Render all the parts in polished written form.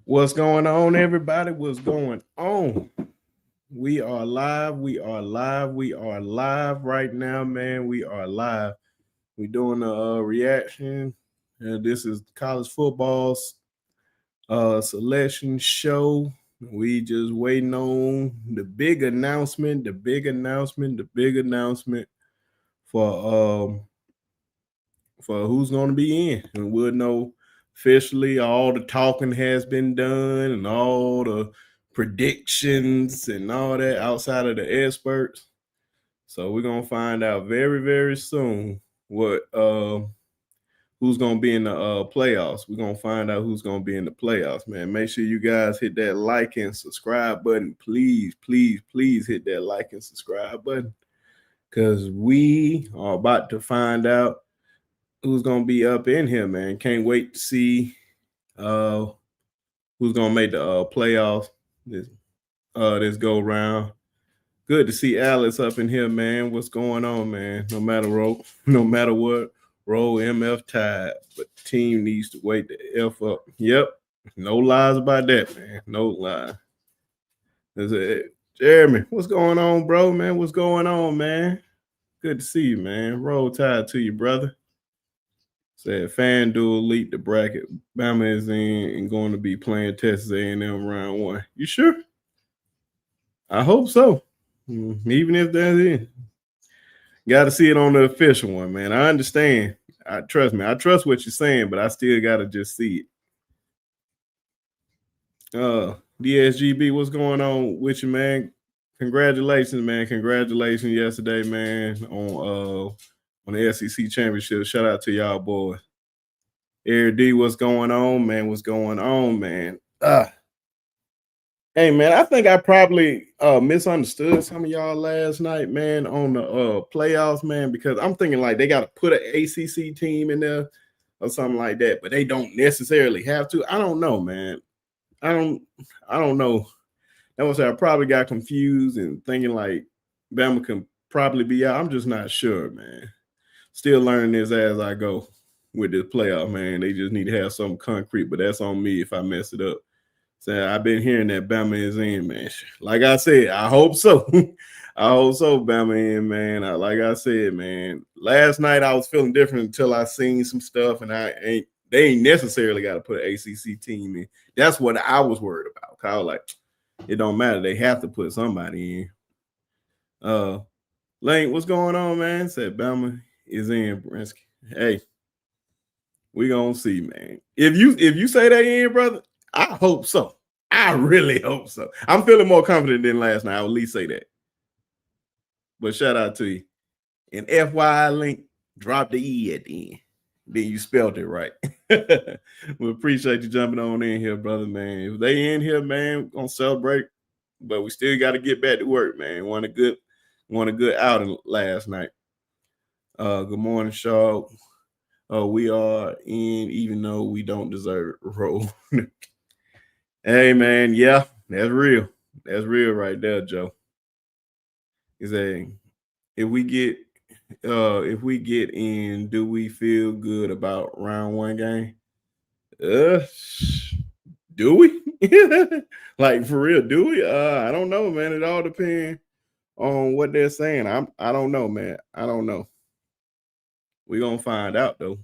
What's going on, everybody? What's going on? We are live. We are live. We are live right now, man. We are live. We doing a reaction. This is college football's selection show. We just waiting on the big announcement. The big announcement. The big announcement for for who's going to be in, and we'll know officially. All the talking has been done, and all the predictions and all that outside of the experts. So we're gonna find out very, very soon what who's gonna be in the playoffs. We're gonna find out who's gonna be in the playoffs, man. Make sure you guys hit that like and subscribe button. Please, please, please hit that like and subscribe button, because we are about to find out who's gonna be up in here, man. Can't wait to see uh who's gonna make the playoffs this go round. Good to see Alice up in here, man. What's going on, man? No matter what, roll MF Tide, but the team needs to wake the F up. Yep, no lies about that, man. No lie. That's it. Jeremy, what's going on, bro, man? What's going on, man? Good to see you, man. Roll Tide to you, brother. Said FanDuel leaked the bracket. Bama is in and going to be playing Texas A&M round one. You sure? I hope so. Even if that's it, got to see it on the official one, man. I understand. Trust me. I trust what you're saying, but I still got to just see it. DSGB, what's going on with you, man? Congratulations, man. Congratulations yesterday, man, on the SEC championship. Shout out to y'all, boys. Air D, what's going on, man? What's going on, man? Hey, man, I think I probably misunderstood some of y'all last night, man, on the playoffs, man, because I'm thinking like they got to put an ACC team in there or something like that, but they don't necessarily have to. I don't know, man. I don't know. That was I probably got confused and thinking like Bama can probably be out. I'm just not sure, man. Still learning this as I go with this playoff, man. They just need to have something concrete, but that's on me if I mess it up. So I've been hearing that Bama is in, man. Like I said, I hope so. I hope so, Bama in, man. Like I said, man. Last night I was feeling different until I seen some stuff, and they ain't necessarily got to put an ACC team in. That's what I was worried about. Kyle, like, it don't matter. They have to put somebody in. Lane, what's going on, man? Said Bama is in, Brinsky. Hey, we gonna see, man. If you say they in, brother, I hope so. I really hope so. I'm feeling more confident than last night. I'll at least say that. But shout out to you. And FYI link, drop the E at the end. Then you spelled it right. We appreciate you jumping on in here, brother, man. If they in here, man, we're gonna celebrate. But we still got to get back to work, man. Want a good outing last night. Good morning, Shaw. We are in, even though we don't deserve it. Roll. Hey, man, yeah, that's real. That's real right there, Joe. Is a if we get in, do we feel good about round one game? Do we? Like for real, do we? I don't know, man. It all depends on what they're saying. I don't know, man. I don't know. We're gonna find out though.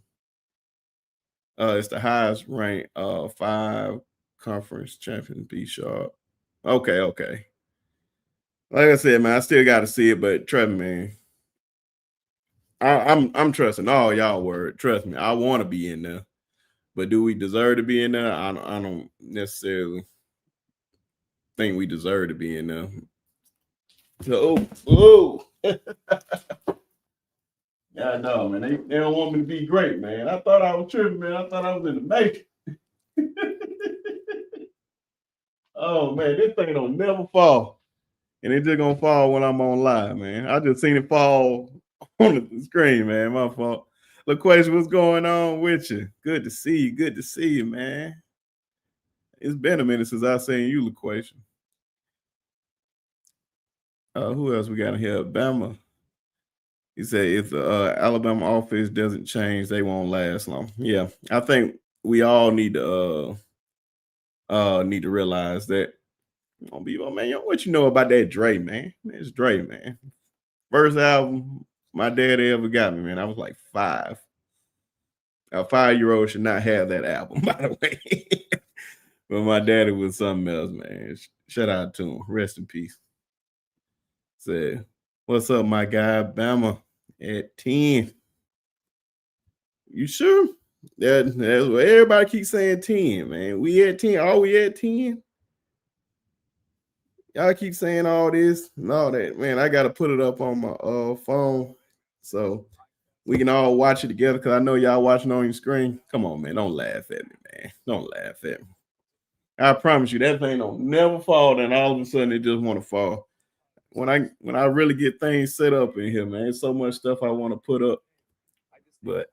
It's the highest ranked 5 conference champion, B Sharp. Okay. Like I said, man, I still got to see it, but trust me, man. I'm trusting all y'all word. Trust me, I want to be in there, but do we deserve to be in there? I don't necessarily think we deserve to be in there. So, yeah, no, man, they don't want me to be great, man. I thought I was tripping, man. I thought I was in the making. Oh man, this thing don't never fall. And it's just gonna fall when I'm on live, man. I just seen it fall on the screen, man. My fault. LaQuation, what's going on with you? Good to see you. Good to see you, man. It's been a minute since I seen you, LaQuation. Who else we got in here? Bama. He said if the Alabama offense doesn't change, they won't last long. Yeah, I think we all need to need to realize that. Come on, Bebo, man, what you know about that Dre, man? It's Dre, man. First album my daddy ever got me, man. I was like 5. A 5-year-old should not have that album, by the way. But my daddy was something else, man. Shout out to him. Rest in peace. Said, what's up, my guy, Bama at 10? You sure? That's what everybody keeps saying 10, man. We at 10. Are we at 10? Y'all keep saying all this and all that. Man, I got to put it up on my phone so we can all watch it together because I know y'all watching on your screen. Come on, man. Don't laugh at me, man. Don't laugh at me. I promise you, that thing don't never fall. Then all of a sudden, it just want to fall. When I really get things set up in here, man, there's so much stuff I want to put up. But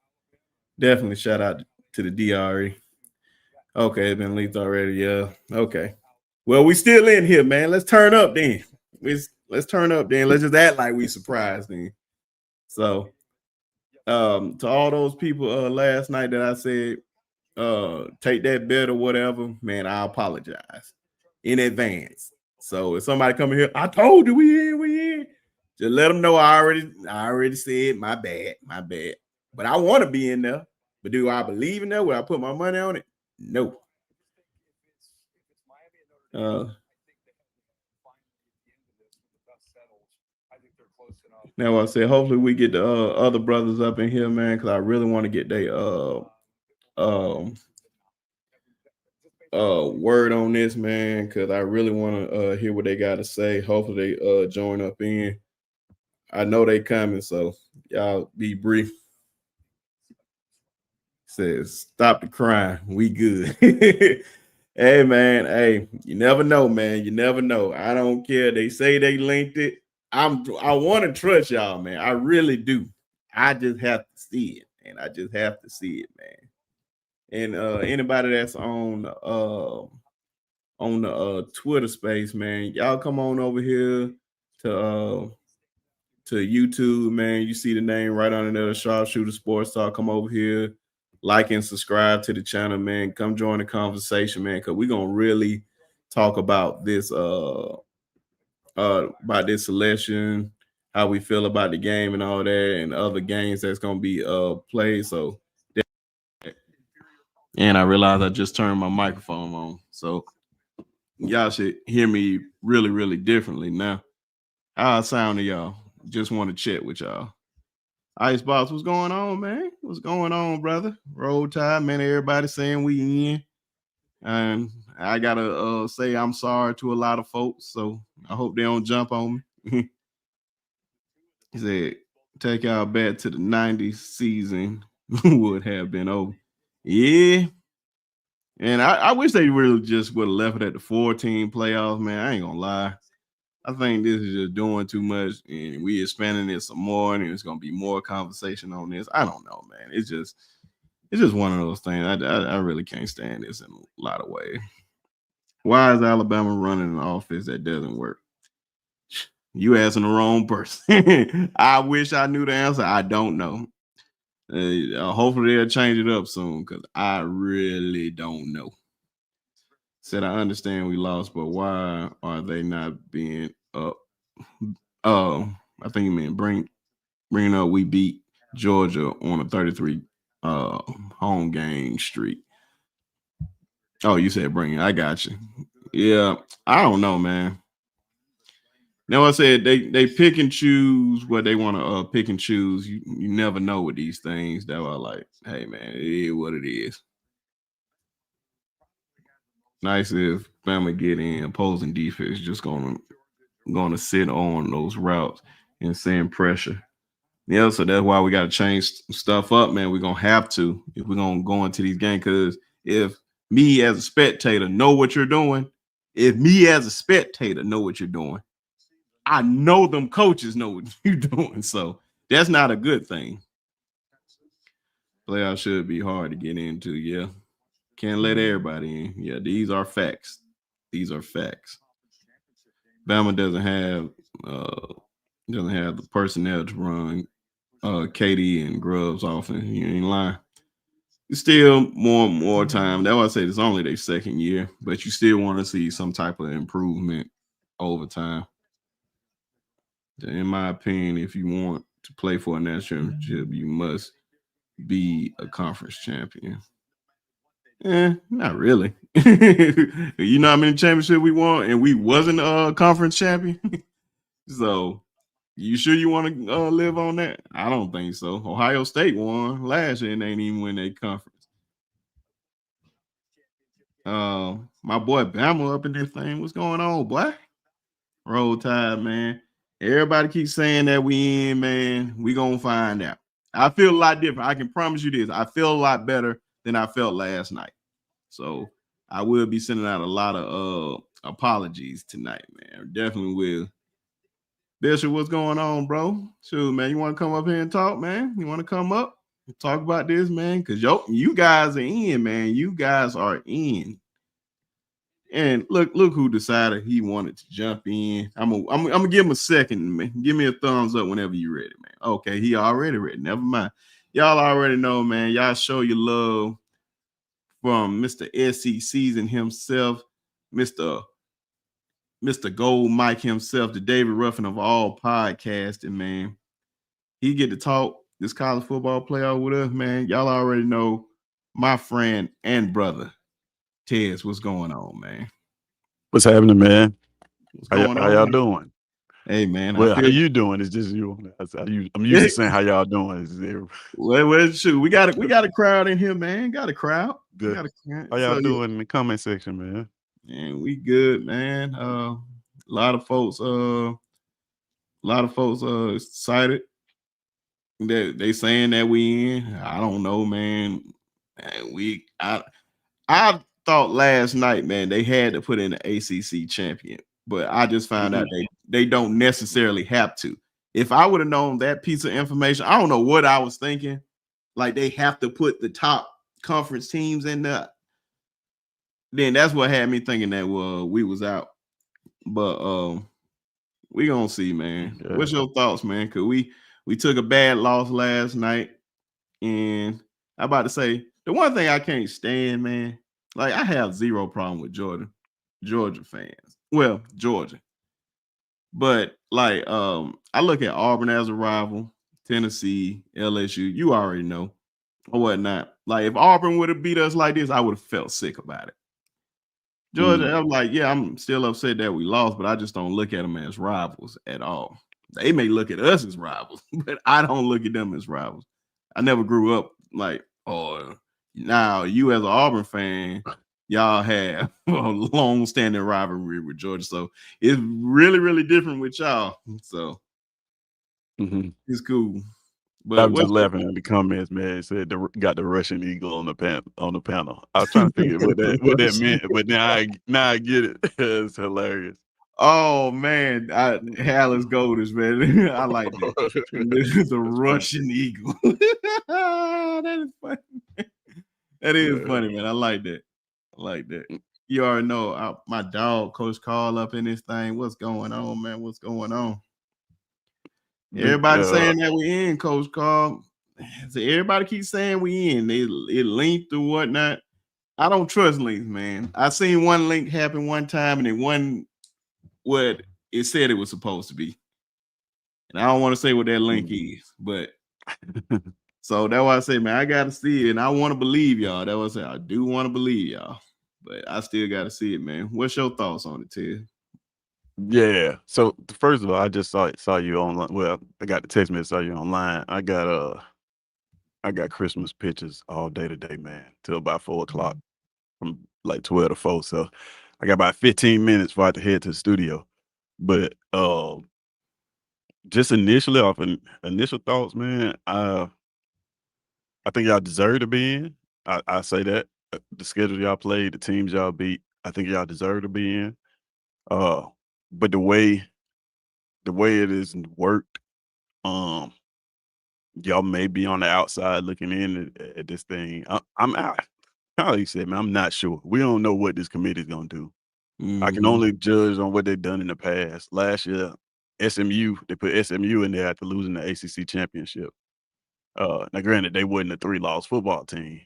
definitely shout out to the DRE. Okay, it's been leaked already. Yeah. Okay. Well, we still in here, man. Let's turn up then. Let's turn up then. Let's just act like we surprised then. So, to all those people last night that I said take that bet or whatever, man, I apologize in advance. So if somebody come in here, I told you we in. Just let them know I already said my bad. But I want to be in there. But do I believe in that? Will I put my money on it? No. Now I said, hopefully we get the other brothers up in here, man, because I really want to get their word on this, man, because I really want to hear what they got to say. Hopefully they join up in. I know they coming, so y'all be brief. Says stop the crying. We good. Hey man, hey, you never know, man. You never know. I don't care. They say they linked it. I want to trust y'all, man. I really do. I just have to see it, and I just have to see it, man. And anybody that's on the Twitter space, man, y'all come on over here to YouTube, man. You see the name right under there, Sharpshooter Sports Talk. Come over here, like and subscribe to the channel, man. Come join the conversation, man, because we're gonna really talk about this selection, how we feel about the game and all that, and other games that's gonna be played. So, and I realized I just turned my microphone on, so y'all should hear me really, really differently now. How I sound to y'all? Just want to chat with y'all. Icebox, what's going on, man? What's going on, brother? Roll Tide, man. Everybody saying we in. And I gotta say I'm sorry to a lot of folks, so I hope they don't jump on me. He said, take our bet to the 90s season would have been over. Yeah. And I wish they really just would have left it at the 14 playoffs, man. I ain't gonna lie. I think this is just doing too much, and we expanding it some more, and it's gonna be more conversation on this. I don't know, man. It's just one of those things. I really can't stand this in a lot of ways. Why is Alabama running an offense that doesn't work? You asking the wrong person. I wish I knew the answer. I don't know. Hopefully they'll change it up soon because I really don't know. Said I understand we lost, but why are they not being up? I think you meant bring up we beat Georgia on a 33 home game streak. Oh, you said bring it. I got you. Yeah, I don't know, man. Now I said they pick and choose what they want to pick and choose. You never know with these things. That are like, hey man, it is what it is. Nice if Bama get in opposing defense, just gonna sit on those routes and send pressure. Yeah, so that's why we got to change stuff up, man. We're gonna have to if we're gonna go into these games. Because if me as a spectator know what you're doing, I know them coaches know what you're doing. So that's not a good thing. Playoffs should be hard to get into. Yeah, can't let everybody in. Yeah, these are facts. Bama doesn't have the personnel to run KD and Grubbs offense. You ain't lying. Still more time. That's why I say it's only their second year, but you still want to see some type of improvement over time. In my opinion, if you want to play for a national championship, you must be a conference champion. Not really. You know how many championships we won, and we wasn't a conference champion. So, you sure you want to live on that? I don't think so. Ohio State won last year and they ain't even win their conference. My boy Bama up in this thing. What's going on, boy? Roll Tide, man. Everybody keeps saying that we in, man. We gonna find out. I feel a lot different. I can promise you this. I feel a lot better than I felt last night. So I will be sending out a lot of apologies tonight, man. Definitely will. Bishop, what's going on, bro? Shoot, man. You want to come up here and talk, man? You want to come up and talk about this, man? Because you guys are in, man. You guys are in. And look who decided he wanted to jump in. I'm gonna give him a second, man. Give me a thumbs up whenever you're ready, man. Okay, he already ready. Never mind. Y'all already know, man. Y'all show your love from Mr. SC Season himself, Mr. Gold Mike himself, the David Ruffin of all podcasting, man. He get to talk this college football playoff with us, man. Y'all already know my friend and brother, Tez. What's going on, man? What's happening, man? What's How going y'all on? doing? Hey, man. Well, how you doing? It's just you. I'm used to saying how y'all doing. Well, shoot, we got a crowd in here, man. Got a crowd. How y'all doing in the comment section, man? Man, we good, man. A lot of folks excited that they saying that we in. I don't know, man. I thought last night, man, they had to put in the ACC champion, but I just found out they don't necessarily have to. If I would have known that piece of information, I don't know what I was thinking. Like they have to put the top conference teams in there. Then that's what had me thinking that we was out. But we gonna see, man. Yeah. What's your thoughts, man? Cause we took a bad loss last night, and I'm about to say the one thing I can't stand, man. Like I have zero problem with Georgia fans. Well, Georgia. But like I look at Auburn as a rival, Tennessee, LSU, you already know, or whatnot. Like if Auburn would have beat us like this, I would have felt sick about it. Georgia, I'm like, yeah, I'm still upset that we lost, but I just don't look at them as rivals at all. They may look at us as rivals, but I don't look at them as rivals. I never grew up like, oh, now you as an Auburn fan, y'all have a long-standing rivalry with Georgia. So it's really, really different with y'all. So it's cool. But I was just laughing in the comments, man. It said got the Russian eagle on the panel. I was trying to figure what that meant, but now I get it. It's hilarious. Oh man, Hallis Goldish, man. I like that. The Russian eagle. That is funny. That is funny, man. I like that. You already know my dog, Coach Karl, up in this thing. What's going on, man? What's going on? Everybody saying that we in, Coach Karl. So everybody keeps saying we in. It linked or whatnot. I don't trust links, man. I seen one link happen one time, and it wasn't what it said it was supposed to be. And I don't want to say what that link is, but so that's why I say, man, I gotta see it, and I want to believe y'all. That's why I say I do want to believe y'all, but I still gotta see it, man. What's your thoughts on it, Ted? Yeah. So first of all, I just saw you online. Well, I got the text message, saw you online. I got Christmas pictures all day today, man, till about 4:00 from like 12 to 4. So I got about 15 minutes before I have to head to the studio. But just initially off initial thoughts, man, I think y'all deserve to be in. I say that. The schedule y'all played, the teams y'all beat, I think y'all deserve to be in. But the way it is worked, y'all may be on the outside looking in at this thing. I'm out. How you said, man, I'm not sure. We don't know what this committee is gonna do. I can only judge on what they've done in the past. Last year, SMU, they put SMU in there after losing the ACC championship. Now, granted, they wasn't a 3-loss football team,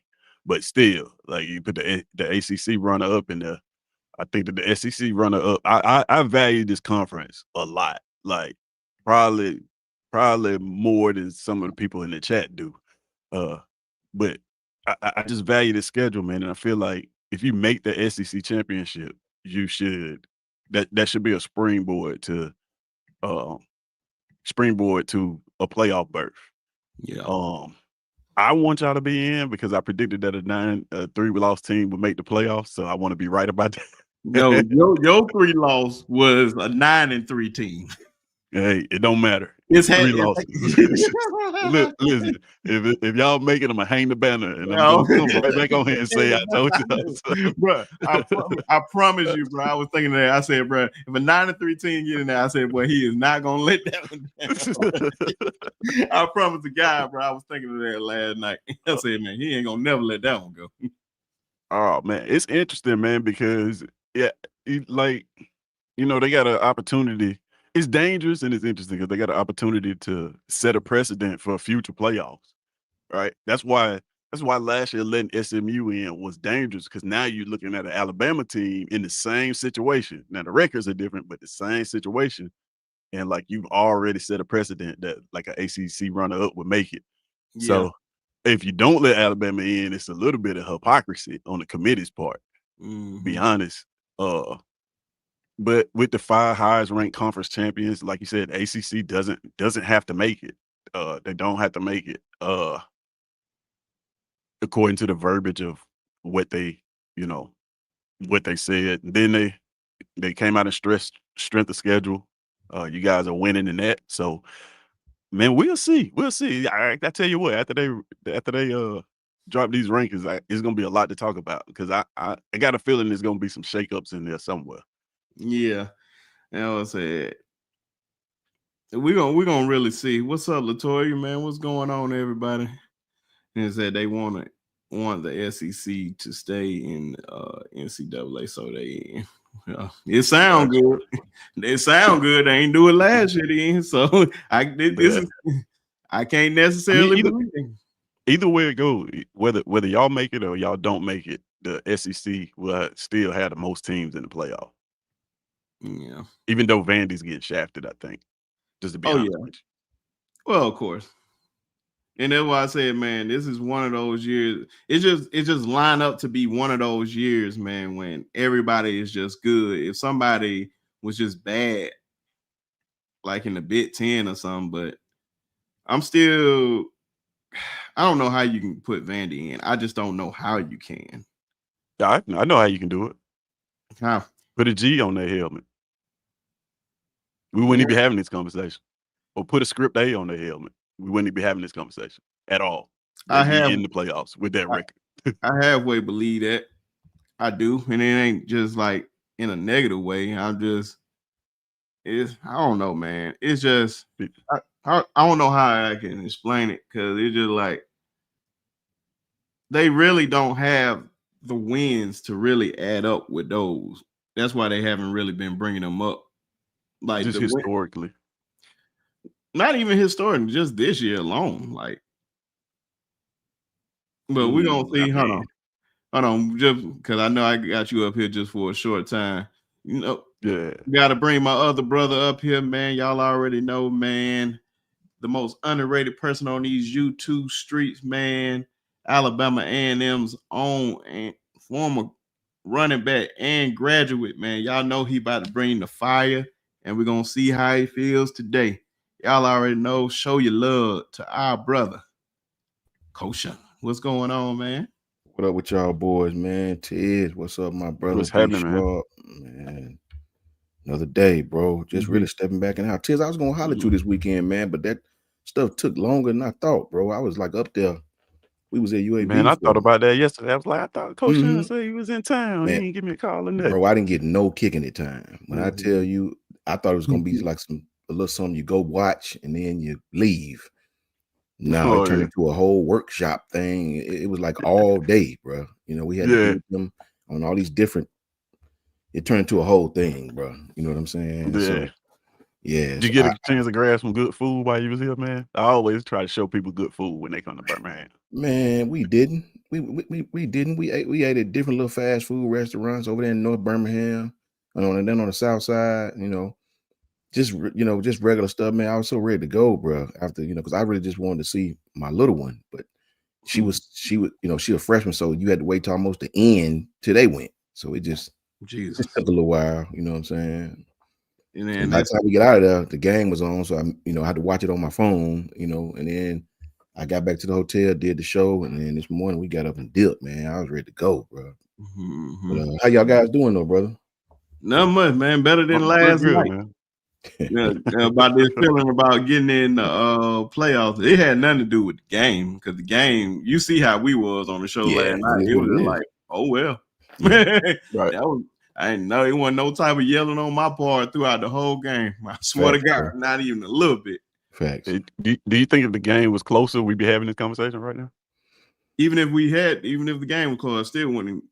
but still, like you put the ACC runner up in there. I think that the SEC runner up. I value this conference a lot. Like probably probably more than some of the people in the chat do. Uh, but I just value the schedule, man, and I feel like if you make the SEC championship, you should that should be a uh, springboard to a playoff berth. Yeah. I want y'all to be in because I predicted that a 3 loss team would make the playoffs, so I want to be right about No, that. your 3 loss was a 9-3 team. Hey, it don't matter. It's 3 had losses. Listen, if y'all make it, I'ma hang the banner, and I'm Oh. gonna come right back on here and say I told y'all so. Bro, I promise you, bro. I was thinking that. I said, bro, if a 9-3 team get in there, I said, boy, he is not gonna let that one down. I promise the guy, bro. I was thinking of that last night. I said, man, he ain't gonna never let that one go. Oh, man, it's interesting, man, because, yeah, like, they got an opportunity. It's dangerous and it's interesting because they got an opportunity to set a precedent for future playoffs, right? That's why last year letting SMU in was dangerous because now you're looking at an Alabama team in the same situation. Now the records are different, but the same situation, and like you've already set a precedent that like an ACC runner up would make it. Yeah. So if you don't let Alabama in, it's a little bit of hypocrisy on the committee's part. To be honest, but with the 5 highest ranked conference champions, like you said, ACC doesn't have to make it. They don't have to make it. According to the verbiage of what they, you know, what they said. Then they came out and stressed strength of schedule. You guys are winning in that. So, man, we'll see. We'll see. I tell you what, after they drop these rankings, it's gonna be a lot to talk about because I got a feeling there's gonna be some shakeups in there somewhere. Yeah. And I said, we're gonna really see. What's up, Latoya, man? What's going on, everybody? And said they want the SEC to stay in NCAA, so they it sound good. It sound good. They ain't do it last year, then. So this is I can't necessarily believe it. Either way it goes, whether y'all make it or y'all don't make it, the SEC will still have the most teams in the playoff. Yeah. Even though Vandy's getting shafted, I think. Just to be honest with you. Well, of course. And that's why I said, man, this is one of those years. It just lined up to be one of those years, man, when everybody is just good. If somebody was just bad, like in the Big Ten or something, but I don't know how you can put Vandy in. I just don't know how you can. Yeah, I know how you can do it. How? Put a G on their helmet. We wouldn't even be having this conversation. Or put a script A on their helmet. We wouldn't be having this conversation at all. They'd be in the playoffs with that record. I halfway believe that. I do. And it ain't just like in a negative way. I don't know, man. It's just I don't know how I can explain it because it's just like they really don't have the wins to really add up with those. That's why they haven't really been bringing them up. Like just historically. Not even historically, just this year alone. Like, but we're gonna see. Hold on, just because I know I got you up here just for a short time. Got to bring my other brother up here, man. Y'all already know, man. The most underrated person on these YouTube streets, man. Alabama A&M's own and former running back and graduate, man. Y'all know he about to bring the fire, and we're gonna see how he feels today. Y'all already know. Show your love to our brother, Kosha. What's going on, man? What up with y'all boys, man? Tiz, what's up, my brother? What's happening, man? Another day, bro. Just really stepping back in the house. Tiz, I was gonna holler at you this weekend, man, but that stuff took longer than I thought, bro. I was like up there. We was at UAB. Man, I thought about that yesterday. I was like, I thought Coach Shawn said he was in town. Man, he didn't give me a call or nothing. Bro, I didn't get no kicking it time. When I tell you, I thought it was gonna be like a little something you go watch and then you leave. No, it turned into a whole workshop thing. It was like all day, bro. We had to do them on all these different. It turned into a whole thing, bro. You know what I'm saying? Yeah. So, yeah. Did you get a chance to grab some good food while you was here, man? I always try to show people good food when they come to Birmingham. Man, we didn't. We didn't. We ate at different little fast food restaurants over there in North Birmingham, and then on the South Side. Just just regular stuff, man. I was so ready to go, bro. After because I really just wanted to see my little one, but she was she a freshman, so you had to wait till almost the end till they went. So it just Jesus. took a little while. You know what I'm saying? And And then by the that's time we get out of there, the game was on, so I had to watch it on my phone. And then I got back to the hotel, did the show, and then this morning we got up and dipped, man. I was ready to go, bro. But how y'all guys doing, though, brother? not much, man. Better than Pretty last good, night. man. Yeah, about this feeling about getting in the playoffs. It had nothing to do with the game, because the game, you see how we was on the show Yeah, last night. it is It what was it just is. like, oh well. Yeah. Right. That was, I didn't know it wasn't no type of yelling on my part throughout the whole game. I swear Facts, to God, bro. not even a little bit. Facts. Do you think if the game was closer, we'd be having this conversation right now? Even if the game was close, I still wouldn't.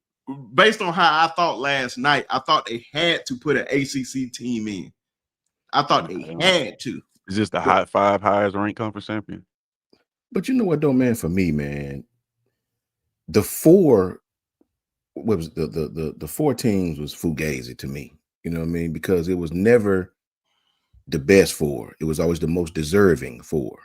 Based on how I thought last night, I thought they had to put an ACC team in. I thought they had to. It's just the high five highest ranked conference champion. But you know what, though, man? For me, man, the four the four teams was fugazi to me. You know what I mean? Because it was never the best four. It was always the most deserving four.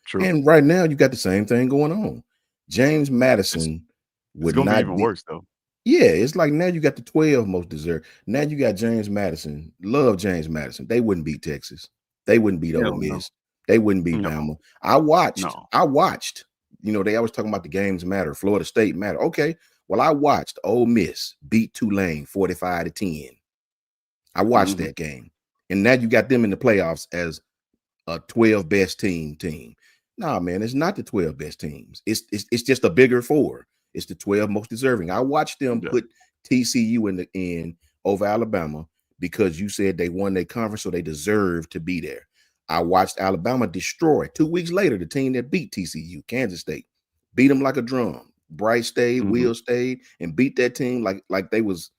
True. And right now, you got the same thing going on. James Madison It's would gonna be not even worse though. Yeah, it's like now you got the 12 most deserved. Now you got James Madison. Love James Madison. They wouldn't beat Texas. They wouldn't beat Ole Miss. They wouldn't beat Bama. I watched. They always talking about the games matter. Florida State matter. Okay. Well, I watched Ole Miss beat Tulane 45-10. I watched that game. And now you got them in the playoffs as a 12 best team. Nah, man, it's not the 12 best teams. It's just a bigger four. It's the 12 most deserving. I watched them put TCU in the end over Alabama because you said they won their conference, so they deserve to be there. I watched Alabama destroy 2 weeks later the team that beat TCU, Kansas State, beat them like a drum. Bryce stayed, Will stayed, and beat that team like they was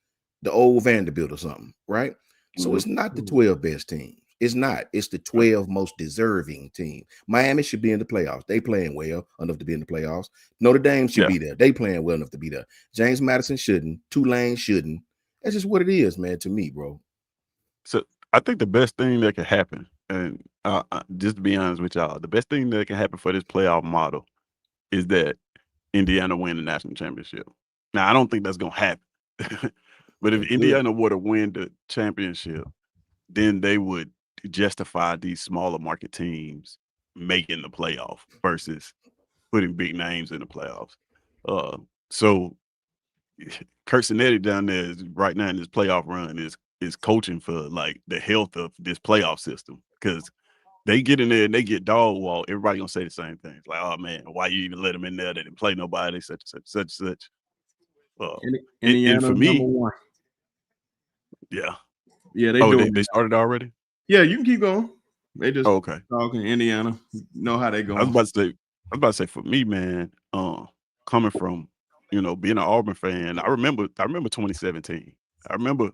the old Vanderbilt or something, right? So it's not the 12 best teams. It's not. It's the 12 most deserving team. Miami should be in the playoffs. They playing well enough to be in the playoffs. Notre Dame should be there. They playing well enough to be there. James Madison shouldn't. Tulane shouldn't. That's just what it is, man, to me, bro. So I think the best thing that can happen, and just to be honest with y'all, the best thing that can happen for this playoff model is that Indiana win the national championship. Now, I don't think that's going to happen. But if Indiana were to win the championship, then they would justify these smaller market teams making the playoff versus putting big names in the playoffs. So Kurt Cinetti down there right now in this playoff run is coaching for like the health of this playoff system, because they get in there and they get dog wall. Everybody gonna say the same things like, "Oh man, why you even let them in there? They didn't play nobody, such and such." And for me, #1. Yeah, they doing. They started already. Yeah, you can keep going. They just okay. talking Indiana. Know how they going. I was about to say for me, man. Coming from being an Auburn fan, I remember 2017. I remember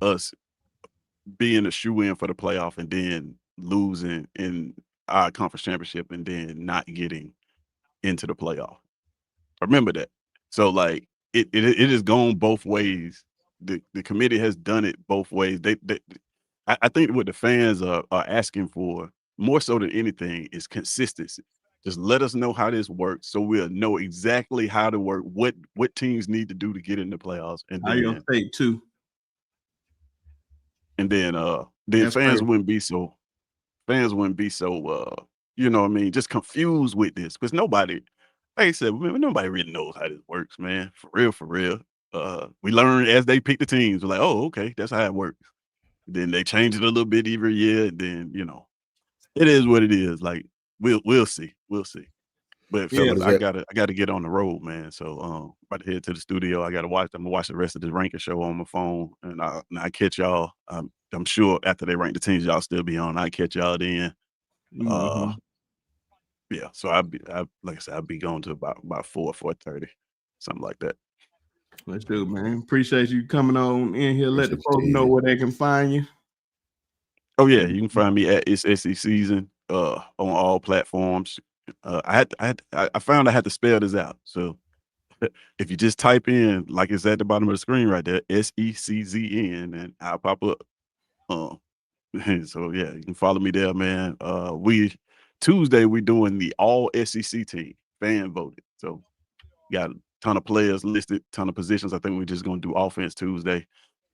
us being a shoe in for the playoff and then losing in our conference championship and then not getting into the playoff. I remember that. So like it has gone both ways. The committee has done it both ways. I think what the fans are asking for more so than anything is consistency. Just let us know how this works so we'll know exactly how to work, what teams need to do to get in the playoffs, and Ohio State too. And then fans wouldn't be so you know what I mean, just confused with this, because nobody, like I said, nobody really knows how this works, man. For real. We learned as they pick the teams. We're like, oh, okay, that's how it works. Then they change it a little bit every year. And then it is what it is. Like we'll see. But fellas, I gotta get on the road, man. So about to head to the studio. I'm gonna watch the rest of this ranking show on my phone, and I catch y'all. I'm sure after they rank the teams, y'all still be on. I catch y'all then. Yeah. So like I said, I'll be going to about 4:30, something like that. Let's do it, man. Appreciate you coming on in here. Let the folks know where they can find you. Oh yeah, you can find me at It's SEC Season on all platforms. I found I had to spell this out. So if you just type in, like it's at the bottom of the screen right there, SECZN, and I'll pop up. So yeah, you can follow me there, man. Tuesday we doing the all SEC team, fan voted. So got a ton of players listed, ton of positions. I think we're just gonna do offense Tuesday.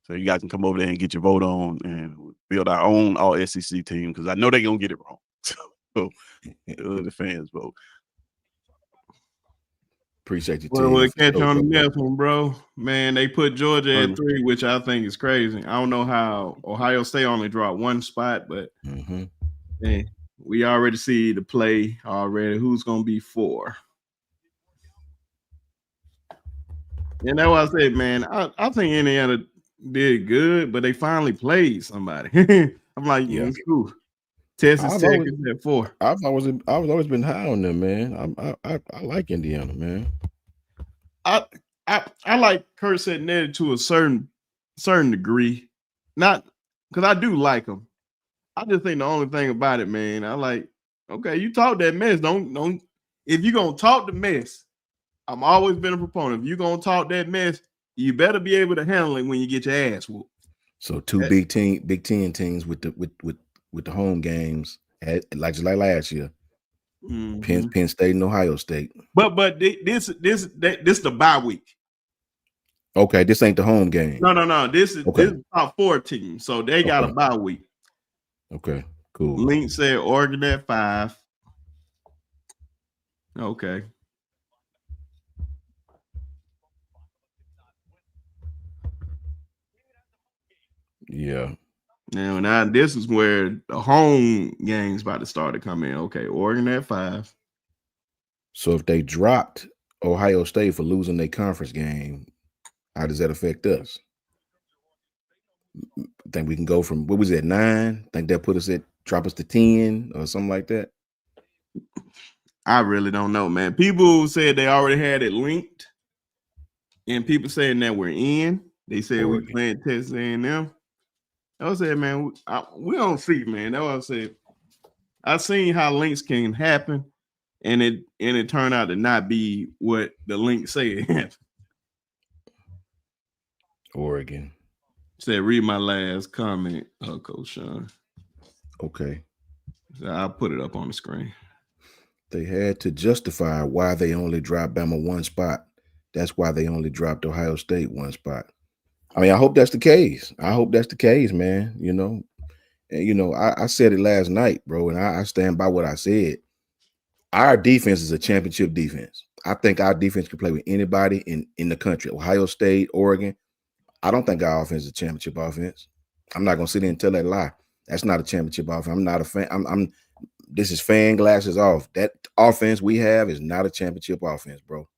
So you guys can come over there and get your vote on and build our own all SEC team because I know they're gonna get it wrong. So the fans vote. Appreciate you, Well, Ted. we'll catch you Sure, on the bro. next one, bro. Man, they put Georgia at 3, which I think is crazy. I don't know how Ohio State only dropped one spot, but man, we already see the play already. Who's going to be 4? And that's why I said, man, I think Indiana did good, but they finally played somebody. I'm like, Yeah. it's cool. Texas Tech is at 4. I've always been high on them, man. I like Indiana, man. I like Kurt Nettie to a certain degree, not because I do like him. I just think the only thing about it, man, I like. Okay, you talk that mess. Don't. If you're gonna talk the mess, I'm always been a proponent. If you're gonna talk that mess, you better be able to handle it when you get your ass whooped. So two Big Ten teams with the home games like last year. Penn State and Ohio State. But this the bye week. Okay, this ain't the home game. No. This is top 4 teams, so they got a bye week. Okay, cool. Link said Oregon at 5. Okay. Yeah. Now this is where the home game's about to start to come in. Okay, Oregon at 5. So if they dropped Ohio State for losing their conference game, how does that affect us? Think we can go from, what was it, 9? Think that drop us to 10 or something like that? I really don't know, man. People said they already had it linked, and people saying that we're in. They said we playing Texas A&M. I said, man, we don't see, man. That's what I said. I seen how links can happen, and it turned out to not be what the link said. Oregon. Said, read my last comment, Coach Shawn. Okay. So I'll put it up on the screen. They had to justify why they only dropped Bama 1 spot. That's why they only dropped Ohio State 1 spot. I mean, I hope that's the case. I hope that's the case, man. I said it last night, bro, and I stand by what I said. Our defense is a championship defense. I think our defense can play with anybody in the country. Ohio State, Oregon. I don't think our offense is a championship offense. I'm not gonna sit there and tell that lie. That's not a championship offense. I'm not a fan. This is fan glasses off. That offense we have is not a championship offense, bro.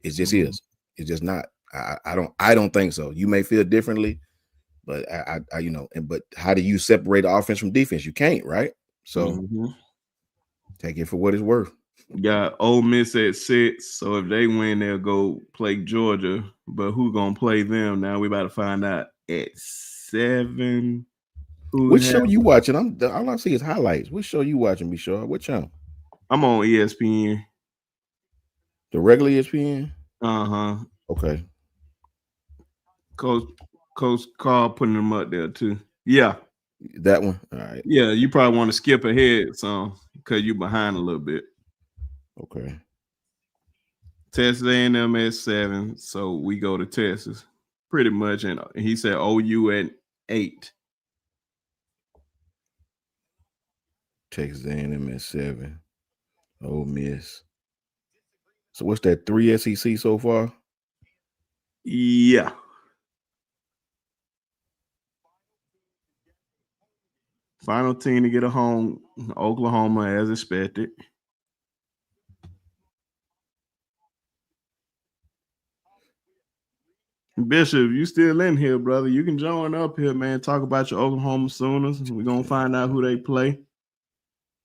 It just is. It's just not. I don't think so. You may feel differently, but but how do you separate offense from defense? You can't, right? So take it for what it's worth. Got Ole Miss at 6, so if they win, they'll go play Georgia. But who gonna play them? Now we about to find out at 7. Which show you watching? All I see is highlights. Which show you watching, Bishar? What channel? I'm on ESPN. The regular ESPN? Okay. Coach Karl putting them up there too. Yeah. That one? All right. Yeah, you probably want to skip ahead some because you're behind a little bit. Okay. Texas A&M at 7, so we go to Texas pretty much. And he said OU at 8. Texas A&M at 7. Ole Miss. So what's that? 3 SEC so far? Yeah. Final team to get a home, Oklahoma, as expected. Bishop, you still in here, brother? You can join up here, man. Talk about your Oklahoma Sooners. We're gonna find out who they play.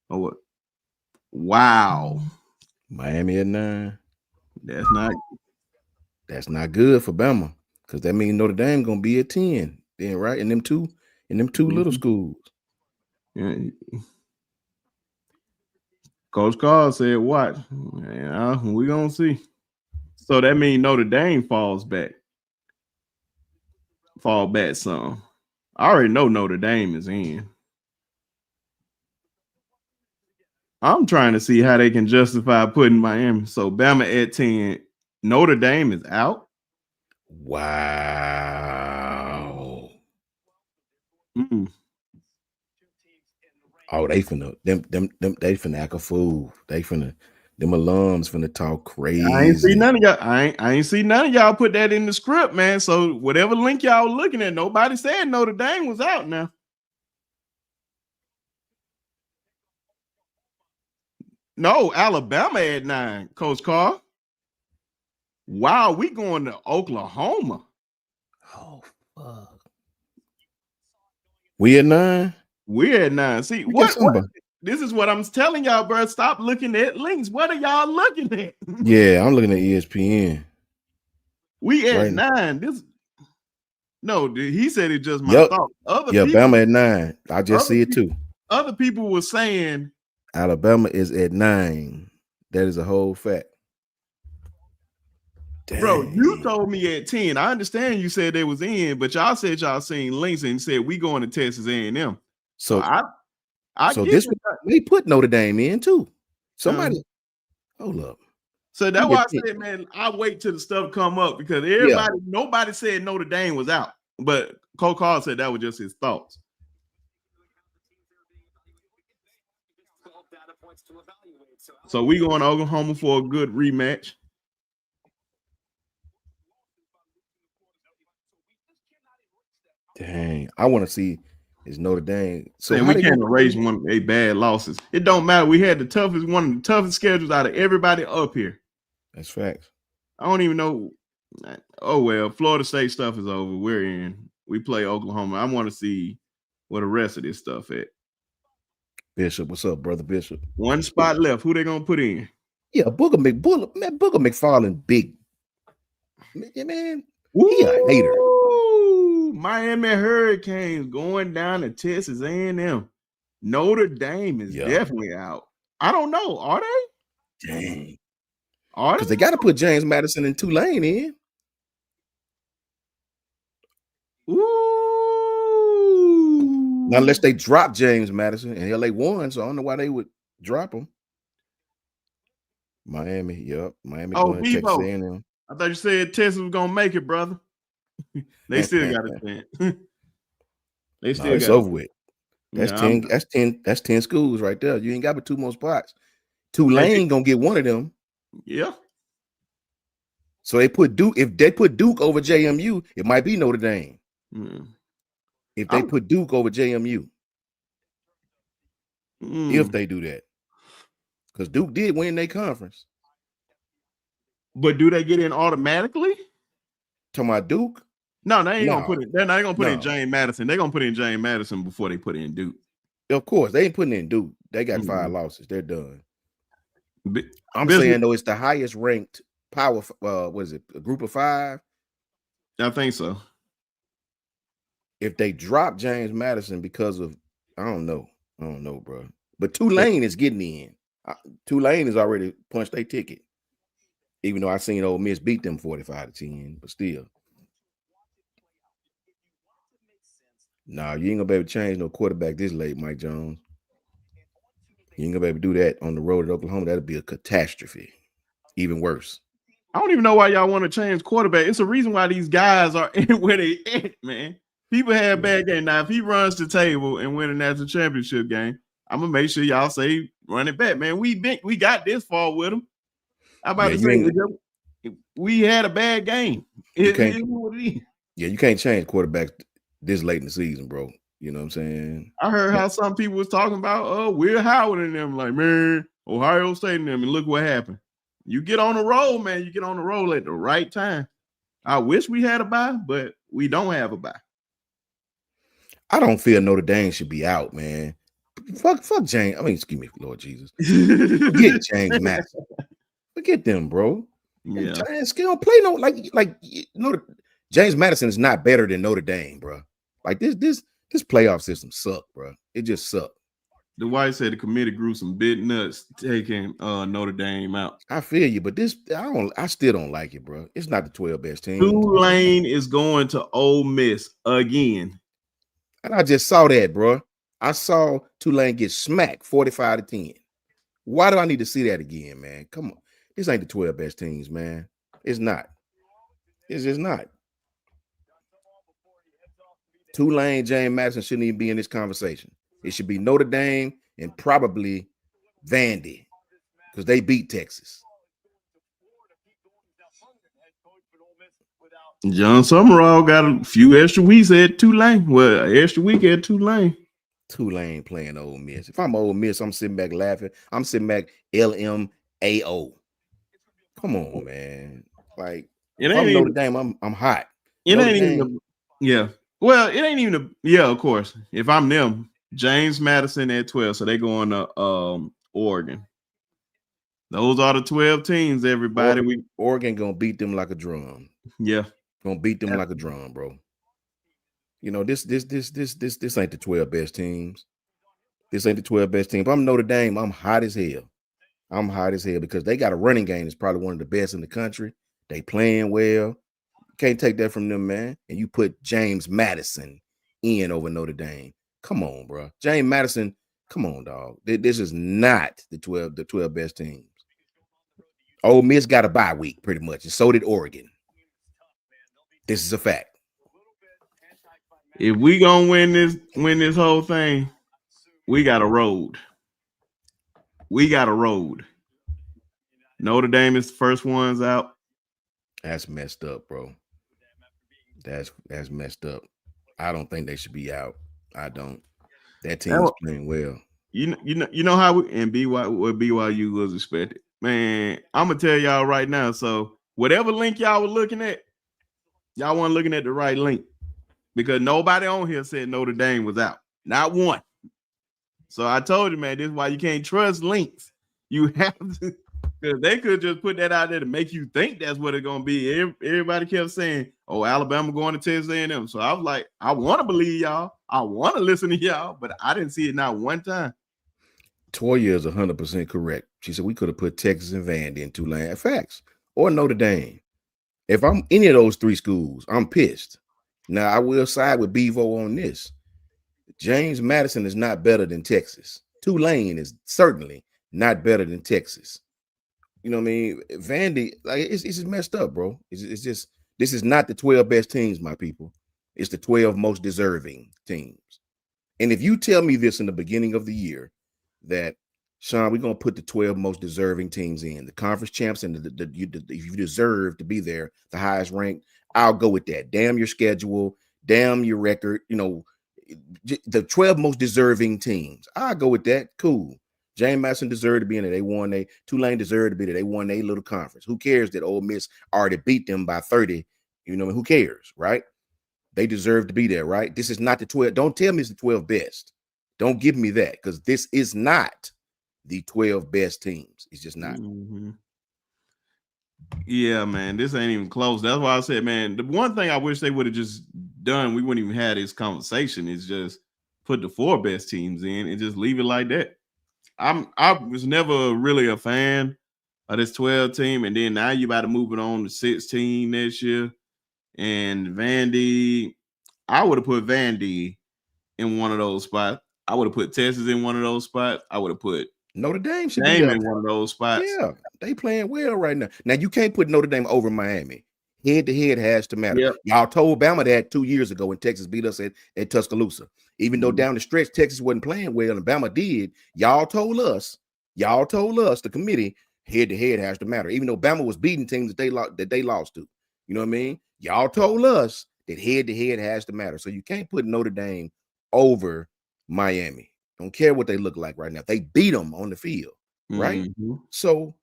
Oh, what? Wow. Miami at 9. That's not good for Bama, because that means Notre Dame gonna be at 10. Then right in them two little schools. Yeah. Coach Karl said, "What? Yeah, we gonna see." So that means Notre Dame fall back some. I already know Notre Dame is in. I'm trying to see how they can justify putting Miami. So Bama at 10. Notre Dame is out. Wow. Mm-mm. Oh, they finna they finna act a fool. Them alums finna talk crazy. I ain't see none of y'all. I ain't see none of y'all put that in the script, man. So whatever link y'all looking at, nobody said Notre Dame was out now. No, Alabama at 9, Coach Karl. Wow, we going to Oklahoma. Oh fuck. We at 9? We're at 9. See, We what got this is what I'm telling y'all, bro. Stop looking at links. What are y'all looking at? Yeah, I'm looking at ESPN. We at Right. 9. No, he said it's just my Yep. thought. Other Yeah, people, Bama at 9. I just see it too. Other people were saying Alabama is at 9. That is a whole fact. Dang. Bro, you told me at 10. I understand you said they was in, but y'all said y'all seen links and said we going to Texas A&M. So I so get this it. they put Notre Dame in too. Somebody hold up. So that's why I said, man, I wait till the stuff come up because nobody said Notre Dame was out, but Coach Karl said that was just his thoughts. So we going to Oklahoma for a good rematch. Dang, I want to see is Notre Dame. So we can't erase one of their bad losses. It don't matter. We had one of the toughest schedules out of everybody up here. That's facts. I don't even know. Oh well, Florida State stuff is over. We're in. We play Oklahoma. I want to see where the rest of this stuff at. Bishop, what's up, brother Bishop? One spot left. Who they gonna put in? Yeah, Booger McFarland, big man. He a hater. Miami Hurricanes going down to Texas A&M. Notre Dame is definitely out. I don't know. Are they? Dang. Are because they got to put James Madison and Tulane in. Ooh. Now, unless they drop James Madison and LA won, so I don't know why they would drop him. Miami, yep. Miami going to Texas A&M. I thought you said Texas was gonna make it, brother. They still got a chance. They still it's got over with. That's 10. That's 10 schools right there. You ain't got but 2 more spots. Tulane gonna get one of them. Yeah. So they put Duke. If they put Duke over JMU, it might be Notre Dame. If they put Duke over JMU, if they do that, because Duke did win their conference. But do they get in automatically? Talking about Duke? No, they ain't gonna put it. They're not gonna put in James Madison. They're gonna put in James Madison before they put in Duke. Of course, they ain't putting in Duke. They got 5 losses. They're done. I'm saying though, it's the highest ranked power. What is it? A group of 5? I think so. If they drop James Madison because of, I don't know, bro. But Tulane is getting in. Tulane has already punched their ticket. Even though I seen Ole Miss beat them 45-10, but still. Nah, you ain't gonna be able to change no quarterback this late, Mike Jones. You ain't gonna be able to do that on the road at Oklahoma. That'd be a catastrophe. Even worse. I don't even know why y'all want to change quarterback. It's a reason why these guys are where they at, man. People have bad game. Now, if he runs the table and win a national championship game, I'm gonna make sure y'all say run it back, man. We got this far with him. I'm about to say we had a bad game. It is what it is. Yeah, you can't change quarterbacks this late in the season, bro. You know what I'm saying? I heard how some people was talking about Will Howard and them, like, man, Ohio State and them, and look what happened. You get on the roll, man. You get on the roll at the right time. I wish we had a bye, but we don't have a bye. I don't feel Notre Dame should be out, man. Fuck James. I mean, excuse me, Lord Jesus. Forget James Madison. Forget them, bro. Yeah. Giants don't play James Madison is not better than Notre Dame, bro. Like this playoff system suck, bro. It just sucked. The White said the committee grew some big nuts taking Notre Dame out. I feel you, but this I still don't like it, bro. It's not the 12 best teams. Tulane is going to Ole Miss again. And I just saw that, bro. I saw Tulane get smacked 45-10. Why do I need to see that again, man? Come on. This ain't the 12 best teams, man. It's not. It's just not. Tulane, James Madison shouldn't even be in this conversation. It should be Notre Dame and probably Vandy because they beat Texas. John Summerall got a few extra weeks at Tulane. Well, an extra week at Tulane. Tulane playing Ole Miss. If I'm Ole Miss, I'm sitting back laughing. I'm sitting back LMAO. Come on, man. Like, if I'm Notre Dame, I'm hot. It ain't even yeah. Well, it ain't even of course. If I'm them, James Madison at 12, so they going to Oregon. Those are the 12 teams, everybody. Oregon gonna beat them like a drum. Yeah. Gonna beat them like a drum, bro. You know, this ain't the 12 best teams. This ain't the 12 best teams. If I'm Notre Dame, I'm hot as hell. I'm hot as hell because they got a running game that's probably one of the best in the country. They playing well. Can't take that from them, man. And you put James Madison in over Notre Dame. Come on, bro. James Madison, come on, dog. This is not the 12 best teams. Ole Miss got a bye week, pretty much, and so did Oregon. This is a fact. If we gonna win this whole thing, we got a road. We got a road. Notre Dame is the first ones out. That's messed up, bro. That's messed up. I don't think they should be out. I don't. That team is playing well. You know how we and BYU was expected. Man, I'm gonna tell y'all right now. So whatever link y'all were looking at, y'all weren't looking at the right link because nobody on here said Notre Dame was out. Not one. So I told you, man, this is why you can't trust links. You have to, because they could just put that out there to make you think that's what it's gonna be. Everybody kept saying, "Oh, Alabama going to Texas A&M." So I was like, I want to believe y'all. I want to listen to y'all, but I didn't see it not one time. Toya is 100% correct. She said we could have put Texas and Vandy in Tulane. Facts. Or Notre Dame. If I'm any of those three schools, I'm pissed. Now, I will side with Bevo on this. James Madison is not better than Texas. Tulane is certainly not better than Texas. You know what I mean? Vandy, like it's just messed up, bro. It's just this is not the 12 best teams, my people. It's the 12 most deserving teams. And if you tell me this in the beginning of the year, that Shawn, we're gonna put the 12 most deserving teams in the conference champs, and if you deserve to be there, the highest ranked, I'll go with that. Damn your schedule, damn your record. You know, the 12 most deserving teams. I'll go with that. Cool. James Madison deserved to be in there. Tulane deserved to be there. They won their little conference. Who cares that Ole Miss already beat them by 30? You know, who cares, right? They deserve to be there, right? This is not the 12. Don't tell me it's the 12 best. Don't give me that, because this is not the 12 best teams. It's just not. Mm-hmm. Yeah, man, this ain't even close. That's why I said, man, the one thing I wish they would have just done, we wouldn't even have this conversation, is just put the 4 best teams in and just leave it like that. I was never really a fan of this 12 team, and then now you about to move it on to 16 next year. And Vandy, I would have put Vandy in one of those spots. I would have put Texas in one of those spots. I would have put Notre Dame should be in one of those spots. Yeah, they playing well right now. Now you can't put Notre Dame over Miami. Head to head has to matter. Yep. Y'all told Bama that 2 years ago when Texas beat us at Tuscaloosa. Even though down the stretch Texas wasn't playing well and Bama did, y'all told us, the committee, head to head has to matter. Even though Bama was beating teams that they lost to. You know what I mean? Y'all told us that head to head has to matter. So you can't put Notre Dame over Miami. Don't care what they look like right now. They beat them on the field, right? Mm-hmm. So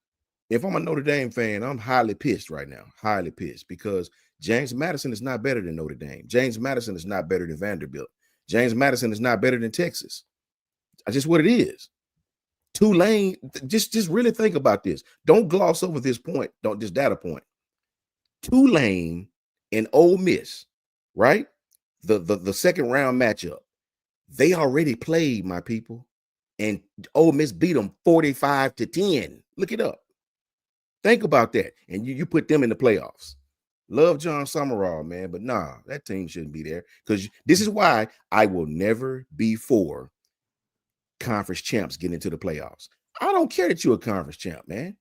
if I'm a Notre Dame fan, I'm highly pissed right now. Highly pissed because James Madison is not better than Notre Dame. James Madison is not better than Vanderbilt. James Madison is not better than Texas. That's just what it is. Tulane, just really think about this. Don't gloss over this point. This data point. Tulane and Ole Miss, right? The second round matchup. They already played, my people. and Ole Miss beat them 45-10. Look it up. Think about that. And you put them in the playoffs. Love John Summerall, man, but nah, that team shouldn't be there, because this is why I will never be for conference champs getting into the playoffs. I don't care that you're a conference champ, man.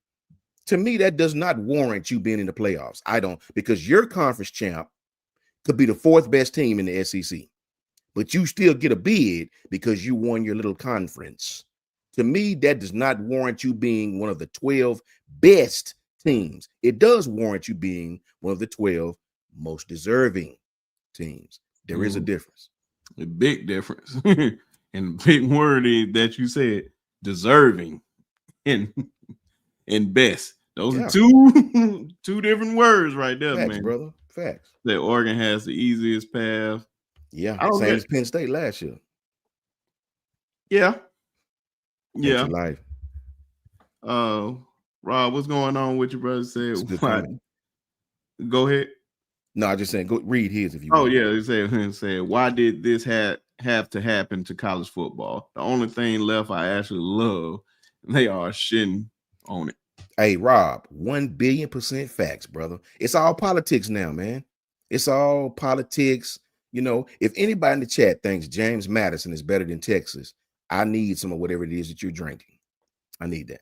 To me, that does not warrant you being in the playoffs. I don't, because your conference champ could be the fourth best team in the SEC, but you still get a bid because you won your little conference. To me, that does not warrant you being one of the 12 best teams. It does warrant you being one of the 12 most deserving teams. There is a difference. A big difference. And the big word is that you said, deserving and best. Those are two different words right there, Facts, man. brother. Facts. That Oregon has the easiest path. Yeah, same as Penn State last year. Yeah. Yeah. Life. Rob, what's going on with your brother? Said, good comment. Go ahead. No, I just saying, go read his if you want. Oh, yeah. He said, why did this have to happen to college football? The only thing left I actually love, they are shitting on it. Hey, Rob, 1,000,000,000% facts, brother. It's all politics now, man. It's all politics. You know, if anybody in the chat thinks James Madison is better than Texas, I need some of whatever it is that you're drinking. I need that.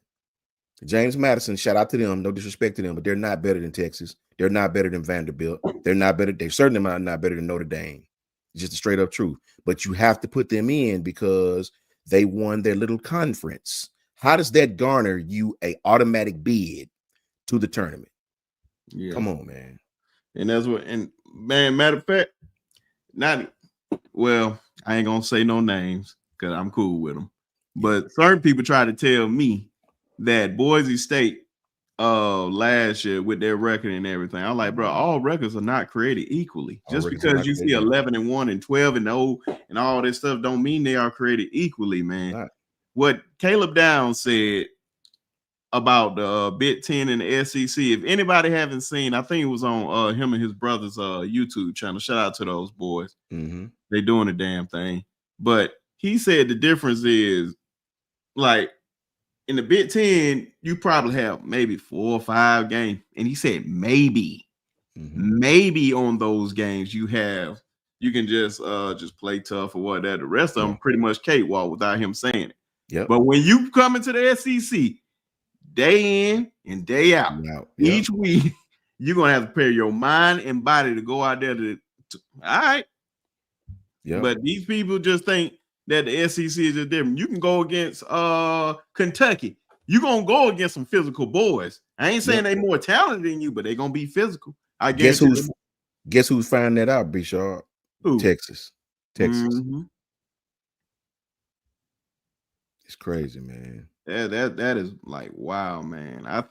James Madison, shout out to them. No disrespect to them, but they're not better than Texas. They're not better than Vanderbilt. They're not better. They certainly are not better than Notre Dame. Just the straight up truth. But you have to put them in because they won their little conference. How does that garner you a automatic bid to the tournament? Yeah. Come on, man. And that's what, and man, matter of fact, I ain't gonna say no names because I'm cool with them. But certain people try to tell me that Boise State last year with their record and everything. I'm like, bro, all records are not created equally. Just because you see 11-1 and 12-0 and all this stuff don't mean they are created equally, man. What Caleb Downs said about the Big Ten and the SEC, if anybody haven't seen, I think it was on him and his brother's YouTube channel. Shout out to those boys. They doing a damn thing. But he said the difference is, like, in the Big Ten, you probably have maybe 4 or 5 games. And he said maybe on those games you can just play tough or whatever. The rest of them pretty much cakewalk without him saying it. Yep. But when you come into the SEC, day in and day out, each week, you're gonna have to prepare your mind and body to go out there to all right. Yeah. But these people just think that the SEC is just different. You can go against Kentucky. You're gonna go against some physical boys. I ain't saying they more talented than you, but they're gonna be physical. I guess who's finding that out, Bishop? Texas. It's crazy, man. That is like, wow, man. I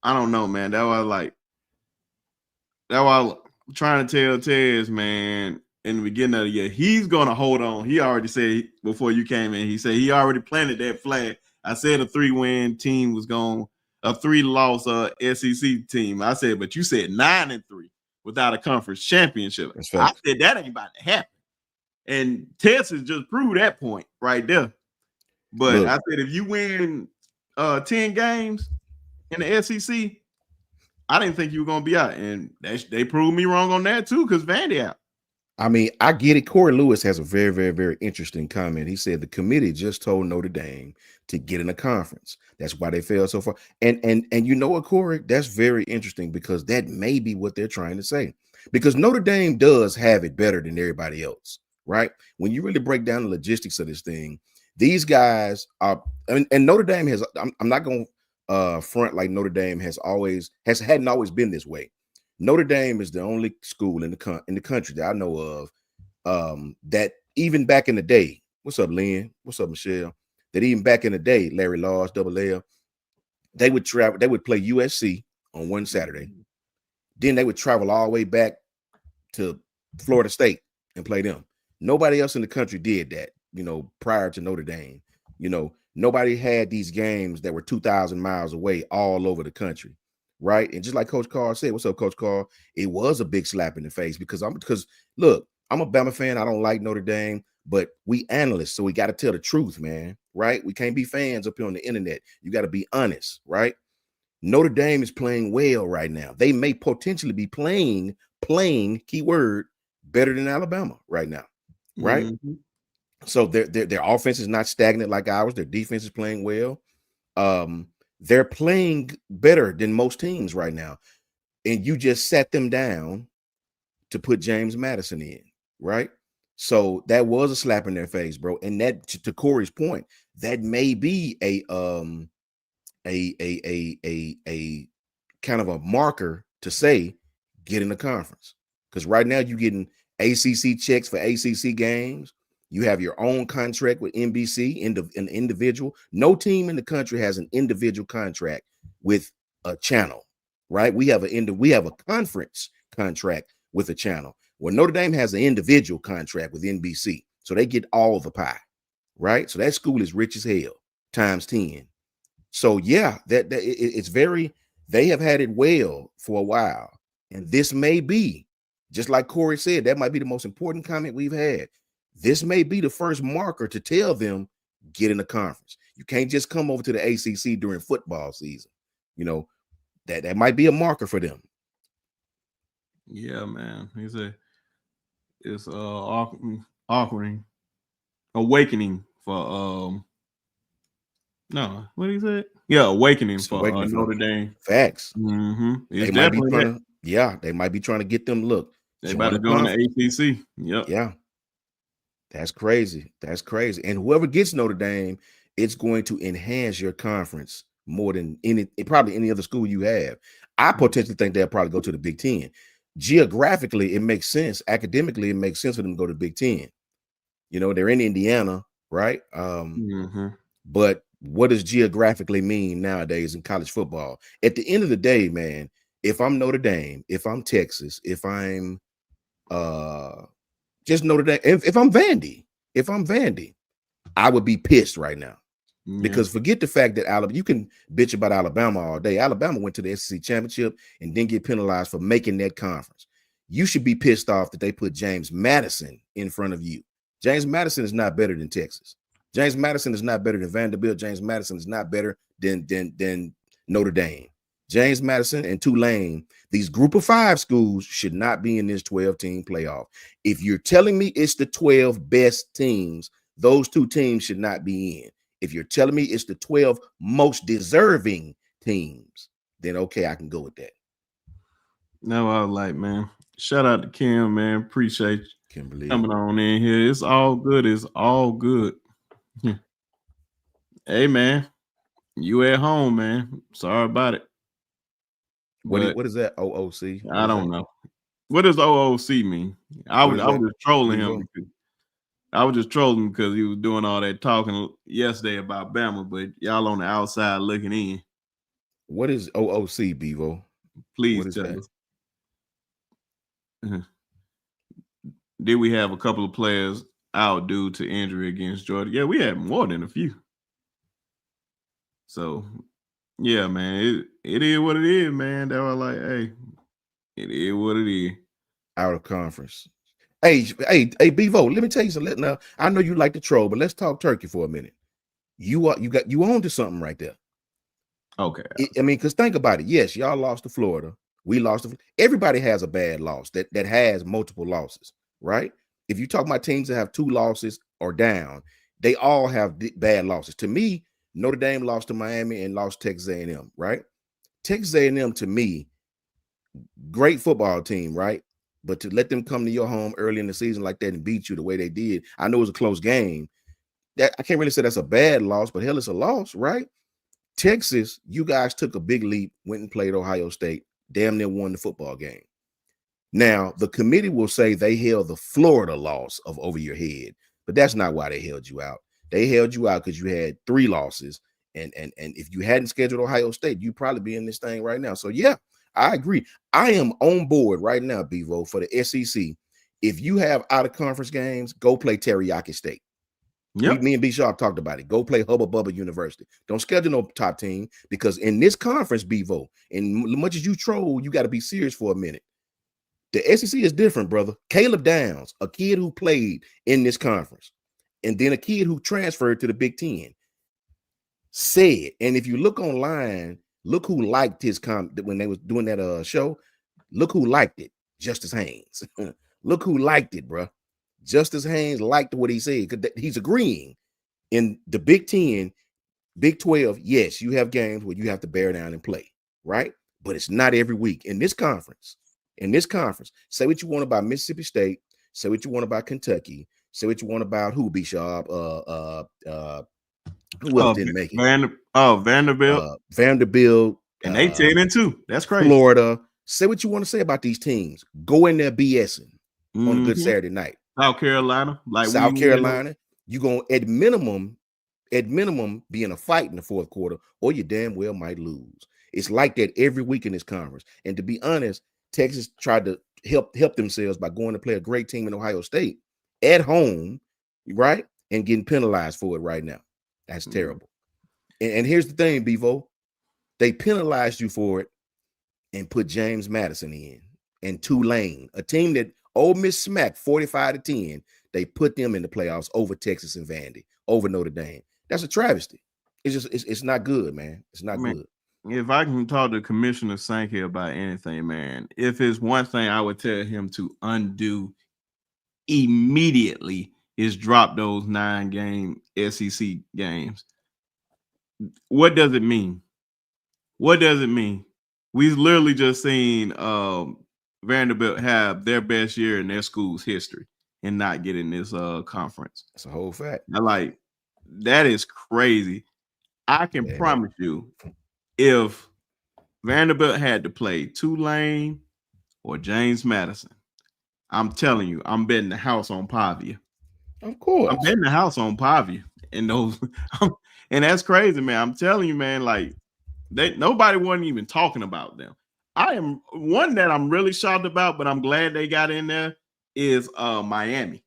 don't know, man. That was I'm trying to tell Tez, man, in the beginning of the year, he's gonna hold on. He already said before you came in, he said he already planted that flag. I said a 3-win team was going, a 3-loss SEC team. I said, but you said 9-3 without a conference championship. I said that ain't about to happen. And Texas just proved that point right there. But I said, if you win 10 games in the SEC, I didn't think you were going to be out. And they proved me wrong on that too, because Vandy out. I mean, I get it. Corey Lewis has a very, very, very interesting comment. He said the committee just told Notre Dame to get in a conference. That's why they failed so far. And you know what, Corey? That's very interesting, because that may be what they're trying to say. Because Notre Dame does have it better than everybody else, right? When you really break down the logistics of this thing, these guys are, and Notre Dame has, I'm not going to front like Notre Dame hadn't always been this way. Notre Dame is the only school in the country that I know of that even back in the day, what's up, Lynn? What's up, Michelle? That even back in the day, Larry Laws, Double L, they would play USC on one Saturday. Then they would travel all the way back to Florida State and play them. Nobody else in the country did that, prior to Notre Dame. Nobody had these games that were 2,000 miles away all over the country. Right. And just like Coach Karl said, what's up, Coach Karl? It was a big slap in the face because look, I'm a Bama fan. I don't like Notre Dame, but we analysts, so we got to tell the truth, man, right? We can't be fans up here on the internet. You got to be honest, right? Notre Dame is playing well right now. They may potentially be playing, keyword, better than Alabama right now, right? Mm-hmm. So their offense is not stagnant like ours. Their defense is playing well. They're playing better than most teams right now. And you just sat them down to put James Madison in, right? So that was a slap in their face, bro. And that, to Corey's point, that may be a kind of a marker to say get in the conference. Because right now you're getting ACC checks for ACC games. You have your own contract with NBC, an individual. No team in the country has an individual contract with a channel, right? We have a conference contract with a channel. Well, Notre Dame has an individual contract with NBC, so they get all the pie, right? So that school is rich as hell times 10. So yeah, it's very. They have had it well for a while, and this may be, just like Corey said, that might be the most important comment we've had. This may be the first marker to tell them get in the conference. You can't just come over to the ACC during football season. You know, that might be a marker for them. Yeah, man. He said it's awakening for no, what did he say? Yeah, awakening for Notre Dame. Facts. Mm-hmm. They might be trying to, they might be trying to get them. Look, they about to join the ACC. Yep. Yeah. That's crazy. That's crazy. And whoever gets Notre Dame, it's going to enhance your conference more than probably any other school you have. I potentially think they'll probably go to the Big Ten. Geographically, it makes sense. Academically, it makes sense for them to go to Big Ten. You know, they're in Indiana, right? But what does geographically mean nowadays in college football? At the end of the day, man, if I'm Notre Dame, if I'm Texas, if I'm just Notre Dame, if I'm Vandy, I would be pissed right now. Because forget the fact that Alabama, you can bitch about Alabama all day. Alabama went to the SEC championship and didn't get penalized for making that conference. You should be pissed off that they put James Madison in front of you. James Madison is not better than Texas. James Madison is not better than Vanderbilt. James Madison is not better than Notre Dame. James Madison and Tulane, these group of 5 schools should not be in this 12-team playoff. If you're telling me it's the 12 best teams, those 2 teams should not be in. If you're telling me it's the 12 most deserving teams, then okay, I can go with that. No, I was like, man, shout out to Kim, man. Appreciate you Kimberly coming on in here. It's all good. It's all good. Hey, man, you at home, man. Sorry about it. What is that? OOC? I don't know. What does OOC mean? I was just trolling him. I was just trolling because he was doing all that talking yesterday about Bama, but y'all on the outside looking in. What is OOC, Bevo? Please tell us. Did we have a couple of players out due to injury against Georgia? Yeah, we had more than a few. So, yeah, man, it is what it is, man. They were like, hey, it is what it is. Out of conference. Hey, Bevo, let me tell you something. Now, I know you like to troll, but let's talk turkey for a minute. You on to something right there. Okay. I mean, because think about it. Yes, y'all lost to Florida. We lost to everybody has a bad loss that has multiple losses, right? If you talk about teams that have 2 losses or down, they all have bad losses. To me, Notre Dame lost to Miami and lost Texas A&M, right? Texas A&M, to me, great football team, right? But to let them come to your home early in the season like that and beat you the way they did, I know it was a close game. That I can't really say that's a bad loss, but hell, it's a loss, right? Texas, you guys took a big leap, went and played Ohio State, damn near won the football game. Now, the committee will say they held the Florida loss over your head, but that's not why they held you out. They held you out because you had 3 losses, and if you hadn't scheduled Ohio State, you'd probably be in this thing right now. So yeah, I agree. I am on board right now, Bevo, for the SEC. If you have out-of-conference games, go play Teriyaki State. Yep. Me and B Sharp talked about it. Go play Hubba Bubba University. Don't schedule no top team, because in this conference, Bevo, and much as you troll, you got to be serious for a minute. The SEC is different, brother. Caleb Downs, a kid who played in this conference, and then a kid who transferred to the Big Ten said, and if you look online, look who liked his when they was doing that show. Look who liked it. Justice Haynes. Look who liked it, bro. Justice Haynes liked what he said because he's agreeing. In the Big Ten, Big 12, yes, you have games where you have to bear down and play, right? But it's not every week. In this conference, say what you want about Mississippi State, say what you want about Kentucky, say what you want about who, B-Sharp, who else didn't make it? Vanderbilt. Vanderbilt. And they 10-2. That's crazy. Florida. Say what you want to say about these teams. Go in there BSing on a good Saturday night. South Carolina. South Carolina. You're going to, at minimum, be in a fight in the fourth quarter, or you damn well might lose. It's like that every week in this conference. And to be honest, Texas tried to help themselves by going to play a great team in Ohio State at home, right? And getting penalized for it right now. That's terrible. And here's the thing, Bevo. They penalized you for it and put James Madison in and Tulane, a team that Ole Miss smacked 45-10. They put them in the playoffs over Texas and Vandy, over Notre Dame. That's a travesty. It's not good, man. It's not good. If I can talk to Commissioner Sankey about anything, man, if it's one thing I would tell him to undo immediately is drop those 9-game SEC games. What does it mean? What does it mean? We've literally just seen Vanderbilt have their best year in their school's history and not getting this conference. That's a whole fact. That is crazy. I can promise you, if Vanderbilt had to play Tulane or James Madison, I'm telling you, I'm betting the house on Pavia. Of course. I'm betting the house on Pavia. And those and that's crazy, man. I'm telling you, man, like nobody wasn't even talking about them. I am one that I'm really shocked about, but I'm glad they got in there is Miami.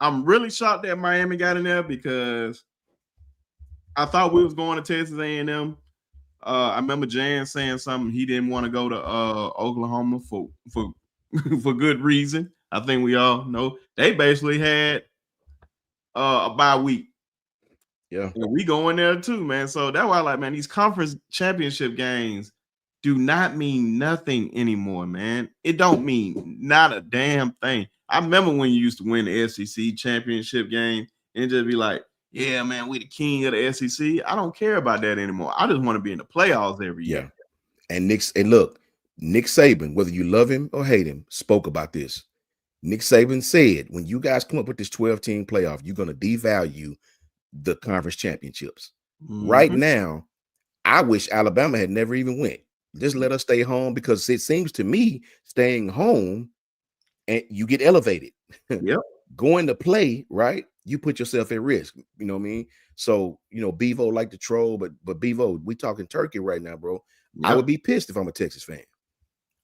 I'm really shocked that Miami got in there because I thought we was going to Texas A&M. I remember Jance saying something. He didn't want to go to Oklahoma for for good reason. I think we all know they basically had a bye week. Yeah, and we go in there too, man. So that's why, like, man, these conference championship games do not mean nothing anymore, man. It don't mean not a damn thing. I remember when you used to win the SEC championship game and just be like, yeah, man, we the king of the SEC. I don't care about that anymore. I just want to be in the playoffs every year. And Nick Saban, whether you love him or hate him, spoke about this. Nick Saban said, when you guys come up with this 12-team playoff, you're going to devalue the conference championships. Right now, I wish Alabama had never even went. Just let us stay home, because it seems to me staying home and you get elevated. Yep. Going to play, right? You put yourself at risk. You know what I mean? So, Bevo like to troll, but Bevo, we talking turkey right now, bro. Yep. I would be pissed if I'm a Texas fan.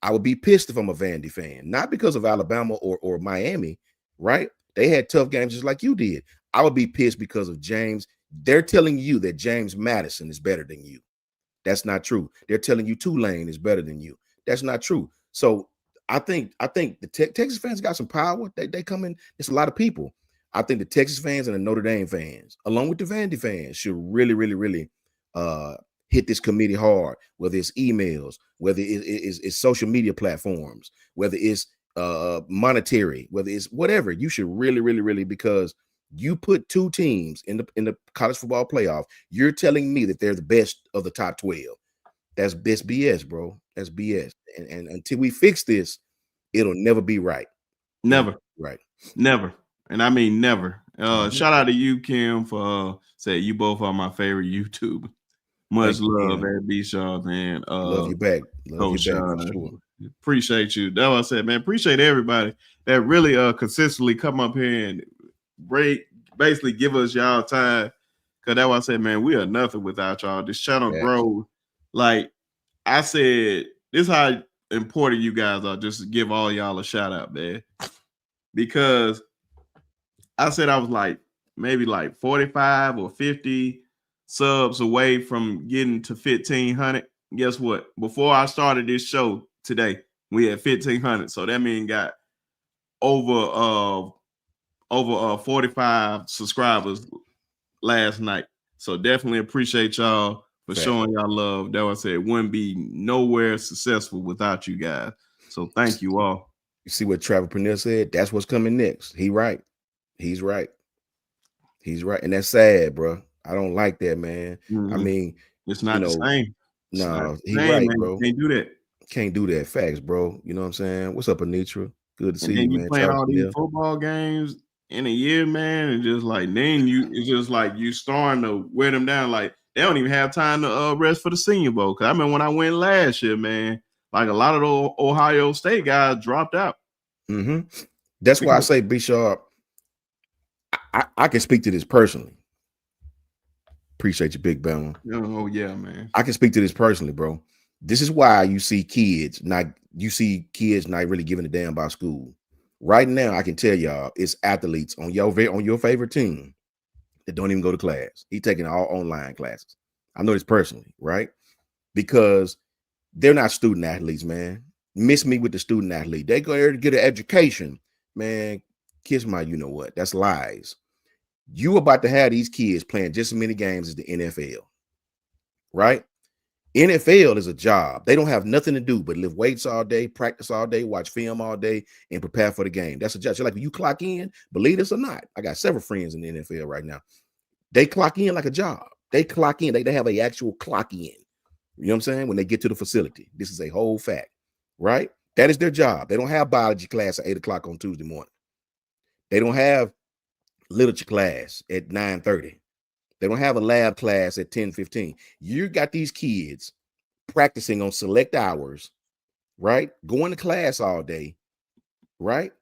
I would be pissed if I'm a Vandy fan, not because of Alabama or Miami, right? They had tough games just like you did. I would be pissed because of James. They're telling you that James Madison is better than you. That's not true. They're telling you Tulane is better than you. That's not true. So I think the Texas fans got some power. They come in. It's a lot of people. I think the Texas fans and the Notre Dame fans, along with the Vandy fans, should really, really, really hit this committee hard, whether it's emails, whether it's social media platforms, whether it's monetary, whether it's whatever. You should really, really, really, because you put two teams in the college football playoff. You're telling me that they're the best of the top 12. That's BS, bro. That's BS. And until we fix this, it'll never be right. Never. Right. Never. And I mean never. Shout out to you, Kim, for saying you both are my favorite YouTube. Much love at B-Shaw, man. Love you back. Love you back, Shawn, for sure. Appreciate you. That's what I said, man. Appreciate everybody that really consistently come up here and basically give us y'all time. Cause that's why I said, man, we are nothing without y'all. This channel grows. Like I said, this is how important you guys are. Just to give all y'all a shout out, man. Because I said I was like maybe like 45 or 50 subs away from getting to 1,500. Guess what? Before I started this show today, we had 1,500. So that means got over over 45 subscribers last night. So definitely appreciate y'all for showing y'all love. That was said, wouldn't be nowhere successful without you guys. So thank you all. You see what Travis Purnell said? That's what's coming next. He's right. He's right. And that's sad, bro. I don't like that, man. I mean, it's not the same. No, he right, man. bro. Can't do that. Can't do that. Facts, bro. You know what I'm saying? What's up, Anitra? Good to see you, man. Playing all these football games in a year, man, and just like then it's just like you starting to wear them down. Like they don't even have time to rest for the Senior Bowl. Cause I remember when I went last year, man, like a lot of the Ohio State guys dropped out. That's why I say, B Sharp, I can speak to this personally. Appreciate you, Big Bama. Oh yeah, man. I can speak to this personally, bro. This is why you see kids not really giving a damn about school. Right now, I can tell y'all it's athletes on your favorite team that don't even go to class. He taking all online classes. I know this personally, right? Because they're not student athletes, man. Miss me with the student athlete. They go there to get an education, man. Kiss my, you know what? That's lies. You about to have these kids playing just as many games as the NFL, right? NFL is a job. They don't have nothing to do but lift weights all day, practice all day, watch film all day, and prepare for the game. That's a job. So like when you clock in, believe this or not, I got several friends in the NFL right now. They clock in like a job. They clock in. They have an actual clock in. You know what I'm saying? When they get to the facility, this is a whole fact, right? That is their job. They don't have biology class at 8 o'clock on Tuesday morning. They don't have literature class at 9:30. They don't have a lab class at 10:15. You got these kids practicing on select hours, right? Going to class all day, right?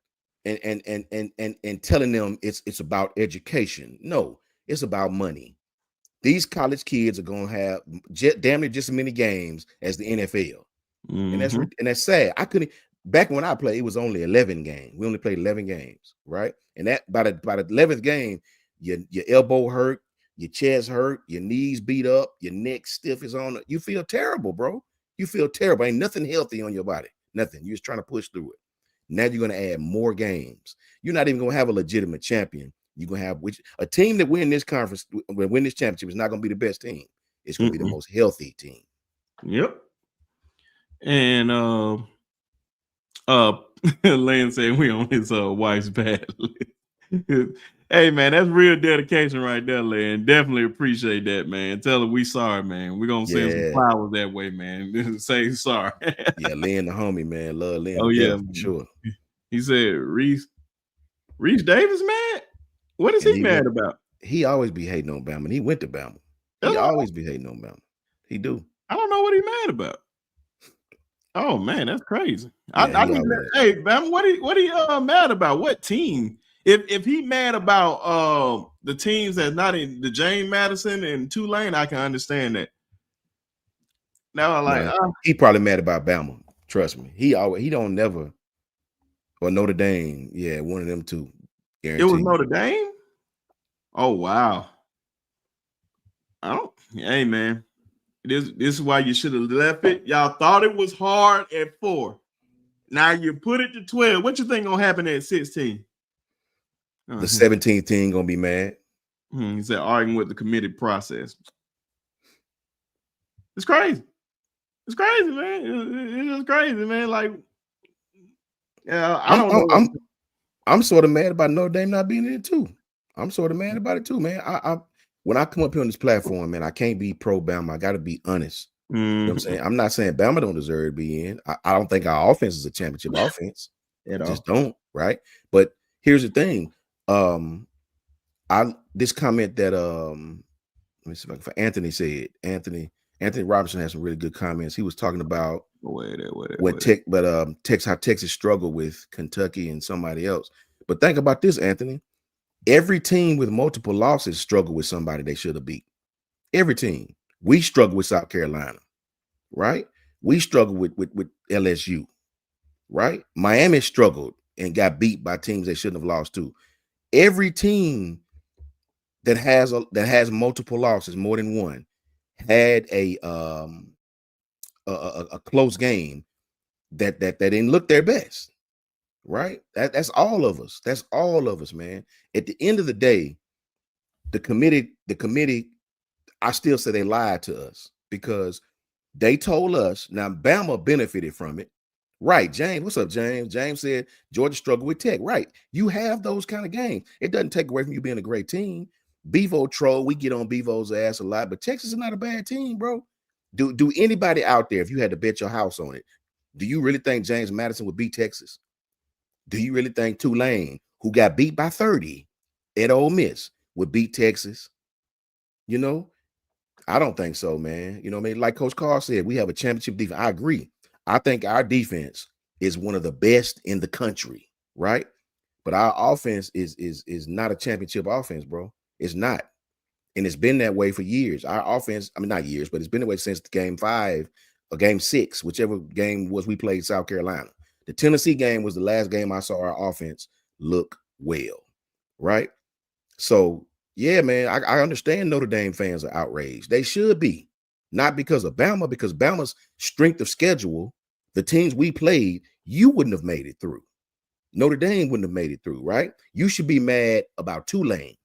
And telling them it's about education. No, it's about money. These college kids are gonna have damn near just as many games as the NFL, and that's sad. I couldn't. Back when I played, it was only 11 games. We only played 11 games, right? And that by the 11th game, your elbow hurt, your chest hurt, your knees beat up, your neck stiff is on. You feel terrible, bro. You feel terrible. Ain't nothing healthy on your body. Nothing. You're just trying to push through it. Now you're gonna add more games. You're not even gonna have a legitimate champion. You're gonna have a team that win this conference, win this championship is not gonna be the best team. It's gonna be the most healthy team. Yep. And Lane saying we on his wife's bad list. Hey man, that's real dedication right there, Lane. Definitely appreciate that, man. Tell her we sorry, man. We're gonna send some flowers that way, man. Say sorry. Yeah, Lynn the homie, man. Love Lynn. Oh yeah, for sure. He said Reese Davis mad. What is he mad about? He always be hating on Bama. And he went to Bama. He always be hating on Bama. He do. I don't know what he mad about. Oh man, that's crazy. Yeah, hey, Bama, what he mad about? What team? If he mad about the teams that's not in the James Madison and Tulane, I can understand that. Now, he probably mad about Bama. Trust me. He don't never. Or Notre Dame. Yeah, one of them two. Guaranteed. It was Notre Dame? Oh wow. Hey man. This is why you should have left it. Y'all thought it was hard at 4. Now you put it to 12. What you think gonna happen at 16? The 17th team gonna be mad. He said arguing with the committee process. It's crazy. It's crazy, man. It's just crazy, man. Like, yeah, I don't know. I'm sort of mad about Notre Dame not being in it too. I'm sort of mad about it too, man. When I come up here on this platform, man, I can't be pro Bama. I got to be honest. You know what I'm saying? I'm not saying Bama don't deserve to be in. I don't think our offense is a championship offense. Just don't, right? But here's the thing. This comment that let me see if I can find Anthony said. Anthony Robinson has some really good comments. He was talking about how Texas struggled with Kentucky and somebody else. But think about this, Anthony. Every team with multiple losses struggle with somebody they should have beat. Every team. We struggle with South Carolina, right? We struggle with LSU, right? Miami struggled and got beat by teams they shouldn't have lost to. Every team that has multiple losses, more than one, had a close game that didn't look their best. right? That's all of us. That's all of us, man. At the end of the day, the committee, I still say they lied to us because they told us. Now, Bama benefited from it. Right, James. What's up, James? James said Georgia struggled with Tech. Right. You have those kind of games. It doesn't take away from you being a great team. Bevo troll, we get on Bevo's ass a lot, but Texas is not a bad team, bro. Do anybody out there, if you had to bet your house on it, do you really think James Madison would beat Texas? Do you really think Tulane, who got beat by 30 at Ole Miss, would beat Texas? You know, I don't think so, man. You know what I mean? Like Coach Karl said, we have a championship defense. I agree. I think our defense is one of the best in the country, right? But our offense is not a championship offense, bro. It's not. And it's been that way for years. Our offense, I mean, not years, but it's been that way since game 5 or game 6, whichever game was we played South Carolina. The Tennessee game was the last game I saw our offense look well, right? So, yeah, man, I understand Notre Dame fans are outraged. They should be. Not because of Bama, because Bama's strength of schedule, the teams we played, you wouldn't have made it through. Notre Dame wouldn't have made it through, right? You should be mad about Tulane,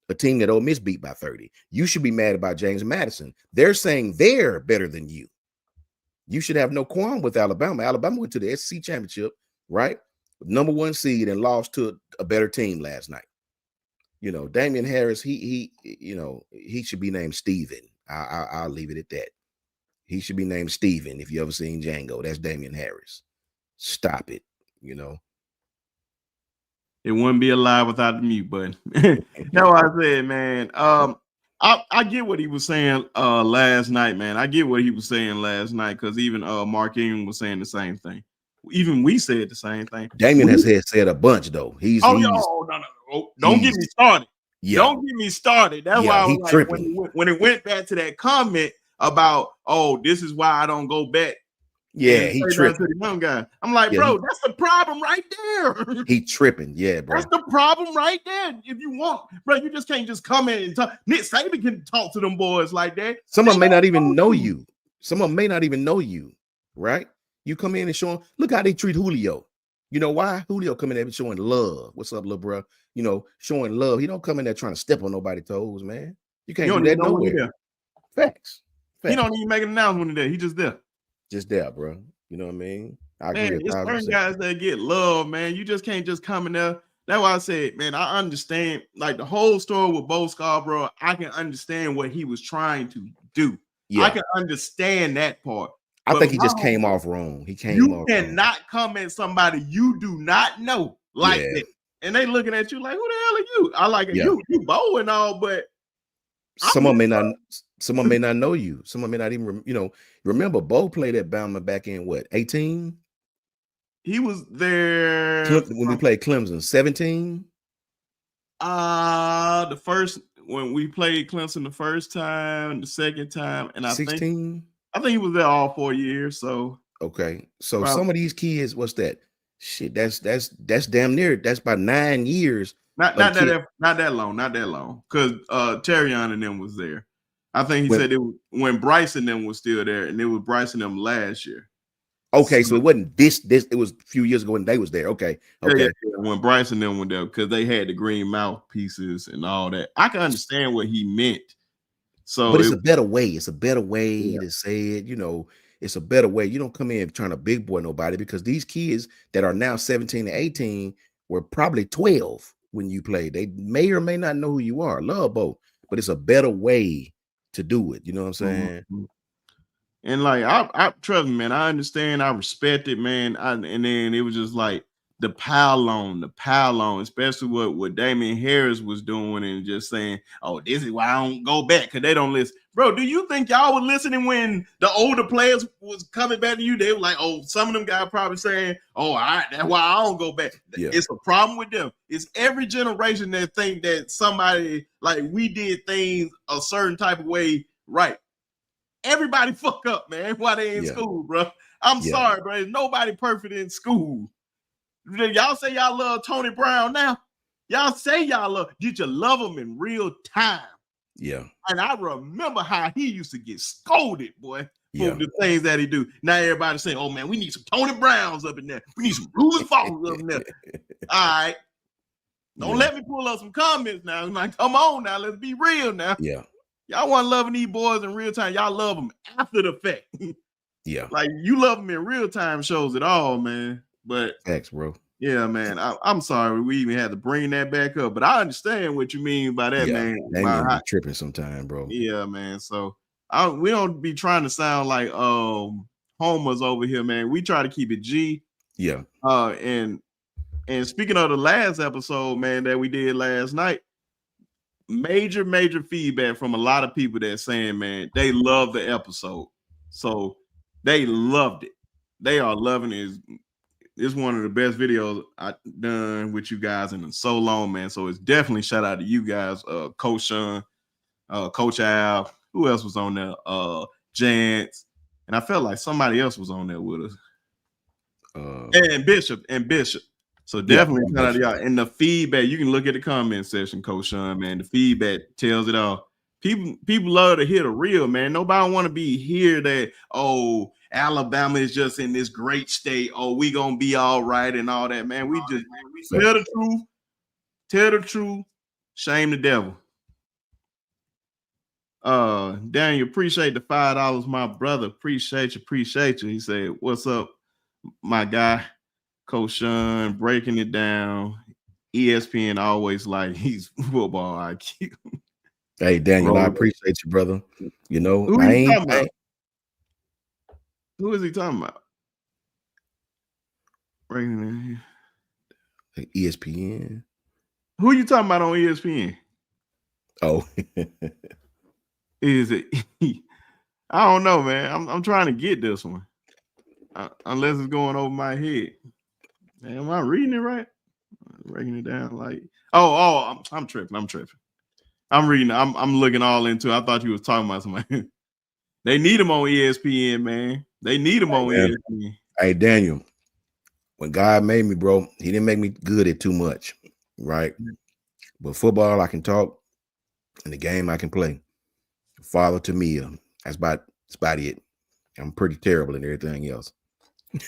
a team that Ole Miss beat by 30. You should be mad about James Madison. They're saying they're better than you. You should have no qualm with Alabama. Alabama went to the SEC championship, right? Number 1 seed and lost to a better team last night. You know, Damian Harris, he should be named Steven. I'll leave it at that. He should be named Steven. If you ever seen Django, that's Damian Harris. Stop it, you know. It wouldn't be alive without the mute button. That's what I said, man. I get what he was saying last night, man. I get what he was saying last night because even Mark Ingram was saying the same thing. Even we said the same thing. Damian has said a bunch though. No. Don't get me started. Yeah. Don't get me started. That's why I was like, when it went back to that comment about, this is why I don't go back. Yeah, he tripping. To the young guy. I'm like, bro, that's the problem right there. He tripping, yeah, bro. That's the problem right there. If you want, bro, you just can't just come in and talk. Nick Saban can talk to them boys like that. Some of them may not even know you. Some of them may not even know you, right? You come in and show them, look how they treat Julio. You know why? Julio coming in there showing love. What's up, little bro? You know, showing love. He don't come in there trying to step on nobody's toes, man. You can't do that nowhere. Facts. He don't even make an announcement today. He just there. Just there, bro. You know what I mean? I agree. It's certain guys that get love, man. You just can't just come in there. That's why I said, man, I understand. Like the whole story with Bo Scarborough, I can understand what he was trying to do. Yeah. I can understand that part. I think he just came off wrong. He came off wrong. You cannot come at somebody you do not know like that. And they looking at you like, who the hell are you? I like it. You Bo and all, but some of them may not know you. Some of them may not even, remember Bo played at Bama back in what, 18? He was there when we played Clemson, 17. When we played Clemson the first time, the second time, and 16. I think he was there all 4 years. So okay, so probably. Some of these kids, what's that? Shit, that's damn near. That's about 9 years. Not that long. Because Terrion and them was there. I think he said it was when Bryson them was still there, and it was Bryson them last year. Okay, so it wasn't this. It was a few years ago when they was there. Okay. Yeah, when Bryson them were there, because they had the green mouthpieces and all that. I can understand what he meant. So, but it's a better way. It's a better way to say it. It's a better way. You don't come in trying to big boy nobody, because these kids that are now 17 and 18 were probably 12 when you played. They may or may not know who you are. Love both, but it's a better way to do it. You know what I'm saying? Mm-hmm. And like I trust me, man. I understand. I respect it, man. And then it was just like the pile on, especially what Damian Harris was doing and just saying, "Oh, this is why I don't go back," because they don't listen. Bro, do you think y'all were listening when the older players was coming back to you? They were like, "Oh, some of them guys probably saying, oh, all right, that's why I don't go back." Yeah. It's a problem with them. It's every generation that think that somebody like we did things a certain type of way, right? Everybody fuck up, man, while they in school, bro. I'm sorry, bro. There's nobody perfect in school. Y'all say y'all love Tony Brown now. Y'all say y'all love. Did you love him in real time? Yeah. And I remember how he used to get scolded, boy. Yeah. the things that he do. Now everybody's saying, "Oh man, we need some Tony Browns up in there. We need some Rulers Falls up in there." All right, don't let me pull up some comments now. Like, come on now, let's be real now. Yeah. Y'all want loving these boys in real time. Y'all love them after the fact. Yeah. Like you love them in real time shows it all, man. But thanks, bro. Yeah, man. I'm sorry we even had to bring that back up, but I understand what you mean by that, man. Damien be tripping sometime, bro. Yeah, man. So we don't be trying to sound like homers over here, man. We try to keep it G. Yeah. And speaking of the last episode, man, that we did last night, major feedback from a lot of people that saying, man, they love the episode. So they loved it. They are loving it. It's one of the best videos I've done with you guys in so long, man. So it's definitely shout out to you guys, Coach Shawn, Coach Al. Who else was on there? Jance, and I felt like somebody else was on there with us. And Bishop. So definitely shout out to y'all. And the feedback, you can look at the comment section, Coach Shawn, man. The feedback tells it all. People love to hear the real, man. Nobody want to be here that, oh, Alabama is just in this great state. Oh, we gonna be all right and all that, man. We just tell the truth, shame the devil. Daniel, appreciate the $5, my brother. Appreciate you. He said, "What's up, my guy, Coach Shawn, breaking it down. ESPN always like he's football IQ." Hey, Daniel, I appreciate you, brother. You know, who is he talking about? Breaking it. ESPN. Who you talking about on ESPN? Oh, is it? I don't know, man. I'm trying to get this one, unless it's going over my head. Man, am I reading it right? I'm breaking it down like. I'm tripping. I'm reading. I'm looking all into. I thought you was talking about somebody. They need him on ESPN, man. They need him on ESPN. Hey, Daniel, when God made me, bro, he didn't make me good at too much, right? But football, I can talk, and the game I can play. Father to me, that's about it. I'm pretty terrible in everything else.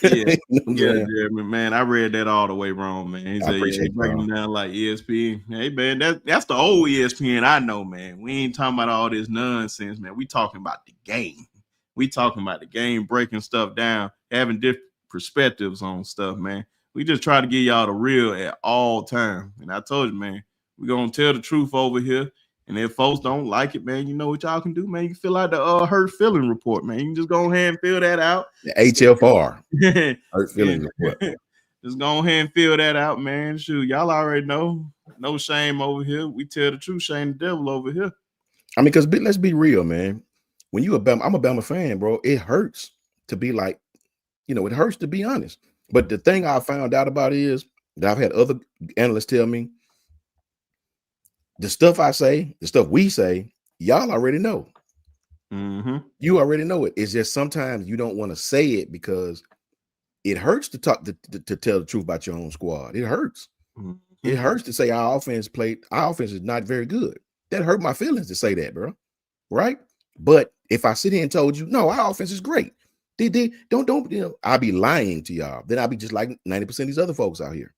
Yeah, Jeremy, man, I read that all the way wrong, man. He said, "Yeah, breaking down like ESPN." Hey, man, that's the old ESPN I know, man. We ain't talking about all this nonsense, man. We talking about the game. We talking about the game, breaking stuff down, having different perspectives on stuff, man. We just try to get y'all the real at all time. And I told you, man, we're gonna tell the truth over here. And if folks don't like it, man, you know what y'all can do, man. You can fill out the hurt feeling report, man. You can just go ahead and fill that out. The HFR. Hurt feeling report. Just go ahead and fill that out, man. Shoot, y'all already know. No shame over here. We tell the truth, shame the devil over here. I mean, because let's be real, man. When I'm a Bama fan, bro, it hurts to be like, it hurts to be honest. But the thing I found out about is that I've had other analysts tell me, the stuff I say, the stuff we say, y'all already know. Mm-hmm. You already know it. It's just sometimes you don't want to say it because it hurts to talk to tell the truth about your own squad. It hurts. Mm-hmm. It hurts to say our offense is not very good. That hurt my feelings to say that, bro. Right? But if I sit here and told you, no, our offense is great. Don't I'll be lying to y'all. Then I'll be just like 90% of these other folks out here.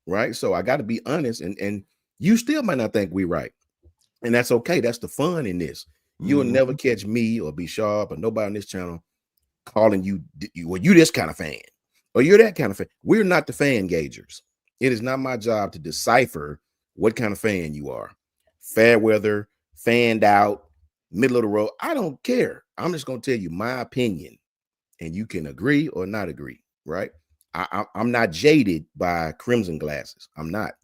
Right? So I got to be honest, and you still might not think we're right. And that's okay. That's the fun in this. You'll never catch me or be sharp or nobody on this channel calling you this kind of fan or you're that kind of fan. We're not the fan gaugers. It is not my job to decipher what kind of fan you are. Fair weather, fanned out, middle of the road. I don't care. I'm just going to tell you my opinion and you can agree or not agree. Right? I'm not jaded by crimson glasses. I'm not.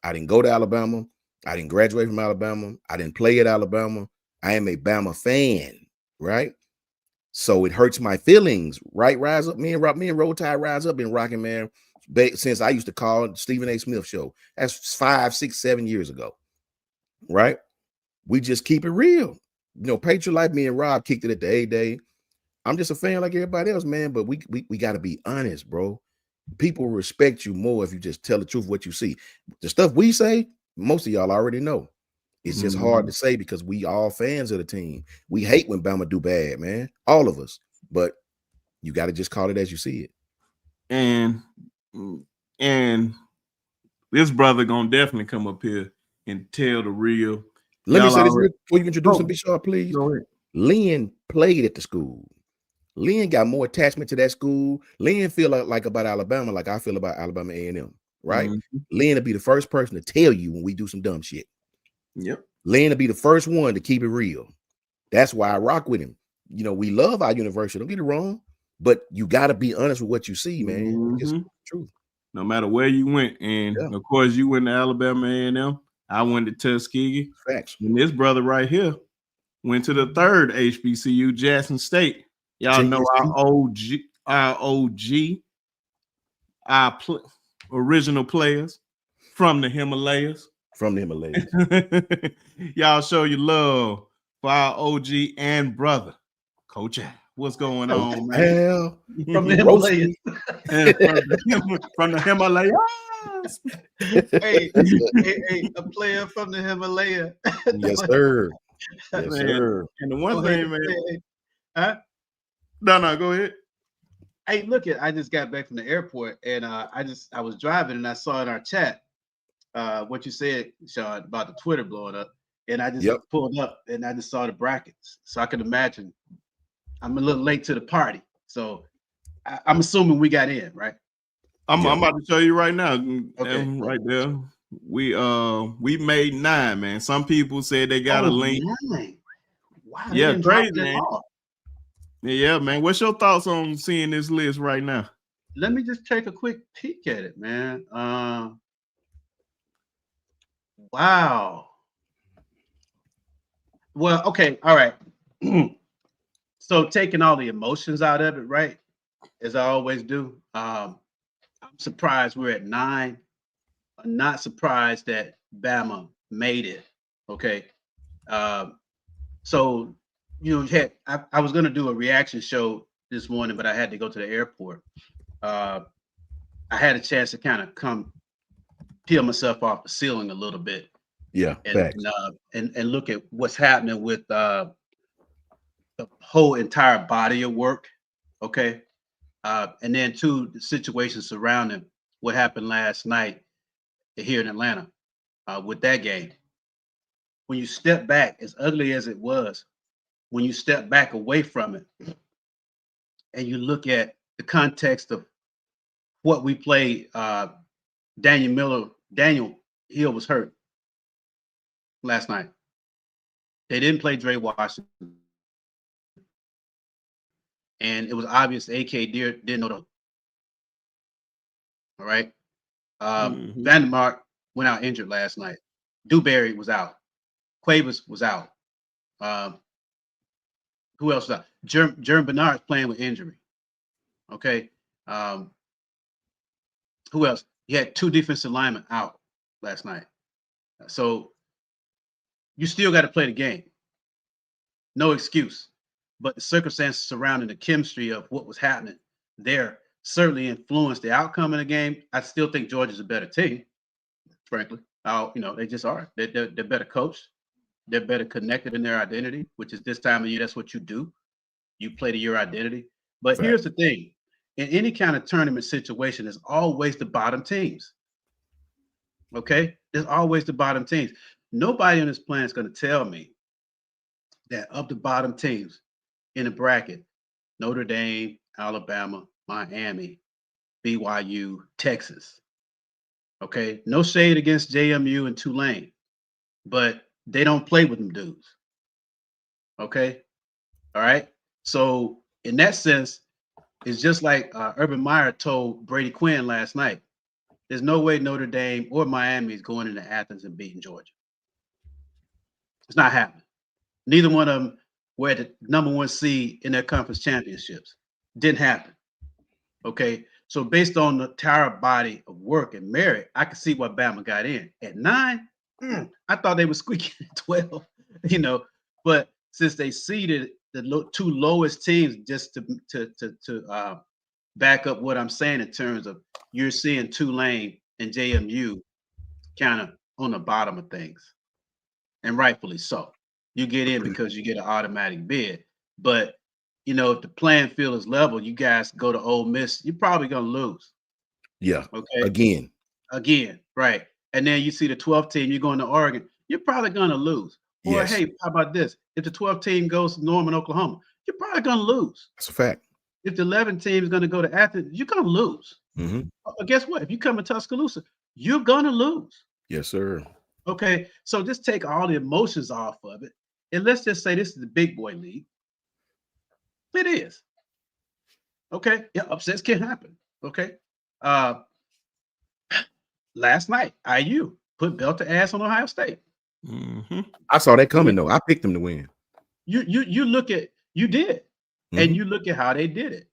I didn't go to Alabama. I didn't graduate from Alabama. I didn't play at Alabama. I am a Bama fan, right? So it hurts my feelings, right? Rise up, me and Roll Tide Rise Up been rocking, man, since I used to call Stephen A. Smith show. That's 5, 6, 7 years ago, right? We just keep it real. Patriot Life, me and Rob kicked it at the A-Day. I'm just a fan like everybody else, man, but we got to be honest, bro. People respect you more if you just tell the truth what you see. The stuff we say, most of y'all already know. It's just hard to say because we all fans of the team. We hate when Bama do bad, man. All of us. but you got to just call it as you see it. And this brother gonna definitely come up here and tell the real. Let me Y'all say this already, before you introduce him, Bishop, please. go ahead. Lynn played at the school. Lynn got more attachment to that school. Lynn feel like about Alabama like I feel about Alabama A&M, right? Lynn will be the first person to tell you when we do some dumb shit. Yep. Lynn will be the first one to keep it real. That's why I rock with him. You know, we love our university. Don't get it wrong, but you got to be honest with what you see, man. It's truth. No matter where you went, and of course you went to Alabama A&M. I went to Tuskegee. Facts. And this brother right here went to the third HBCU, Jackson State. Y'all know our original players from the Himalayas. From the Himalayas. Y'all show your love for our OG and brother, Coach Al. What's going on, man? Al, from the Himalayas. From the Himalayas. Hey, a player from the Himalaya. Yes, sir. Yes, Man. sir. And the one thing, man. Huh? No, go ahead. Hey, look I just got back from the airport, and I was driving, and I saw in our chat what you said, Shawn, about the Twitter blowing up, and I just pulled up and I just saw the brackets, so I can imagine. I'm a little late to the party, so I'm assuming we got in, right? I'm about to show you right now. Okay, right there. We made 9, man. Some people said they got a link. 9. Wow, yeah, crazy, man. Yeah, man. What's your thoughts on seeing this list right now? Let me just take a quick peek at it, man. Wow. Well, okay, all right. So taking all the emotions out of it, right? As I always do. I'm surprised we're at 9. I'm not surprised that Bama made it. Okay. So I was gonna do a reaction show this morning, but I had to go to the airport. I had a chance to kind of come peel myself off the ceiling a little bit. Yeah, and look at what's happening with the whole entire body of work. Okay. And then the situation surrounding what happened last night here in Atlanta with that game. When you step back, as ugly as it was, when you step back away from it and you look at the context of what we played, Daniel Hill was hurt last night. They didn't play Dre Washington. And it was obvious AK didn't know the. All right. Vandermark went out injured last night. Dewberry was out. Cuevas was out. Who else was out? Jerm Bernard's playing with injury. Okay. Who else? He had 2 defensive linemen out last night. So you still got to play the game. No excuse. But the circumstances surrounding the chemistry of what was happening there certainly influenced the outcome of the game. I still think Georgia's a better team, frankly. They just are. They're better coached. They're better connected in their identity, which is this time of year, that's what you do. You play to your identity. But here's the thing. In any kind of tournament situation, there's always the bottom teams. Okay? There's always the bottom teams. Nobody on this planet is going to tell me that of the bottom teams in the bracket, Notre Dame, Alabama, Miami, BYU, Texas. Okay? No shade against JMU and Tulane, but they don't play with them dudes. Okay? All right? So in that sense, it's just like Urban Meyer told Brady Quinn last night. There's no way Notre Dame or Miami is going into Athens and beating Georgia. It's not happening. Neither one of them were at the number 1 seed in their conference championships. Didn't happen. Okay. So based on the entire body of work and merit, I could see why Bama got in. At 9, I thought they were squeaking at 12, but since they seeded the 2 lowest teams, just to back up what I'm saying in terms of you're seeing Tulane and JMU kind of on the bottom of things, and rightfully so. You get in because you get an automatic bid, but you know, if the playing field is level, you guys go to Ole Miss, you're probably gonna lose. Yeah. Okay. Again. Right. And then you see the 12th team, you're going to Oregon, you're probably gonna lose. Or Yes. hey, how about this? If the 12th team goes to Norman, Oklahoma, you're probably gonna lose. That's a fact. If the 11th team is gonna go to Athens, you're gonna lose. Mm-hmm. But guess what? If you come to Tuscaloosa, you're gonna lose. Yes, sir. Okay. So just take all the emotions off of it. And let's just say this is the big boy league. It is. Okay. Yeah, upsets can happen. Okay. Last night, IU put belt to ass on Ohio State. Mm-hmm. I saw that coming though. I picked them to win. You look at you did, Mhm. and you look at how they did it.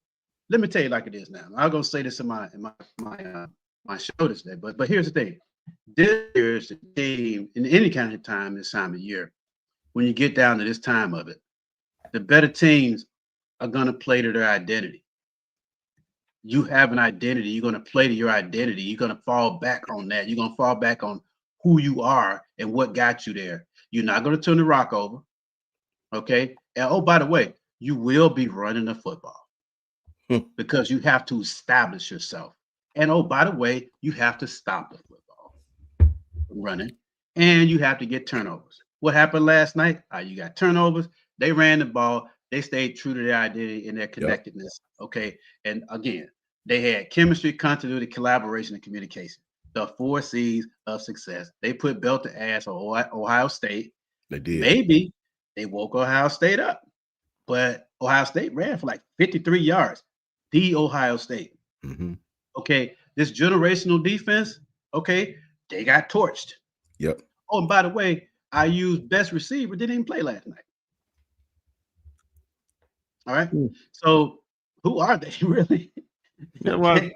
Let me tell you like it is now. I'm gonna say this in my show today, but here's the thing. This year's the team in any kind of time, this time of year, when you get down to this time of it, the better teams are gonna play to their identity. You have an identity, you're gonna play to your identity, you're gonna fall back on that, you're gonna fall back on who you are and what got you there. You're not gonna turn the rock over. Okay. And oh, by the way, you will be running the football because you have to establish yourself. And oh, by the way, you have to stop the football from running, and you have to get turnovers. What happened last night? You got turnovers. They ran the ball. They stayed true to their identity and their connectedness. Okay. And again, they had chemistry, continuity, collaboration, and communication. The 4 C's of success. They put belt to ass on Ohio State. They did. Maybe they woke Ohio State up, but Ohio State ran for like 53 yards. The Ohio State. Mm-hmm. Okay, this generational defense, okay, they got torched. Yep. Oh, and by the way, IU's best receiver didn't even play last night. All right. So who are they really? Yeah, well,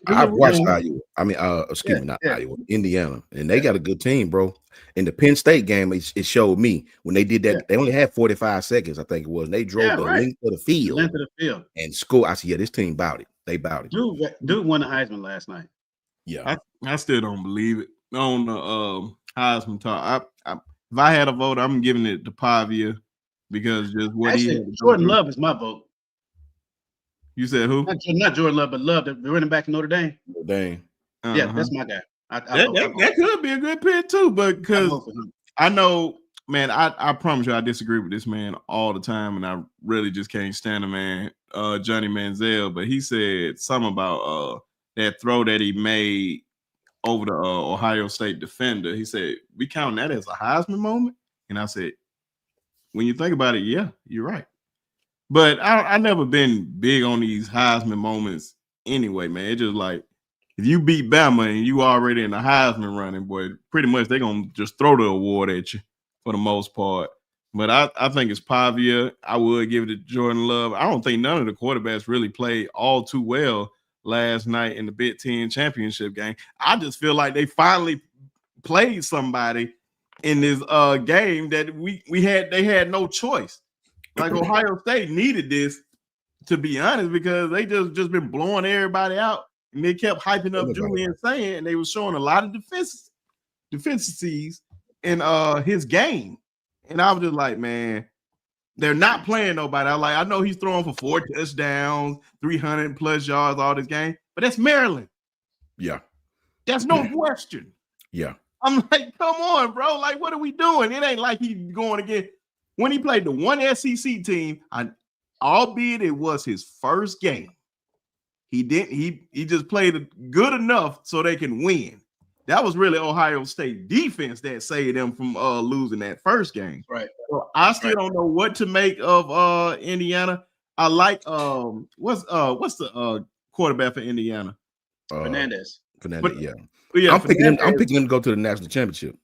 I've watched Iowa. I mean, excuse me, not yeah. Iowa, Indiana, and they got a good team, bro. In the Penn State game, it showed me when they did that. They only had 45 seconds, I think it was. And they drove the length of the field, and scored. I said, "Yeah, this team bowed it. They bowed it." Dude won the Heisman last night. Yeah, I still don't believe it on the Heisman talk. If I had a vote, I'm giving it to Pavia because just what he had. Jordan Love is my vote. You said who? Not Jordan Love, but Love, the running back in Notre Dame. Notre Dame. Yeah, that's my guy. That could be a good pick too, but because I know, man, I promise you, I disagree with this man all the time, and I really just can't stand the man, Johnny Manziel. But he said something about that throw that he made over the Ohio State defender. He said, "We count that as a Heisman moment," and I said, "When you think about it, yeah, you're right." But I never been big on these Heisman moments anyway, man. It's just like if you beat Bama and you already in the Heisman running, boy, pretty much they're gonna just throw the award at you for the most part. But I think it's Pavia. I would give it to Jordan Love. I don't think none of the quarterbacks really played all too well last night in the Big Ten championship game. I just feel like they finally played somebody in this game that they had no choice. Like Ohio State needed this, to be honest, because they just been blowing everybody out, and they kept hyping up Julian Saying, and they were showing a lot of deficiencies in his game. And I was just like, man, they're not playing nobody. I know he's throwing for 4 touchdowns, 300 plus yards all this game, but that's Maryland. Yeah. That's no question. Yeah. I'm like, come on, bro. Like, what are we doing? It ain't like he's going again. When he played the one SEC team, albeit it was his first game, he just played good enough so they can win. That was really Ohio State defense that saved them from losing that first game. Right. So I still don't know what to make of Indiana. I like what's the quarterback for Indiana? Fernandez. Yeah. I'm picking him to go to the national championship.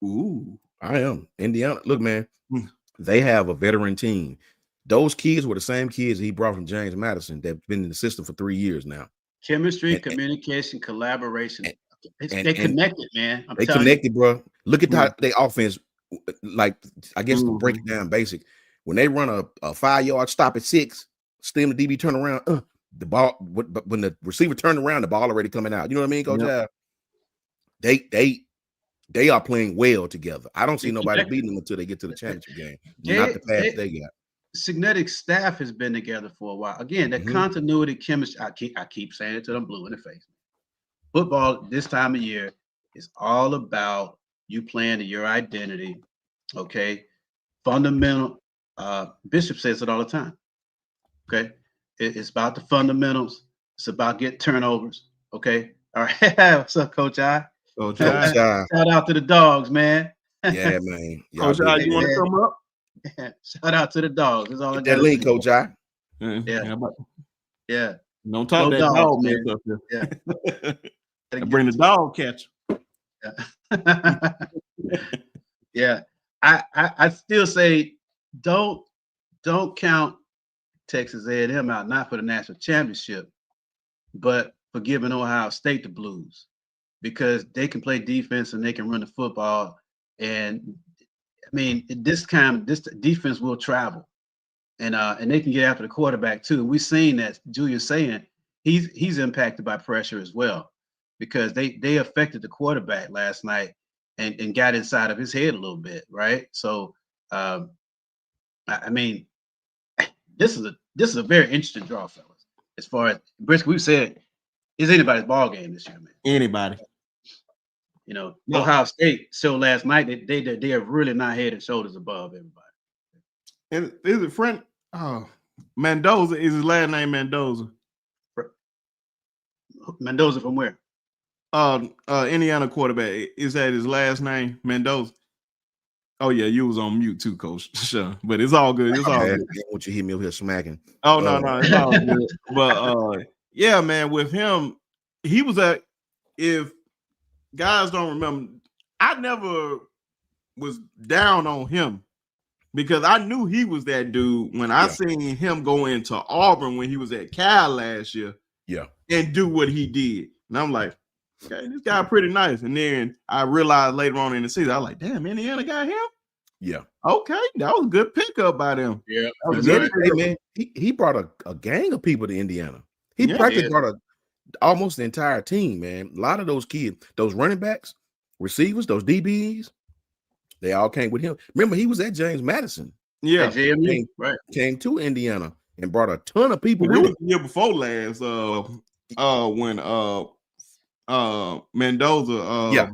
Ooh. I am. Indiana. Look, man. They have a veteran team. Those kids were the same kids he brought from James Madison that've been in the system for 3 years now. Chemistry, communication, collaboration. They connected, man. They connected, bro. Look at how they offense, like, I guess to break it down basic. When they run a 5-yard stop at 6, stem the DB turn around, the ball, but when the receiver turned around, the ball already coming out. You know what I mean, Coach? Yeah. They are playing well together. I don't see nobody beating them until they get to the championship game. Not the path they got. Signetic staff has been together for a while. Again, that continuity, chemistry. I keep saying it till I'm blue in the face. Football this time of year is all about you playing to your identity. Okay, fundamental. Bishop says it all the time. Okay, it's about the fundamentals. It's about getting turnovers. Okay, all right. What's up, Coach I? Coach I. Shout out to the dogs, man. Yeah, man. Coach I, you want to come up? Shout out to the dogs. That's all I got. That link, Coach I. Yeah. Don't talk that dog mess up here. Yeah. Bring the dog catcher. Yeah. I still say don't count Texas A&M out, not for the national championship, but for giving Ohio State the blues, because they can play defense and they can run the football. And I mean, this defense will travel, and they can get after the quarterback too. We've seen that. Julia's saying he's impacted by pressure as well, because they affected the quarterback last night and got inside of his head a little bit, right? So, I mean, this is a very interesting draw, fellas. As far as Briscoe, we've said, it's anybody's ball game this year, man. Anybody. You know, Ohio State showed last night that they are really not head and shoulders above everybody. And is it friend? Oh, Mendoza is his last name. Mendoza. Mendoza from where? Indiana quarterback. Is that his last name? Mendoza. Oh yeah, you was on mute too, Coach. Sure, but it's all good. It's all good. I want you to hear me over here smacking. Oh no, it's all good. But yeah, man, with him, he was at. If guys don't remember, I never was down on him because I knew he was that dude when I seen him go into Auburn when he was at Cal last year. Yeah, and do what he did, and I'm like, okay, this guy pretty nice. And then I realized later on in the season, I was like, damn, Indiana got him. Yeah. Okay, that was a good pickup by them. Yeah. Hey, man, he brought a gang of people to Indiana. He practically brought almost the entire team, man. A lot of those kids, those running backs, receivers, those DBs, they all came with him. Remember, he was at James Madison. Yeah. Came to Indiana and brought a ton of people with him. The year before last, when Mendoza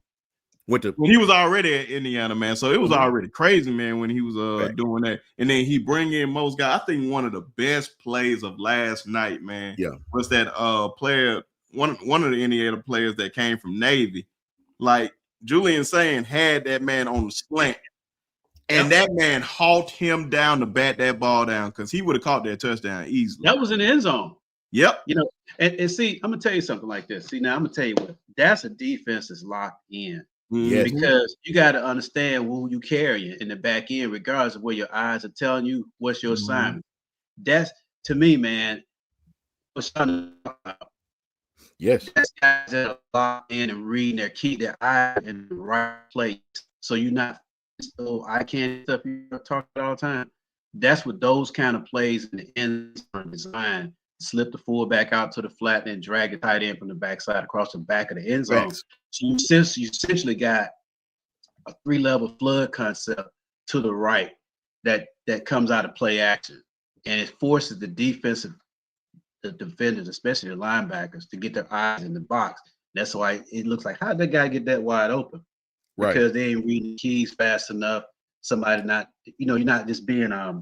when he was already at Indiana, man. So it was already crazy, man, when he was doing that. And then he bring in most guys. I think one of the best plays of last night, man, was that player, one of the Indiana players that came from Navy. Like Julian saying, had that man on the slant. And that man hauled him down to bat that ball down because he would have caught that touchdown easily. That was in the end zone. Yep. You know, and see, I'm gonna tell you something like this. See, now I'm gonna tell you what, that's a defense that's locked in. Yes. Because you got to understand who you carrying in the back end, regardless of where your eyes are telling you what's your assignment. That's, to me, man, what's yes. That's guys that are locked in and reading their eyes in the right place. So you're not I can't stuff you talk about all the time. That's what those kind of plays in the end are designed. Slip the fullback out to the flat and then drag it tight end from the backside across the back of the end zone. Right. So you essentially got a 3-level flood concept to the right that comes out of play action, and it forces the defenders, especially the linebackers, to get their eyes in the box. That's why it looks like, how did that guy get that wide open? Right. Because they ain't reading the keys fast enough. Somebody not, you're not just being I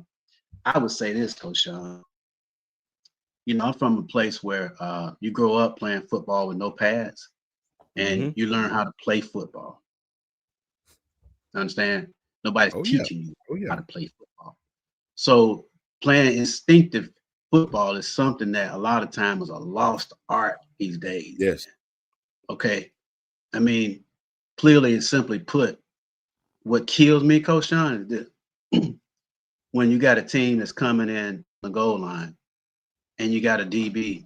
would say this, Coach Shawn. I'm from a place where you grow up playing football with no pads, and you learn how to play football. Understand? Nobody's teaching you how to play football. So playing instinctive football is something that a lot of times is a lost art these days. Yes. Okay. I mean, clearly and simply put, what kills me, Coach Shawn, is this. When you got a team that's coming in the goal line, and you got a DB.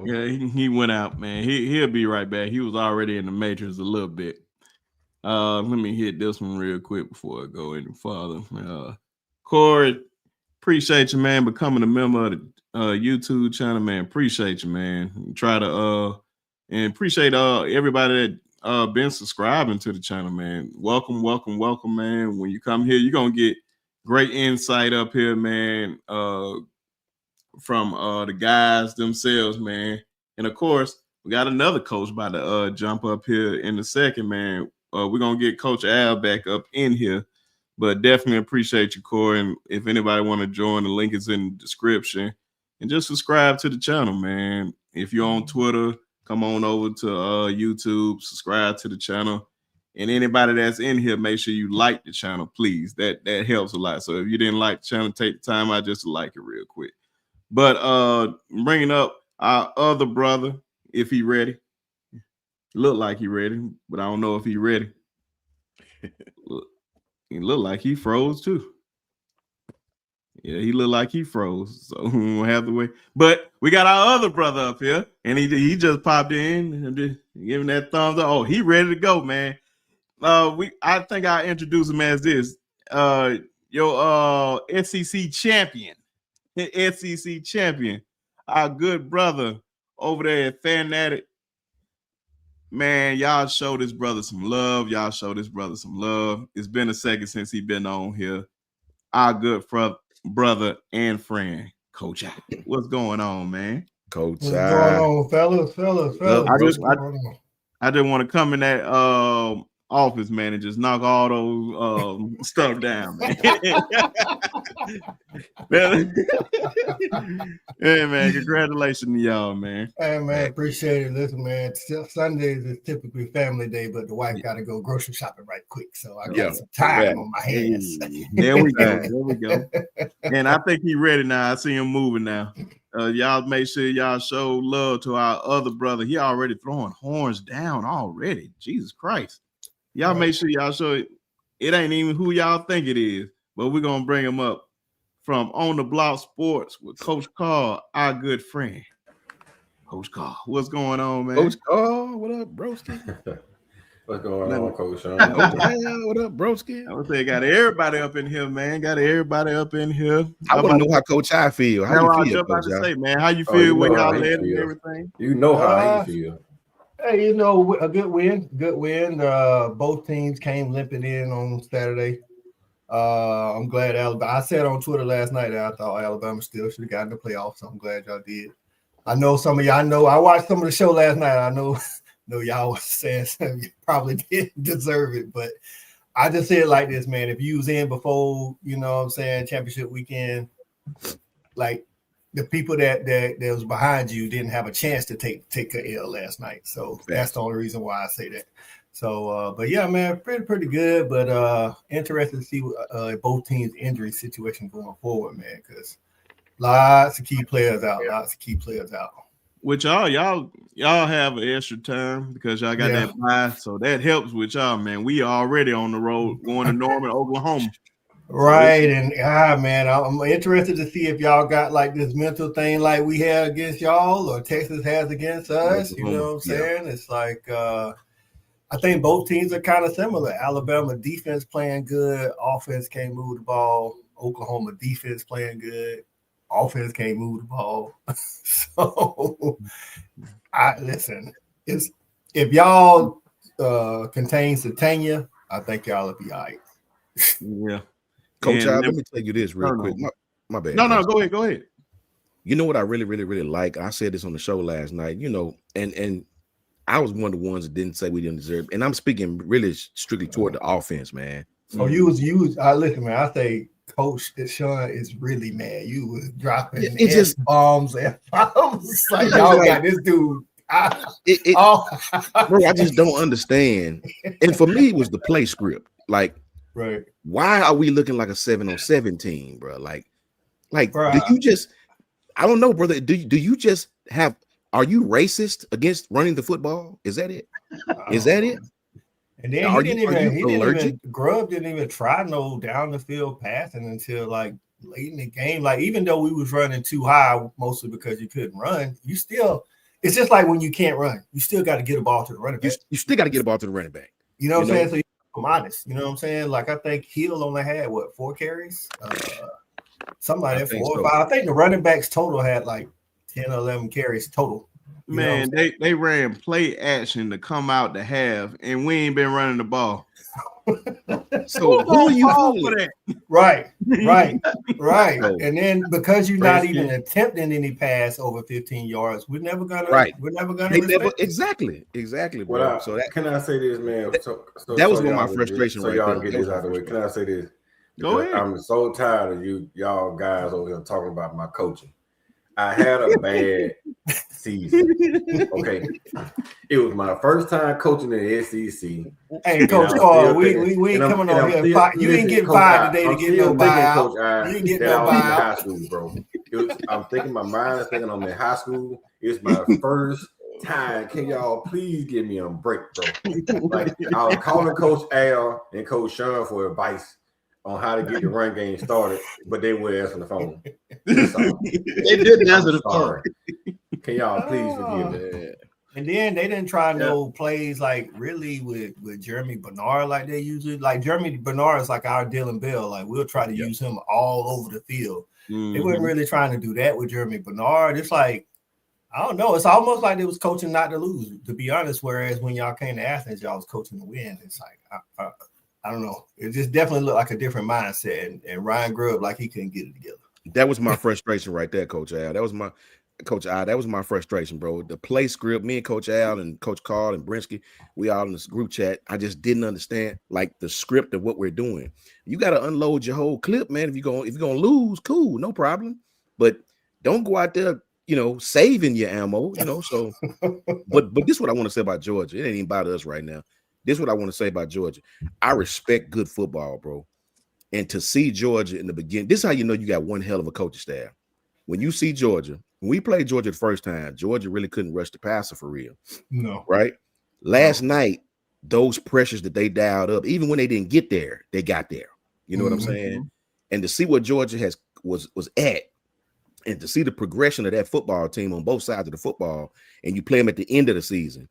Yeah, he went out, man. He'll be right back. He was already in the matrix a little bit. Let me hit this one real quick before I go any further. Corey, appreciate you, man, becoming a member of the YouTube channel, man. Appreciate you, man. Try to and appreciate everybody that been subscribing to the channel, man, welcome, man. When you come here, you're gonna get great insight up here, man, from the guys themselves, man. And of course, we got another coach about to jump up here in a second, man. We're gonna get Coach Al back up in here, but definitely appreciate you, Corey. And if anybody want to join, the link is in the description. And just subscribe to the channel, man. If you're on Twitter, come on over to YouTube, subscribe to the channel. And anybody that's in here, make sure you like the channel, please. That helps a lot. So if you didn't like the channel, take the time out just to like it real quick. But bringing up our other brother, if he ready. Look like he ready, but I don't know if he ready. He look like he froze too. Yeah, he looked like he froze, so we won't have to wait. But we got our other brother up here, and he just popped in and just giving that thumbs up. Oh, he ready to go, man. I think I introduce him as this. Your SEC champion, SEC champion, our good brother over there at Fanatic. Man, y'all show this brother some love. It's been a second since he been on here. Our good brother and friend, Coach Al. What's going on, man? Coach What's going on, fellas? I just want to come in that office, man, and just knock all those stuff down, man. Hey, man, congratulations to y'all, man. Hey, man, appreciate it. Listen, man, Sundays is typically family day, but the wife got to go grocery shopping right quick, so I got some time on my hands. There we go. And I think he's ready now. I see him moving now. Y'all make sure y'all show love to our other brother. He already throwing horns down already. Jesus Christ. Y'all make sure y'all show it. It ain't even who y'all think it is, but we're going to bring him up from On the Block Sports with Coach Karl, our good friend. Coach Karl, what's going on, man? Coach Karl, what up, broski? What's going on, Coach Shawn? What up, broski? I would say got everybody up in here, man. I want to know how Coach I feel. How you feel, Coach I say, man? How you feel when y'all led and everything? You know how he feel. Hey, you know, a good win. Both teams came limping in on Saturday. I'm glad Alabama. I said on Twitter last night that I thought Alabama still should have gotten the playoffs. So I'm glad y'all did. I know some of y'all know. I watched some of the show last night. I know y'all was saying you probably didn't deserve it, but I just say it like this, man. If you was in before, you know what I'm saying, championship weekend, like the people that was behind you didn't have a chance to take a L last night. So that's the only reason why I say that. So, but yeah, man, pretty good. But interested to see both teams' injury situation going forward, man, because lots of key players out. Which y'all have an extra time because y'all got that bye, so that helps with y'all, man. We already on the road going to Norman, Oklahoma. Right, and man, I'm interested to see if y'all got like this mental thing like we had against y'all or Texas has against us. You know what I'm saying? It's like I think both teams are kind of similar. Alabama defense playing good, offense can't move the ball. Oklahoma defense playing good, offense can't move the ball. So listen, if y'all contain Satania, I think y'all will be all right. Yeah. Coach, let me tell you this real quick. My bad. No, go ahead. You know what I really, really, really like? I said this on the show last night, you know, and I was one of the ones that didn't say we didn't deserve it. And I'm speaking really strictly toward the offense, man. So you was listen, man, I say Coach Shawn is really mad. You was dropping bombs and bombs. Like y'all got this dude. Bro, I just don't understand. And for me, it was the play script. Like, right. Why are we looking like a 7-on-7 team, bro? Like, bro, do you just? I don't know, brother. Do you just have? Are you racist against running the football? Is that it? Is that it? And then Grubb didn't even try no down the field passing until like late in the game. Like even though we was running too high, mostly because you couldn't run, you still. It's just like when you can't run, you still got to get a ball to the running back. You still got to get a ball to the running back. You know what I'm saying? So I'm honest. You know what I'm saying? Like I think Hill only had 4 carries, something like that, 4 or 5. I think the running backs total had like 10 or 11 carries total. Man, they ran play action to come out to half, and we ain't been running the ball. So who are you fall for fooling? that? Right. So- And then because you're not Basically- even attempting any pass over 15 yards, we're never gonna Right. We're never gonna They never respect it. exactly, bro. Well, so that can I say this, man? So that was one of y'all my get frustration this, right y'all there. get That was this my out of the way. Can I say this? Go Because ahead. I'm so tired of y'all guys over here talking about my coaching. I had a bad season. Okay, it was my first time coaching in the SEC. Hey, Coach Karl, we ain't coming on here. You ain't getting fired today to get no buyout. You ain't getting no I was in high buyout. school, bro. I'm thinking my mind is thinking I'm in high school. It's my first time. Can y'all please give me a break, bro? Like I was calling Coach Al and Coach Shawn for advice on how to get the run game started, but they wouldn't answer the phone. That's all. They didn't answer the phone. Sorry. Can y'all please forgive me? And then they didn't try no plays like really with Jeremy Bernard like they usually like. Jeremy Bernard is like our Dylan Bell. Like we'll try to use him all over the field. They weren't really trying to do that with Jeremy Bernard. It's like, I don't know. It's almost like they was coaching not to lose, to be honest. Whereas when y'all came to Athens, y'all was coaching to win. It's like, I don't know. It just definitely looked like a different mindset. And Ryan Grubb, like he couldn't get it together. That was my frustration right there, Coach Al. That was my frustration, bro. The play script, me and Coach Al and Coach Karl and Brinsky, we all in this group chat. I just didn't understand like the script of what we're doing. You got to unload your whole clip, man. If you're gonna lose, cool, no problem. But don't go out there, saving your ammo, So, but this is what I want to say about Georgia. It ain't even about us right now. This is what I want to say about Georgia. I respect good football, bro. And to see Georgia in the beginning, this is how you know you got one hell of a coaching staff. When you see Georgia, when we played Georgia the first time, Georgia really couldn't rush the passer for real. No. Right? Last night, those pressures that they dialed up, even when they didn't get there, they got there. You know what I'm saying? And to see what Georgia was at, and to see the progression of that football team on both sides of the football, and you play them at the end of the season,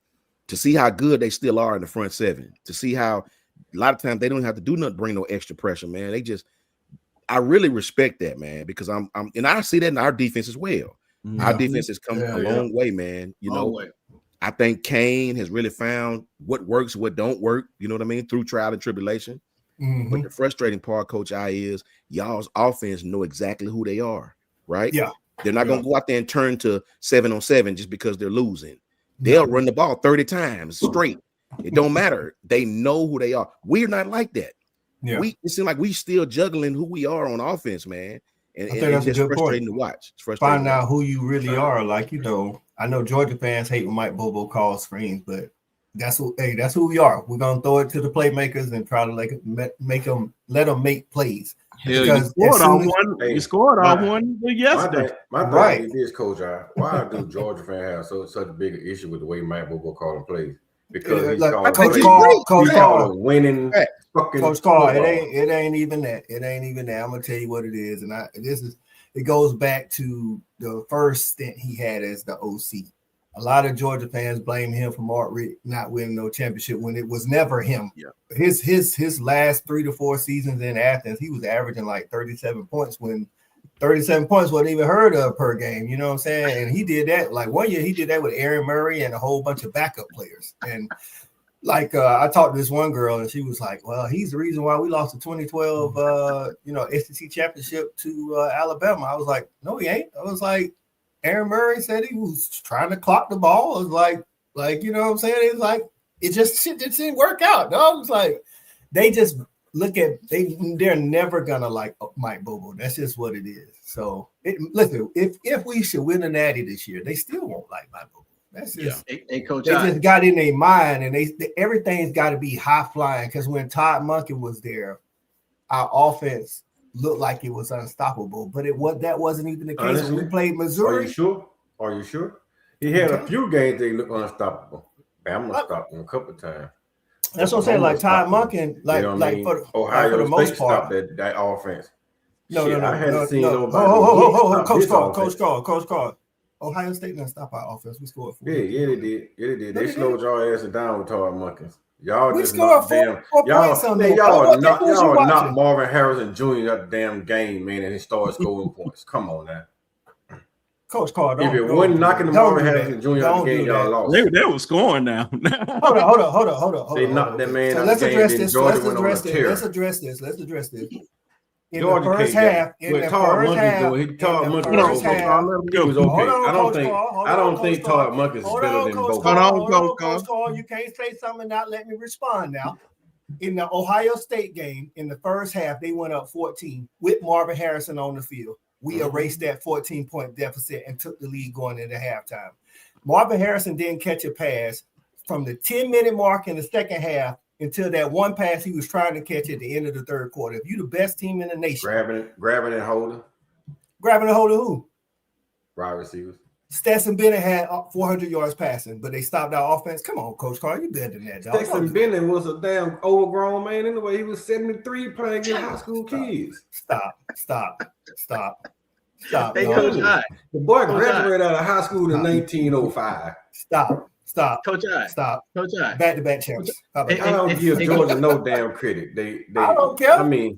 to see how good they still are in the front seven, to see how a lot of times they don't have to do nothing, bring no extra pressure, man. I really respect that, man, because and I see that in our defense as well. Our defense has come a long way, man. I think Kane has really found what works, what don't work. You know what I mean? Through trial and tribulation. But the frustrating part, Coach I, is y'all's offense know exactly who they are, right? Yeah. They're not going to go out there and turn to 7-on-7 just because they're losing. They'll run the ball 30 times straight. It don't matter. They know who they are. We're not like that. Yeah. It seems like we still juggling who we are on offense, man. And I think that's it's a good frustrating point. to watch. It's frustrating. Find out who you really are. Like, I know Georgia fans hate when Mike Bobo calls screens, but that's who we are. We're gonna throw it to the playmakers and try to let them make plays. Hell, you scored on one yesterday. My thing is this, Coach. Why do Georgia fans have such a big issue with the way Mike Bobo calling plays? Because he's calling winning. Coach Karl, it ain't even that. It ain't even that. I'm gonna tell you what it is, and it goes back to the first stint he had as the OC. A lot of Georgia fans blame him for Mark Richt not winning no championship when it was never him. Yeah. His last 3 to 4 seasons in Athens, he was averaging like 37 points when 37 points wasn't even heard of per game. You know what I'm saying? And he did that like one year. He did that with Aaron Murray and a whole bunch of backup players. And like I talked to this one girl, and she was like, "Well, he's the reason why we lost the 2012, SEC championship to Alabama." I was like, "No, he ain't." I was like, Aaron Murray said he was trying to clock the ball. I was like, you know what I'm saying? It's like it just didn't work out. No, it's like they just they're never gonna like Mike Bobo. That's just what it is. So listen, if we should win a natty this year, they still won't like Mike Bobo. That's just Coach, they just got in their mind, and everything's got to be high flying. Because when Todd Monken was there, our offense looked like it was unstoppable, but that wasn't even the case. Honestly, when we played Missouri. Are you sure? He had a few games they looked unstoppable. Bama stopped him a couple of times. That's what I'm saying. Like Todd Monken, for the most part, that offense. No. I hadn't seen nobody. Coach Karl. Ohio State didn't stop our offense. We scored 4. Yeah, they did. They slowed y'all asses down with Todd Monken. Y'all we just scored 4 points on them. Y'all knocked Marvin Harrison Jr. that damn game, man, and he started scoring points. Come on now. Coach Karl, If it don't wasn't do knocking that. the Don't Marvin do Harrison that. Jr. out the Don't game, do y'all that. lost. They was scoring now. Hold on. They Okay. knocked that man So out let's the game, address then this. Georgia Let's went on a address this. tear. Let's address this. Let's address this. In Georgia the first can't half, get it. But Todd Monken was okay. He was Hold okay. on, I don't Coach think Karl. I don't think Todd Monken is better than both. Hold on, Coach Coach Karl. You can't say something and not let me respond now. In the Ohio State game, in the first half, they went up 14 with Marvin Harrison on the field. We erased that 14-point deficit and took the lead going into halftime. Marvin Harrison didn't catch a pass from the 10-minute mark in the second half until that one pass he was trying to catch at the end of the third quarter. If you're the best team in the nation, Grabbing and holding. Grabbing and holding who? Wide receivers. Stetson Bennett had 400 yards passing, but they stopped our offense. Come on, Coach Karl, you better than that, dog. Stetson Bennett was a damn overgrown man anyway. He was 73 playing against high school kids. Stop. Hey, Coach I. The boy graduated out of high school in 1905. Stop. Coach I. Stop. Coach I. Back-to-back champs. I don't give Georgia no damn credit. They I don't care. I mean,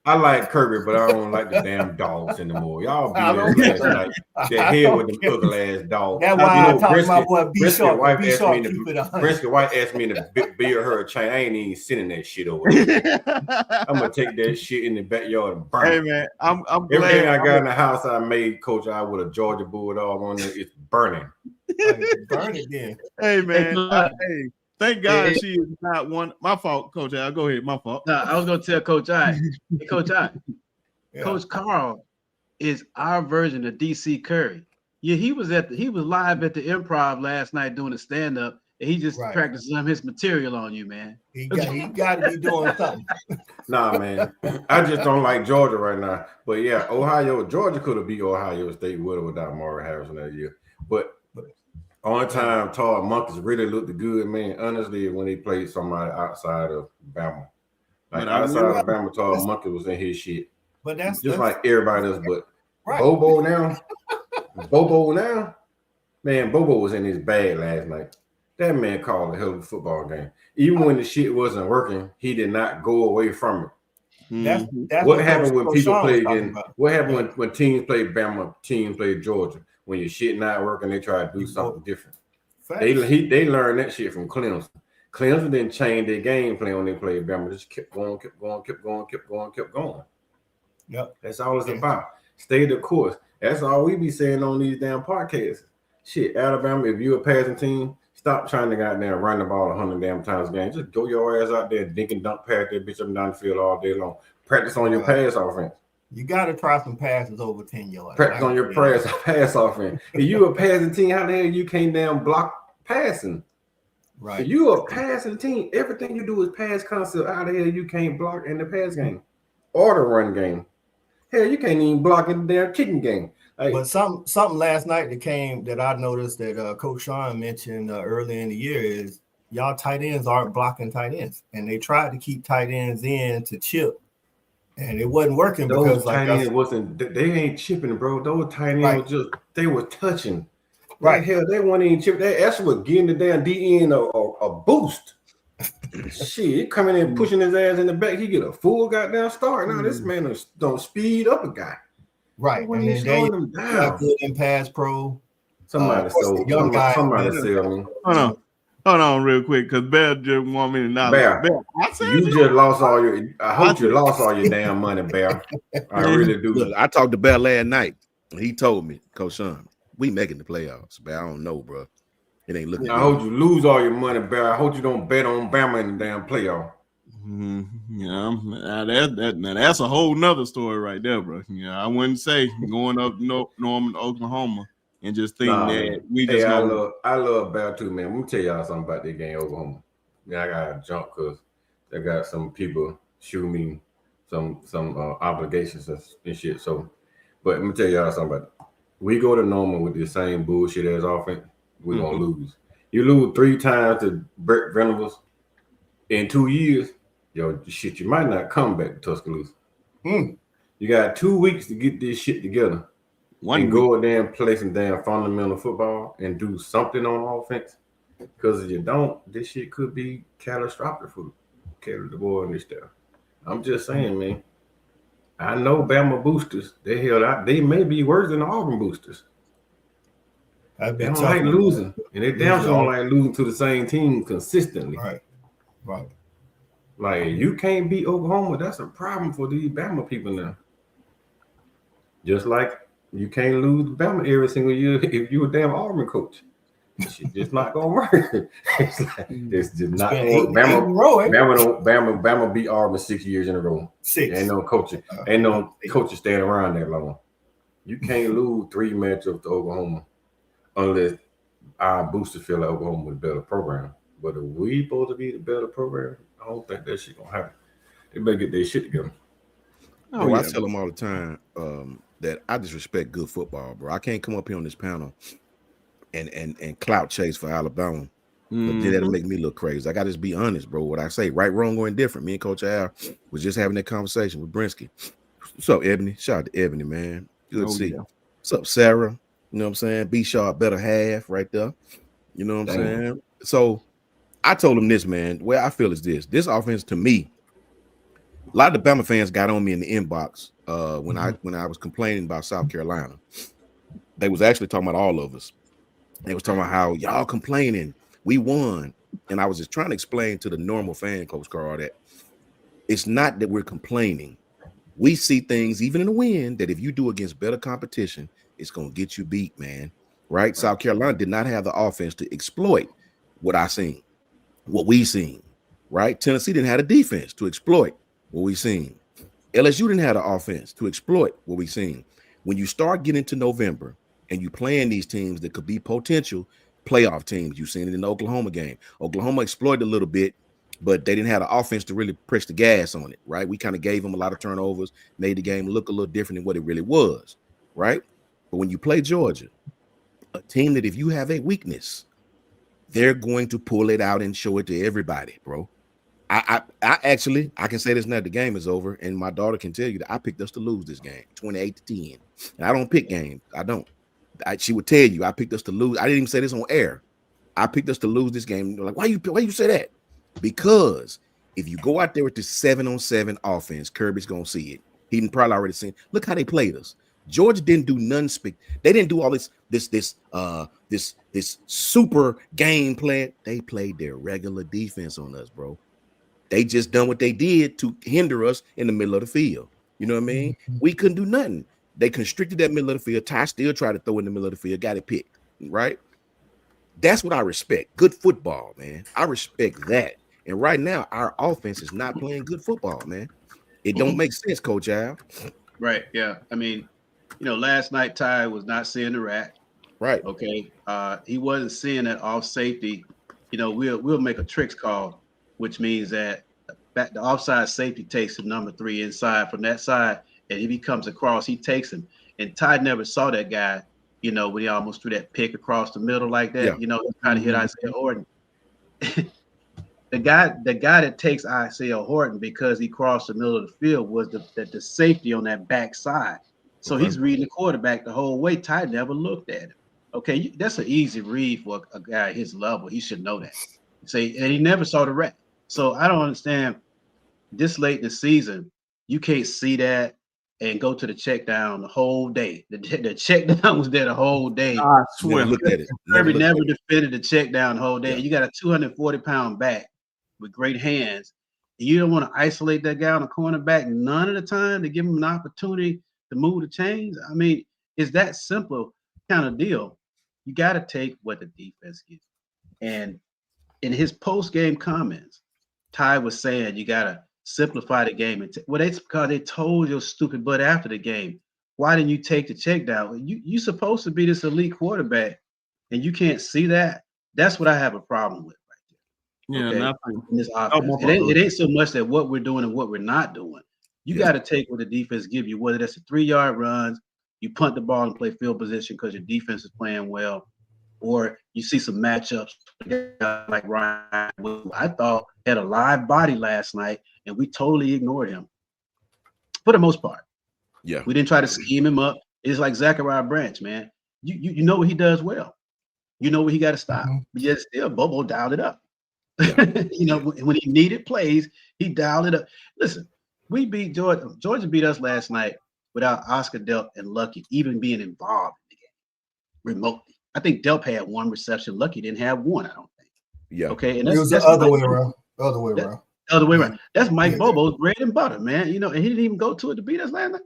I like Kirby, but I don't like the damn dogs anymore. Y'all beat us last night. That head with them ugly ass dogs. That's why I talk to my boy Brisket White asked me to build her a chain. I ain't even sending that shit over there. I'm gonna take that shit in the backyard and burn it. Hey man, I'm Everything glad I got in the house I made, Coach, I with a Georgia Bulldog on there. It's burning. Burn it then. Hey man, hey, thank God she is not one. My fault, Coach. I'll go ahead. My fault. No, I was gonna tell Coach I. Hey, Coach I. Yeah. Coach Karl is our version of DC Curry. Yeah, he was live at the Improv last night doing a stand-up, and he just practiced some of his material on you, man. He got to be doing something. Nah, man. I just don't like Georgia right now. But yeah, Georgia could have beat Ohio State with or without Marvin Harrison that year. But only time Todd Monken really looked good, man, honestly, when he played somebody outside of Bama. Like outside of Bama, Todd Monken was in his shit. But that's like everybody else, but Bobo now, man, Bobo was in his bag last night. That man called a hell of a football game. Even when the shit wasn't working, he did not go away from it. That's what happened when people Shawn play again? What happened when teams play Bama, teams play Georgia? When your shit not working, they try to do something different. They learned that shit from Clemson. Clemson didn't change their game plan when they played Bama. Just kept going. Yep. That's all it's about. Stay the course. That's all we be saying on these damn podcasts. Shit, Alabama, if you're a passing team, stop trying to goddamn run the ball 100 damn times a game. Just go your ass out there and dink and dunk past that bitch up and down the field all day long. Practice on your pass offense. You got to try some passes over 10 yards. Practice on your pass offense. If you a passing team, how the hell you can't damn block passing? Right. If you a passing team, everything you do is pass concept. How the hell you can't block in the pass game or the run game? Hell, you can't even block in the damn kicking game. Like, but something last night that I noticed that Coach Shawn mentioned early in the year is y'all tight ends aren't blocking tight ends, and they tried to keep tight ends in to chip, and it wasn't working those tight ends wasn't. They ain't chipping, bro. Those tight ends they were touching. Right, hell, they weren't even chipping. That's what getting the damn DN a boost. Shit, coming in pushing his ass in the back, he get a full goddamn start. Now this man don't speed up a guy. Right, and then they got good in pass pro. Somebody sell me. Hold on, real quick, because Bear just want me to know. Bear, you just lost all your. I hope you lost all your damn money, Bear. I really do. Look, I talked to Bear last night. He told me, Coach Shawn, we making the playoffs, but I don't know, bro. It ain't looking. I hope you lose all your money, Bear. I hope you don't bet on Bama in the damn playoff. Yeah, that's a whole nother story right there, bro. Yeah, I wouldn't say going up Norman, Oklahoma, and just think that we just. I love Bear too, man. Let me tell y'all something about that game, Oklahoma. Yeah, I gotta jump because they got some people shoot me some obligations and shit. So, but let me tell y'all something about it. We go to Norman with the same bullshit as offense, we're gonna lose. You lose 3 times to Brett Venables in 2 years. Yo, shit, you might not come back to Tuscaloosa. You got 2 weeks to get this shit together go out there and play some damn fundamental football and do something on offense. Because if you don't, this shit could be catastrophic for Kelly DeBoer and this stuff. I'm just saying, man. I know Bama boosters. They may be worse than the Auburn boosters. They don't like losing, and they damn sure don't like losing to the same team consistently. Right. Like, you can't beat Oklahoma. That's a problem for these Bama people now. Just like you can't lose Bama every single year if you're a damn Auburn coach. It's just not gonna work. It's just not gonna work. Bama beat Auburn 6 years in a row. Ain't no coaching staying around that long. You can't lose 3 matchups to Oklahoma unless our boosters feel like Oklahoma with a better program. But if we supposed to be the better program, I don't think that shit gonna happen. They better get their shit together. I tell them all the time that I just respect good football, bro. I can't come up here on this panel and clout chase for Alabama. But that'll make me look crazy. I gotta just be honest, bro. What I say, right, wrong, or indifferent. Me and Coach Al was just having that conversation with Brinsky. What's up, Ebony? Shout out to Ebony, man. Good to see you. What's up, Sarah? You know what I'm saying? B Sharp, better half right there. You know what I'm saying? So I told him this, man. The way I feel is this. This offense, to me, a lot of the Bama fans got on me in the inbox when I was complaining about South Carolina. They was actually talking about all of us. They was talking about how y'all complaining. We won. And I was just trying to explain to the normal fan, Coach Karl, that it's not that we're complaining. We see things, even in the win, that if you do against better competition, it's going to get you beat, man. Right? South Carolina did not have the offense to exploit what we seen. Right? Tennessee didn't have the defense to exploit what we seen. LSU didn't have the offense to exploit what we seen. When you start getting to November and you playing these teams that could be potential playoff teams, you've seen it in the Oklahoma game. Oklahoma exploited a little bit, but they didn't have the offense to really press the gas on it, right? We kind of gave them a lot of turnovers, made the game look a little different than what it really was, right? But when you play Georgia, a team that if you have a weakness, they're going to pull it out and show it to everybody, bro. I can say this now, the game is over, and my daughter can tell you that I picked us to lose this game, 28-10. And I don't pick games. I don't. She would tell you I picked us to lose. I didn't even say this on air. I picked us to lose this game. They're like, why you say that? Because if you go out there with this 7-on-7 offense, Kirby's gonna see it. He probably already seen. Look how they played us. Georgia didn't do none. They didn't do all this super game plan. They played their regular defense on us, bro. They just done what they did to hinder us in the middle of the field. You know what I mean? We couldn't do nothing. They constricted that middle of the field. Ty still tried to throw in the middle of the field, got it picked, right? That's what I respect. Good football, man. I respect that. And right now, our offense is not playing good football, man. It don't make sense, Coach Al. Right, yeah. I mean, last night Ty was not seeing the rat. Right. Okay. He wasn't seeing that off safety. We'll make a tricks call, which means that the offside safety takes the number 3 inside from that side, and if he comes across, he takes him. And Ty never saw that guy, when he almost threw that pick across the middle like that. He trying to hit Isaiah Horton. The guy that takes Isaiah Horton because he crossed the middle of the field was the safety on that back side. So he's reading the quarterback the whole way. Ty never looked at him. Okay, that's an easy read for a guy at his level. He should know that. And he never saw the rat. So I don't understand this late in the season, you can't see that and go to the check down the whole day. The check down was there the whole day. I swear. Never looked at it. Kirby never defended the check down the whole day. Yeah. You got a 240-pound back with great hands. You don't want to isolate that guy on the cornerback none of the time to give him an opportunity to move the chains. I mean, it's that simple kind of deal. You got to take what the defense gives. And in his post-game comments, Ty was saying you got to simplify the game. It's because they told your stupid butt after the game, why didn't you take the check down? You're supposed to be this elite quarterback, and you can't see that. That's what I have a problem with right there. Yeah, nothing. In this offense. It ain't so much that what we're doing and what we're not doing. You got to take what the defense give you, whether that's a 3-yard runs, you punt the ball and play field position because your defense is playing well, or you see some matchups like Ryan, who I thought had a live body last night, and we totally ignored him for the most part. Yeah, we didn't try to scheme him up. It's like Zachariah Branch, man. You know what he does well. You know what he got to stop. But yet still, Bobo dialed it up. Yeah. When he needed plays, he dialed it up. Listen, we beat Georgia. Georgia beat us last night without Oscar Delp and Lucky even being involved in the game remotely. I think Delp had one reception. Lucky didn't have one, I don't think. Yeah. Okay. And It was that's the other Mike- way around. Other way around. Other way around. That's Mike Yeah. Bobo's bread and butter, man. You know, and he didn't even go to it to beat us last night.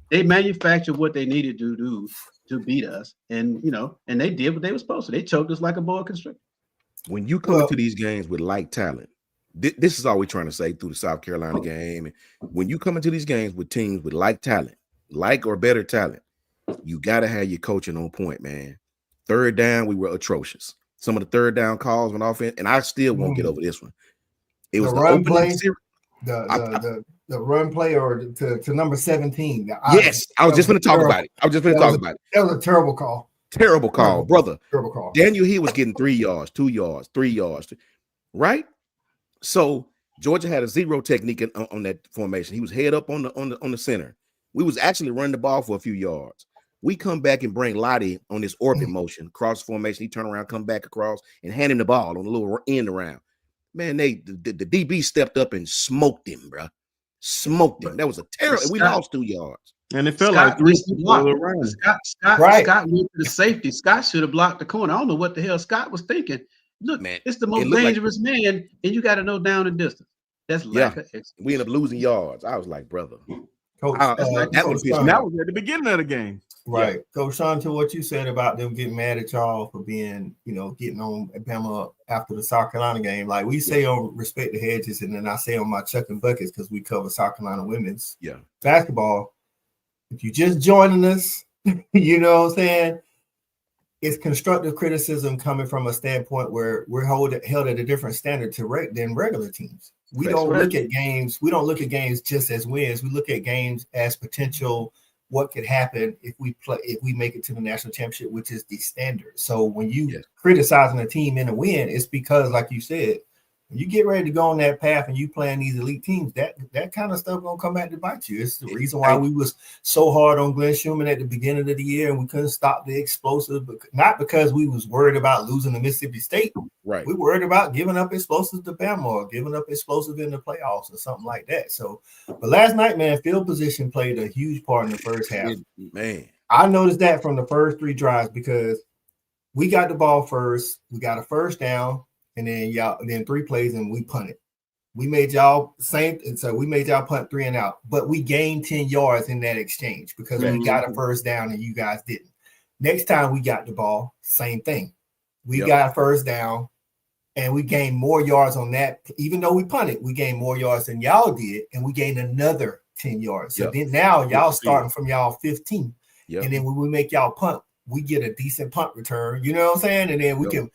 They manufactured what they needed to do to beat us, and you know, and they did what they were supposed to. They choked us like a boa constrictor. When you come into these games with light talent, this is all we're trying to say through the South Carolina game. And when you come into these games with teams with like talent, like or better talent, you got to have your coaching on point, man. Third down, we were atrocious. Some of the third down calls on offense, and I still won't get over this one. It was the run play, series. the run play, or to number 17. Yes, I was just going to talk about it. That was a terrible call. Terrible call, brother. Terrible call. Daniel He was getting 3 yards, 2 yards, 3 yards, right? So Georgia had a zero technique on that formation. He was head up on the center. We was actually running the ball for a few yards. We come back and bring Lottie on this orbit motion, cross formation. He turn around, come back across, and hand him the ball on a little end around. Man, the DB stepped up and smoked him, bro. Smoked him. That was a terrible. We lost 2 yards. And it felt Scott like 3 missed the people block. around. Scott Right. went to the safety. Scott should have blocked the corner. I don't know what the hell Scott was thinking. Look, Man, it's the it most looked like- dangerous man, and you got to know down and distance. That's lack of execution. We ended up losing yards. I was like, brother. Coach, that one pissed me And that off. was at the beginning of the game. right. Coach Shawn, to what you said about them getting mad at y'all for being, getting on Bama after the South Carolina game. Like we say on Respect the Hedges, and then I say on my Chuck and Buckets because we cover South Carolina women's basketball. If you're just joining us, you know what I'm saying? It's constructive criticism coming from a standpoint where we're held at a different standard than regular teams. We don't look at games. We don't look at games just as wins. We look at games as potential. What could happen if we make it to the national championship, which is the standard. So when you criticizing a team in a win, it's because, like you said, when you get ready to go on that path and you playing these elite teams, that kind of stuff gonna come back to bite you. It's the reason why we was so hard on Glenn Schumann at the beginning of the year, and we couldn't stop the explosive, not because we was worried about losing to Mississippi State. Right. We worried about giving up explosives to Bama or giving up explosive in the playoffs or something like that. So, but last night, man, field position played a huge part in the first half. Man, I noticed that from the first 3 drives because we got the ball first, we got a first down, and then 3 plays and we punted. We made y'all we made y'all punt 3 and out, but we gained 10 yards in that exchange because we got a first down and you guys didn't. Next time we got the ball, same thing. We got a first down and we gained more yards on that. Even though we punted, we gained more yards than y'all did, and we gained another 10 yards. So then now y'all starting from y'all 15. And then when we make y'all punt, we get a decent punt return. You know what I'm saying? And then we can.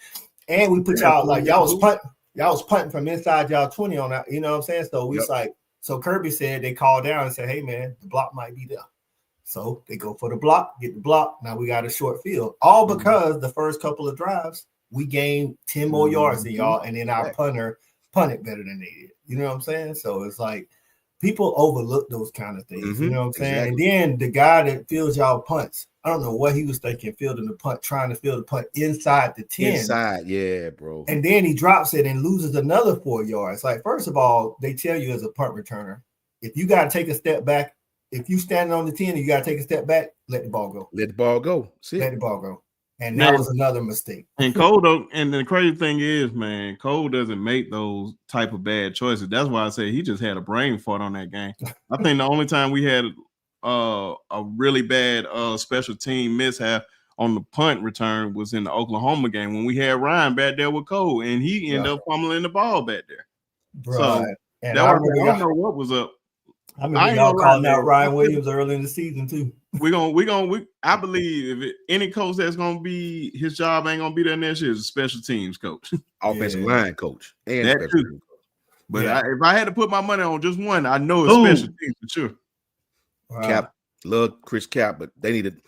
And we put y'all like y'all was punting from inside y'all 20 on that, you know what I'm saying? So we was like, so Kirby said they called down and said, hey man, the block might be there. So they go for the block, get the block. Now we got a short field. All because the first couple of drives, we gained 10 more yards than y'all, and then our punter punted better than they did. You know what I'm saying? So it's like people overlook those kind of things. You know what I'm saying? And then the guy that fields y'all punts, I don't know what he was thinking, fielding the punt, trying to field the punt inside the 10. Inside, yeah, bro. And then he drops it and loses another 4 yards. Like, first of all, they tell you as a punt returner, if you got to take a step back, if you standing on the 10 and you got to take a step back, let the ball go. Let the ball go. Let the ball go. And that was another mistake. And Cole, and the crazy thing is, man, Cole doesn't make those type of bad choices. That's why I say he just had a brain fart on that game. I think the only time we had a really bad special team mishap on the punt return was in the Oklahoma game when we had Ryan back there with Cole, and he ended up fumbling the ball back there. Bro, so and that I don't know what was up. I remember y'all calling out Ryan Williams early in the season too. I believe if any coach that's gonna be, his job ain't gonna be there next year is a special teams coach, offensive line coach, and that special too. But if I had to put my money on just one, I know it's special teams for sure. Cap, love Chris Cap, but they needed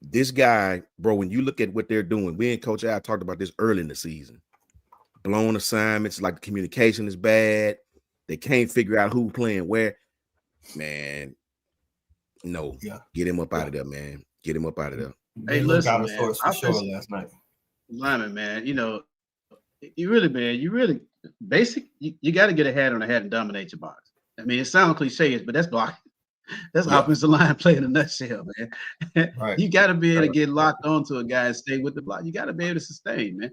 this guy, bro. When you look at what they're doing, we and Coach Al talked about this early in the season. Blown assignments, like the communication is bad. They can't figure out who playing where. Man, no. Get him up out of there, man. Get him up out of there. Hey, listen, man. For sure last night. Lyman, man, you really basic. You got to get a hat on the hat and dominate your box. I mean, it sounds cliche, but that's blocking. That's Yeah. offensive line play in a nutshell, man. Right. You got to be able to get locked onto a guy and stay with the block. You got to be able to sustain, man.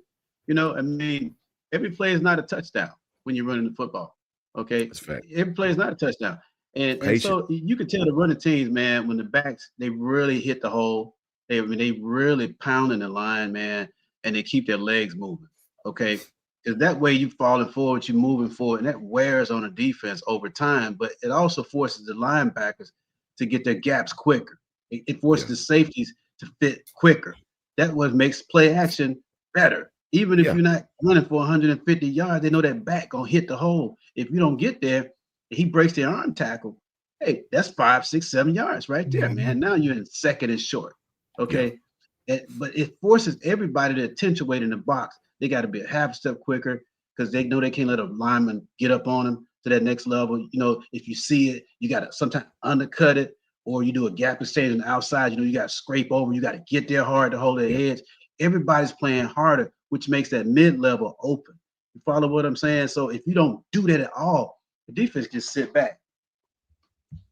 You know, I mean, every play is not a touchdown when you're running the football. Okay, That's fact. every play is not a touchdown, and Patient. so you can tell the running teams, man, when the backs they really hit the hole. They really pounding the line, man, and they keep their legs moving. Okay, because that way you falling forward, you're moving forward, and that wears on the defense over time. But it also forces the linebackers to get their gaps quicker. It forces Yeah. the safeties to fit quicker. That what makes play action better. Even if Yeah. you're not running for 150 yards, they know that back gonna hit the hole. If you don't get there, he breaks the arm tackle. Hey, that's 5, 6, 7 yards right there, man. Now you're in second and short. Okay. But it forces everybody to attenuate in the box. They got to be a half step quicker because they know they can't let a lineman get up on them to that next level. You know, if you see it, you got to sometimes undercut it, or you do a gap exchange on the outside. You know, you got to scrape over. You got to get there hard to hold their edge. Everybody's playing harder, which makes that mid-level open. You follow what I'm saying? So if you don't do that at all, the defense just sit back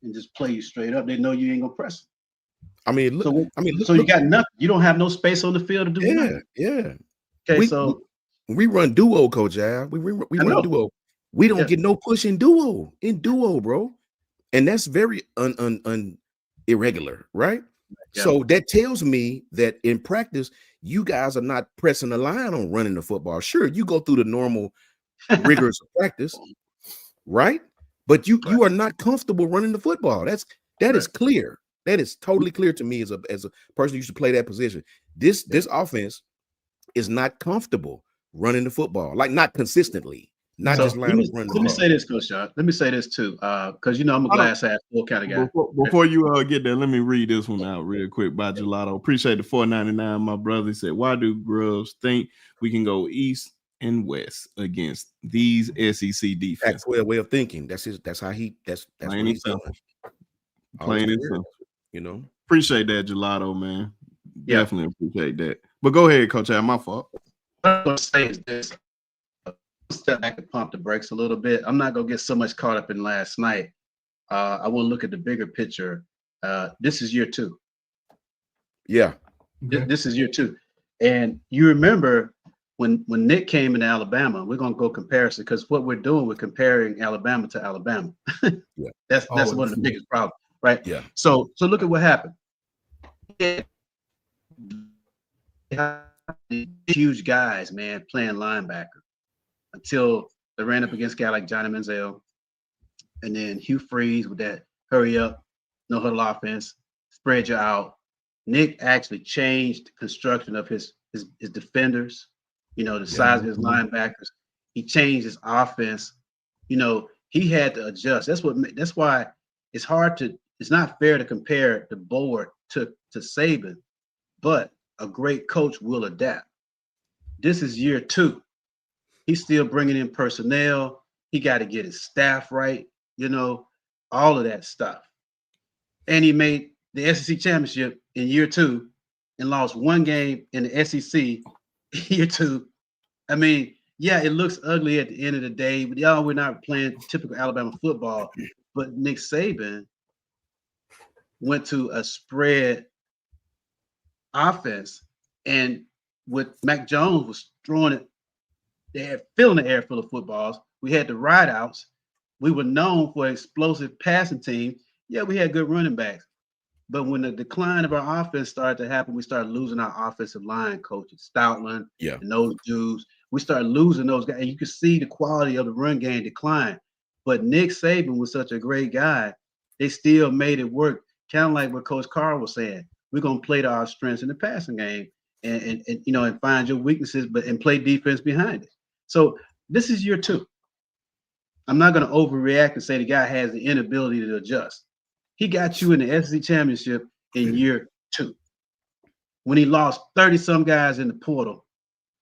and just play you straight up. They know you ain't gonna press them. I mean, look. So you got nothing. You don't have no space on the field to do nothing. Yeah. Okay, we run duo, Coach Al. We run duo. We don't get no push in duo, bro. And that's very irregular, right? Yeah. So that tells me that in practice, you guys are not pressing the line on running the football. Sure, you go through the normal rigors of practice, right? But you are not comfortable running the football. That is clear. That is totally clear to me as a person who used to play that position. This offense is not comfortable running the football, like not consistently, not just line up running. Let me say this, Coach Shawn. Let me say this too, because you know I'm a glass half full kind of guy. Before you get there, let me read this one out real quick by Gelato. Appreciate the $4.99, my brother. He said, "Why do Grubs think we can go east and west against these SEC defense?" That's way of thinking. That's how he. That's what he's doing. Plain and simple. You know. Appreciate that, Gelato, man. Definitely appreciate that. But go ahead, Coach. My fault. What I'm going to say is this. Step back and pump the brakes a little bit. I'm not going to get so much caught up in last night. I want to look at the bigger picture. This is year 2. Yeah. This is year 2. And you remember when Nick came into Alabama, we're going to go comparison because what we're doing, we're comparing Alabama to Alabama. That's one of the biggest problems, right? Yeah. So look at what happened. Huge guys, man, playing linebacker until they ran up against a guy like Johnny Manziel, and then Hugh Freeze with that hurry up, no huddle offense, spread you out. Nick actually changed the construction of his defenders, you know, the size of his linebackers. He changed his offense. You know, he had to adjust. That's why it's not fair to compare the board to Saban, but a great coach will adapt. This is year 2. He's still bringing in personnel. He got to get his staff right, you know, all of that stuff. And he made the SEC championship in year 2 and lost 1 game in the SEC year 2. I mean, yeah, it looks ugly at the end of the day, but we're not playing typical Alabama football. But Nick Saban went to a spread offense, and with Mac Jones was throwing it, they had filling the air full of footballs. We had the ride outs. We were known for an explosive passing team. Yeah, we had good running backs. But when the decline of our offense started to happen, we started losing our offensive line coaches, Stoutland, and those dudes. We started losing those guys. And you could see the quality of the run game decline. But Nick Saban was such a great guy. They still made it work. Kind of like what Coach Karl was saying. We're going to play to our strengths in the passing game and you know, and find your weaknesses, and play defense behind it. So this is year 2. I'm not going to overreact and say the guy has the inability to adjust. He got you in the SEC championship in year 2 when he lost 30-some guys in the portal,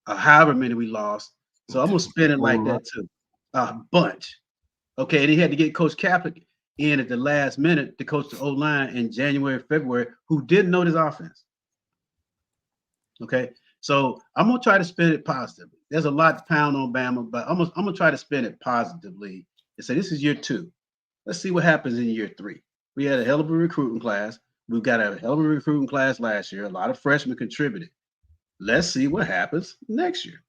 however many we lost. So I'm going to spin it like that too. A bunch. Okay, and he had to get Coach Kaepernick in at the last minute to coach the O-line in January, February, who didn't know this offense. Okay, so I'm going to try to spin it positively. There's a lot to pound on Bama, but I'm going to try to spin it positively and say this is year 2. Let's see what happens in year 3. We had a hell of a recruiting class. We've got a hell of a recruiting class last year. A lot of freshmen contributed. Let's see what happens next year.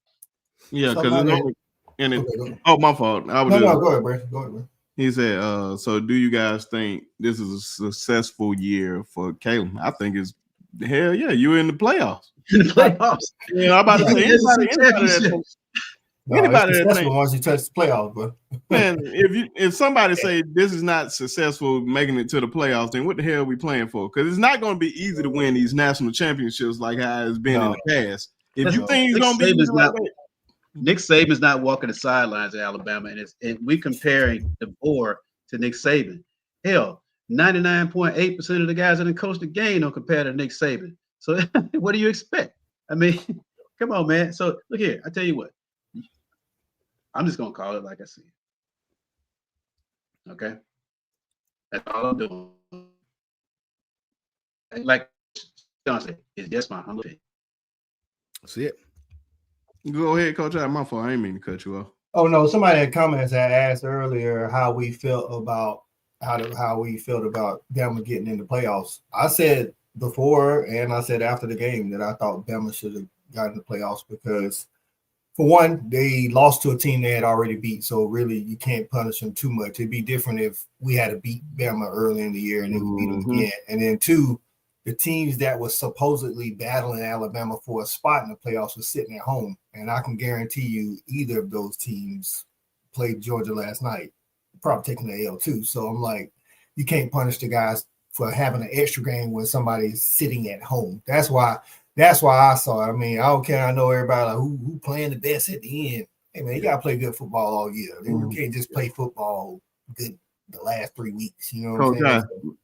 Yeah, because Somebody- oh, my fault. I was No, just, no, go ahead, Brent. Go ahead, Brent. He said, so do you guys think this is a successful year for Caleb? I think it's hell yeah, you're in the playoffs. In the playoffs. Yeah, I'm about to say This is a anybody championship. No, Anybody it's that successful think- once you touch the playoffs, bro. man, if somebody say this is not successful making it to the playoffs, then what the hell are we playing for? Because it's not going to be easy to win these national championships like how it's been in the past. If you think it's going to be easy like that, Nick Saban's not walking the sidelines at Alabama, and we comparing the board to Nick Saban. Hell, 99.8% of the guys that coached the game don't compare to Nick Saban. So what do you expect? I mean, come on, man. So look here, I tell you what. I'm just gonna call it like I see it. Okay, that's all I'm doing. Like Shawn said, it's just my humble opinion. That's it. go ahead, Coach. My fault. I didn't mean to cut you off. Oh no, somebody in comments had asked earlier how we felt about Bama getting in the playoffs. I said before and I said after the game that I thought Bama should have gotten the playoffs because, for one, they lost to a team they had already beat. So really, you can't punish them too much. It'd be different if we had to beat Bama early in the year and then we beat them again. And then two, the teams that was supposedly battling Alabama for a spot in the playoffs was sitting at home. And I can guarantee you either of those teams played Georgia last night, probably taking the L too. So I'm like, you can't punish the guys for having an extra game when somebody's sitting at home. That's why I saw it. I mean, I don't care. I know everybody like who playing the best at the end. Hey man, you gotta play good football all year. You can't just play football good the last 3 weeks. You know what I'm saying?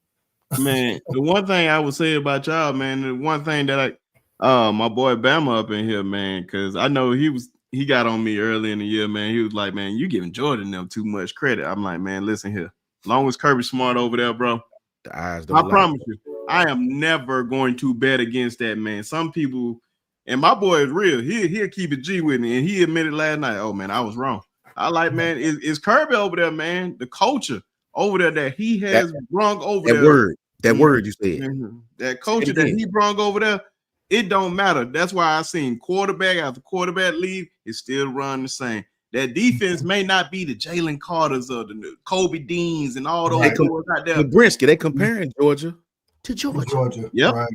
Man, the one thing I would say about y'all, man, the one thing that my boy Bama up in here, man, because I know he got on me early in the year, man. He was like, man, you giving Jordan them too much credit. I'm like, man, listen here. As long as Kirby Smart over there, bro, The eyes don't I lie. promise you, I am never going to bet against that, man. Some people, and my boy is real. He'll keep it G with me, and he admitted last night, oh man, I was wrong. I like, man, is Kirby over there, man, the culture over there that he has brung over That there. word. That word you said. That culture that he brung over there, it don't matter. That's why I seen quarterback after quarterback leave, it still run the same. That defense may not be the Jalen Carters or the Kobe Deans and all those boys out there. Brinsky, they comparing Georgia to Georgia. Yep. Right.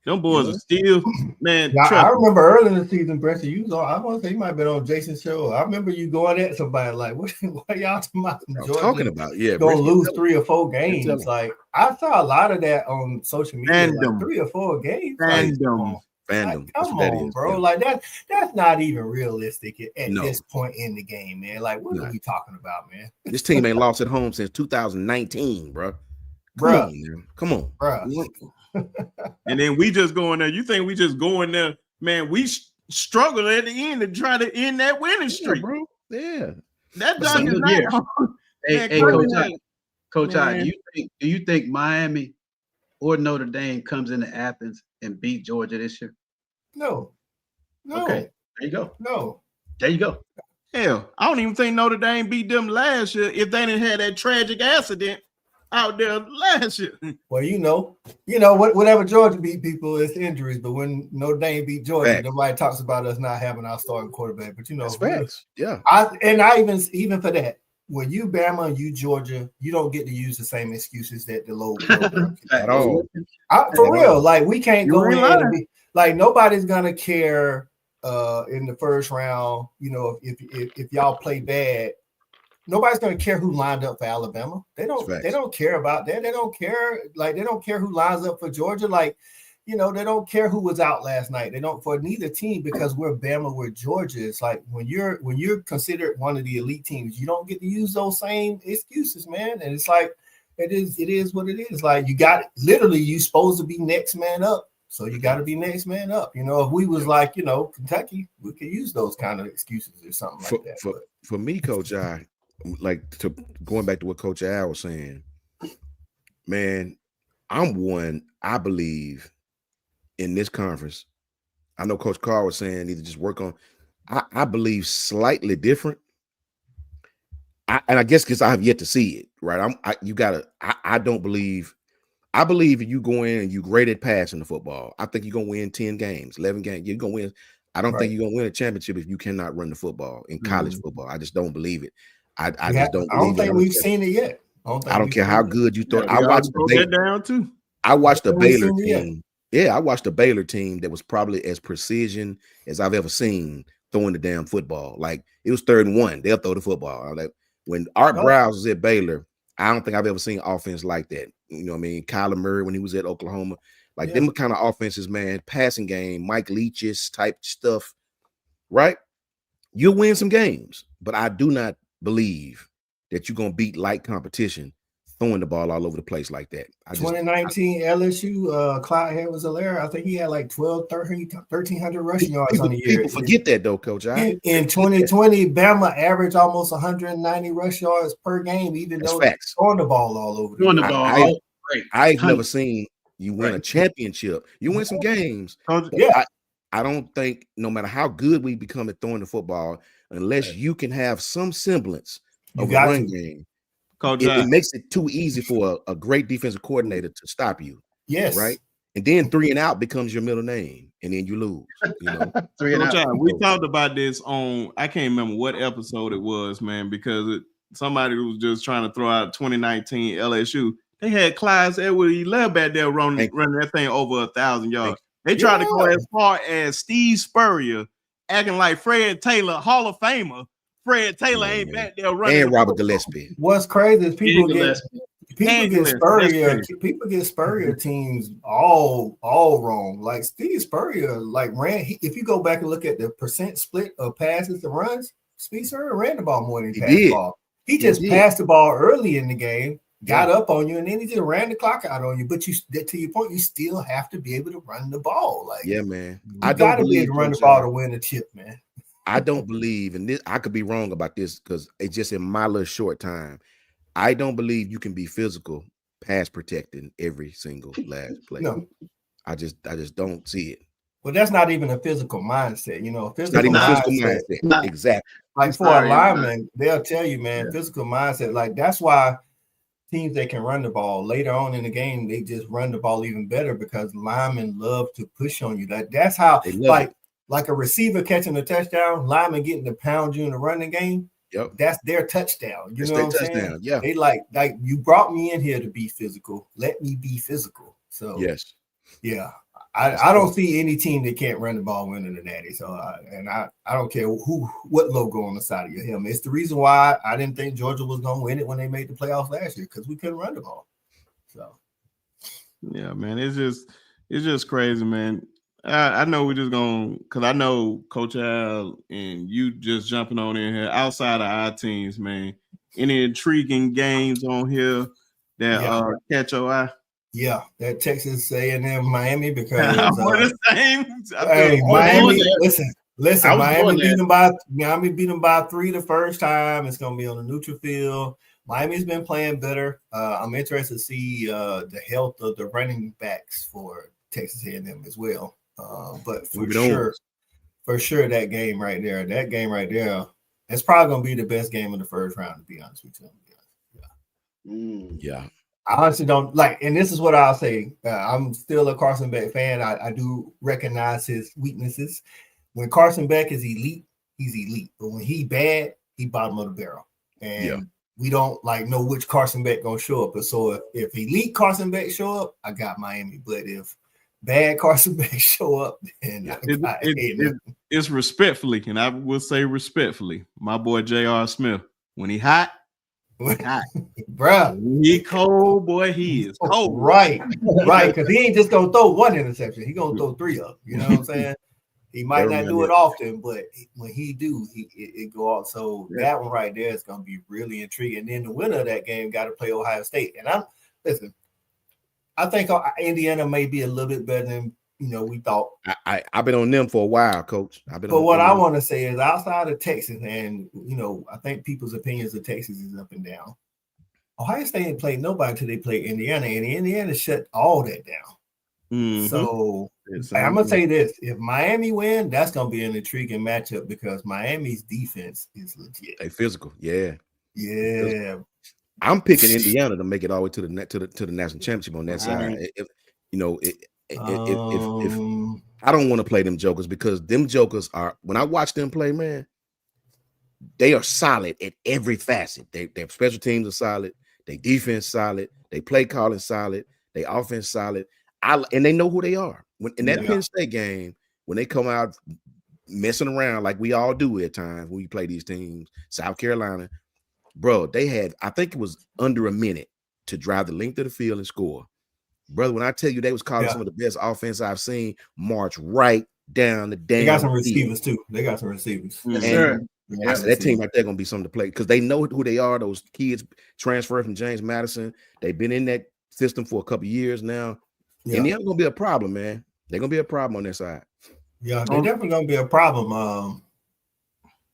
Them boys are still, man. Yeah, I trust me. remember early in the season, Brent, you was on. I want to say you might have been on Jason's show. I remember you going at somebody like, "What y'all talking about? Georgia Talking about, yeah, gonna Brinsky, lose tell 3 or 4 Tell games." me. Like I saw a lot of that on social media. Fandom. Like 3 or 4 games. Like, Fandom. Fandom. Like, That's come what that on, is, bro. yeah. Like that's not even realistic at No. this point in the game, man. Like, what Nah. are we talking about, man? This team ain't lost at home since 2019, bro. Bruh. On, man. Come on. Bruh. And then we just go in there. You think we just go in there, man? We struggle at the end to try to end that winning streak, bro. Yeah. That But dog see, is look here. not. Hey, Kirby, Coach I, man. do you think Miami or Notre Dame comes into Athens and beat Georgia this year? No. Okay, there you go. No. There you go. Hell, I don't even think Notre Dame beat them last year if they didn't have that tragic accident out there last year. Well, you know, whatever Georgia beat people, it's injuries. But when Notre Dame beat Georgia, Facts. nobody talks about us not having our starting quarterback. But That's facts. Yeah. I even for that, when you Bama and you Georgia, you don't get to use the same excuses that the low At all. for real. Like we can't You go ain't in lying. and be like nobody's gonna care in the first round. You know, if y'all play bad. Nobody's going to care who lined up for Alabama. They don't care about that. They don't care. Like, they don't care who lines up for Georgia. Like, you know, they don't care who was out last night. They don't for neither team because we're Bama, we're Georgia. It's like when you're considered one of the elite teams, you don't get to use those same excuses, man. And it's like, it is what it is. Like you supposed to be next man up. So you got to be next man up. You know, if we was like, you know, Kentucky, we could use those kind of excuses or something like that. For me, Coach I, going back to what Coach Al was saying, man, I believe in this conference. I know Coach Karl was saying either just work on, I believe slightly different. And I guess because I have yet to see it, right? I don't believe. I believe if you go in and you graded passing the football, I think you're gonna win 10 games, 11 games. You're gonna win. I don't think you're gonna win a championship if you cannot run the football in college football. I just don't believe it. I just don't I believe don't it. think we've seen it yet. I don't care how good you throw. Yeah, I watched the that down too. I watched the Haven't Baylor seen it yet. team. Yeah, I watched the Baylor team that was probably as precision as I've ever seen throwing the damn football. Like it was 3rd and 1. They'll throw the football. Like when Art Browse was at Baylor, I don't think I've ever seen offense like that. You know what I mean? Kyler Murray when he was at Oklahoma. Like them kind of offenses, man, passing game, Mike Leach's type stuff, right? You'll win some games, but I do not believe that you're gonna beat light competition throwing the ball all over the place like that. 2019 LSU, Clyde Edwards-Helaire, I think he had like 1,300 rushing yards on the year. People forget that though, Coach. In 2020, Bama averaged almost 190 rush yards per game, even though they're throwing the ball all over. I've never seen you win a championship. You win some games. I don't think no matter how good we become at throwing the football, unless you can have some semblance of a run game, it makes it too easy for a great defensive coordinator to stop you. Yes. Right. And then 3 and out becomes your middle name, and then you lose. You know, we talked about this on I can't remember what episode it was, man, because somebody was just trying to throw out 2019 LSU. They had Clyde Edwards-Helaire back there running that thing over 1,000 yards. They tried to go as far as Steve Spurrier, acting like Fred Taylor, Hall of Famer. Fred Taylor ain't back there running. And Robert Gillespie. What's crazy is people get Spurrier teams all wrong. Like Steve Spurrier, if you go back and look at the percent split of passes to runs, Steve Spurrier ran the ball more than he passed the ball. He just passed the ball early in the game, got up on you, and then he just ran the clock out on you. But to your point, you still have to be able to run the ball. Like, yeah, man. I got to be able to run the ball to win the chip, man. I don't believe in this. I could be wrong about this because it's just in my little short time. I don't believe you can be physical pass protecting every single last play. No, I just don't see it. Well, that's not even a physical mindset, Physical mindset. Exactly. Like for a lineman, they'll tell you, man, physical mindset. Like that's why teams that can run the ball later on in the game, they just run the ball even better because linemen love to push on you. That's how like a receiver catching a touchdown, lineman getting to pound you in the running game. Yep. That's their touchdown. You know what I'm saying? Yeah. They like you brought me in here to be physical. Let me be physical. So yes. Yeah. I don't see any team that can't run the ball winning the Natty. So I don't care what logo on the side of your helmet. It's the reason why I didn't think Georgia was gonna win it when they made the playoffs last year, because we couldn't run the ball. So yeah, man, it's just crazy, man. I know we're just going because I know Coach Al and you just jumping on in here outside of our teams, man. Any intriguing games on here that catch your eye? Yeah, that Texas A&M Miami because hey, Miami. Listen, Miami beat them by 3 the first time. It's gonna be on the neutral field. Miami's been playing better. I'm interested to see the health of the running backs for Texas A&M as well. But for sure, that game right there, it's probably gonna be the best game of the first round. To be honest with you, yeah. I honestly don't like, and this is what I'll say. I'm still a Carson Beck fan. I do recognize his weaknesses. When Carson Beck is elite, he's elite. But when he bad, he bottom of the barrel. And we don't know which Carson Beck gonna show up. But so if elite Carson Beck show up, I got Miami. But if bad Carson Beck show up, then it's respectfully, and I will say respectfully, my boy J.R. Smith, when he hot. Bruh, he cold, boy. He is cold. Right. Because he ain't just gonna throw one interception. He gonna throw 3 of them. You know what I'm saying? He might not do it often, but when he do, it go off. So that one right there is gonna be really intriguing. And then the winner of that game got to play Ohio State. And I think Indiana may be a little bit better than we thought. I've been on them for a while, Coach. But what I want to say is outside of Texas, and I think people's opinions of Texas is up and down. Ohio State ain't played nobody until they played Indiana, and Indiana shut all that down. Mm-hmm. So I'm gonna say this: if Miami win, that's gonna be an intriguing matchup because Miami's defense is legit. They physical, yeah. I'm picking Indiana to make it all the way to the national championship on that side. If I don't want to play them jokers, because them jokers are, when I watch them play, man, they are solid at every facet. Their special teams are solid. They defense solid. They play calling solid. They offense solid. And they know who they are. When in that Penn State game, when they come out messing around like we all do at times when we play these teams, South Carolina, bro, they had, I think it was under a minute to drive the length of the field and score. Brother, when I tell you they was calling some of the best offense I've seen march right down the damn. They got some field. receivers too. They got some receivers. Yes, sir. I said that team right there gonna be something to play, because they know who they are. Those kids transferred from James Madison. They've been in that system for a couple years now. Yeah. And they're gonna be a problem, man. They're gonna be a problem on their side. Yeah, they're definitely gonna be a problem.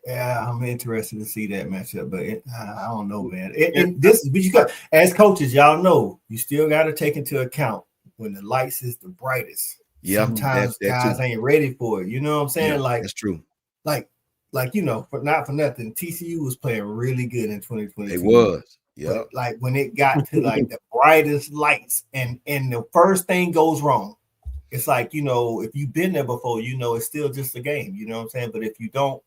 Yeah, I'm interested to see that matchup, but I don't know, man. But you got, as coaches, y'all know, you still got to take into account when the lights is the brightest. Yeah, sometimes guys ain't ready for it. You know what I'm saying? Yeah, like, that's true. Like not for nothing, TCU was playing really good in 2022. It was. Yeah. Like when it got to like the brightest lights, and the first thing goes wrong, it's like, if you've been there before, it's still just a game. You know what I'm saying? But if you don't,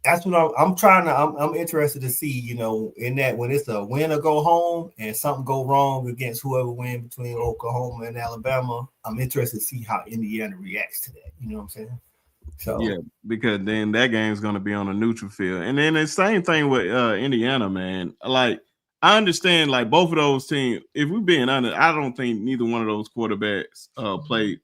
that's what I'm interested to see, in that, when it's a win or go home and something go wrong against whoever wins between Oklahoma and Alabama. I'm interested to see how Indiana reacts to that. You know what I'm saying? So yeah, because then that game's going to be on a neutral field. And then the same thing with Indiana, man. Like, I understand, like, both of those teams, if we're being honest, I don't think neither one of those quarterbacks played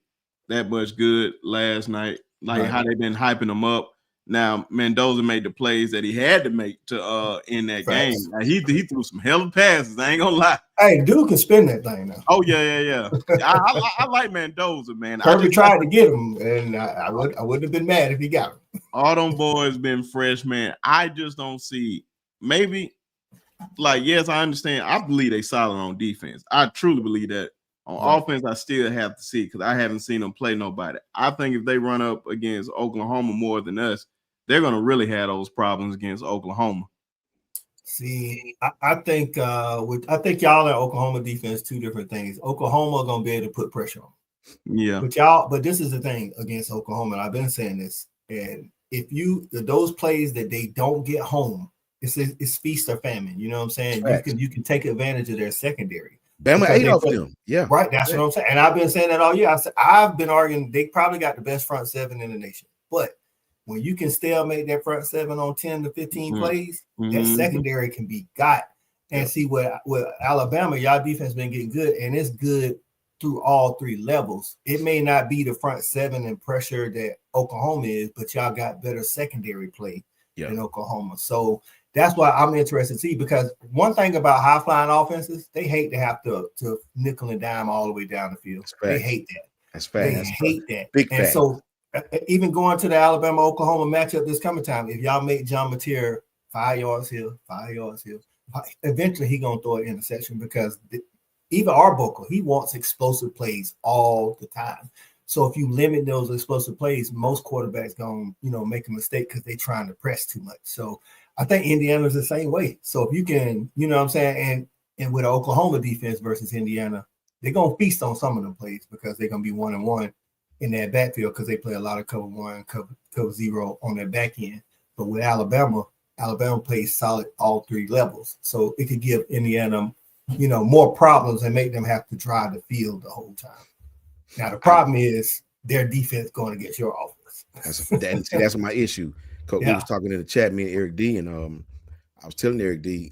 that much good last night. Like, how they've been hyping them up. Now, Mendoza made the plays that he had to make to in that game. Like, he threw some hell of passes. I ain't gonna lie. Hey, dude can spin that thing now. Oh yeah. I like Mendoza, man. Kirby tried to get him, and I wouldn't have been mad if he got him. All them boys been fresh, man. I just don't see. Maybe, like, yes, I understand. I believe they solid on defense. I truly believe that. On offense, I still have to see, because I haven't seen them play nobody. I think if they run up against Oklahoma more than us, they're going to really have those problems against Oklahoma. See, I think y'all and Oklahoma defense, two different things. Oklahoma going to be able to put pressure on. Yeah. But this is the thing against Oklahoma, and I've been saying this, and if those plays that they don't get home, it's feast or famine. You know what I'm saying? You can take advantage of their secondary. Bama ate off them. Yeah. Right. That's what I'm saying. And I've been saying that all year. I've been arguing they probably got the best front seven in the nation. But when you can stalemate that front seven on 10 to 15 plays, that secondary can be got. And see, with Alabama, y'all defense been getting good, and it's good through all three levels. It may not be the front seven and pressure that Oklahoma is, but y'all got better secondary play than Oklahoma. So that's why I'm interested to see, because one thing about high flying offenses, they hate to have to nickel and dime all the way down the field. They hate that. That's fact. They hate that. Big and fact. So even going to the Alabama Oklahoma matchup this coming time, if y'all make John Mateer 5 yards here, eventually he gonna throw an interception, because even Arbuckle, he wants explosive plays all the time. So if you limit those explosive plays, most quarterbacks gonna make a mistake because they're trying to press too much. So I think Indiana's the same way. So if you can, what I'm saying, and with Oklahoma defense versus Indiana, they're gonna feast on some of them plays, because they're gonna be 1-1 in that backfield, because they play a lot of cover 1, cover 0 on their back end. But with Alabama plays solid all three levels. So it could give Indiana, more problems and make them have to drive the field the whole time. Now the problem is their defense going against your offense. That's my issue. We was talking in the chat, me and Eric D, and I was telling Eric D,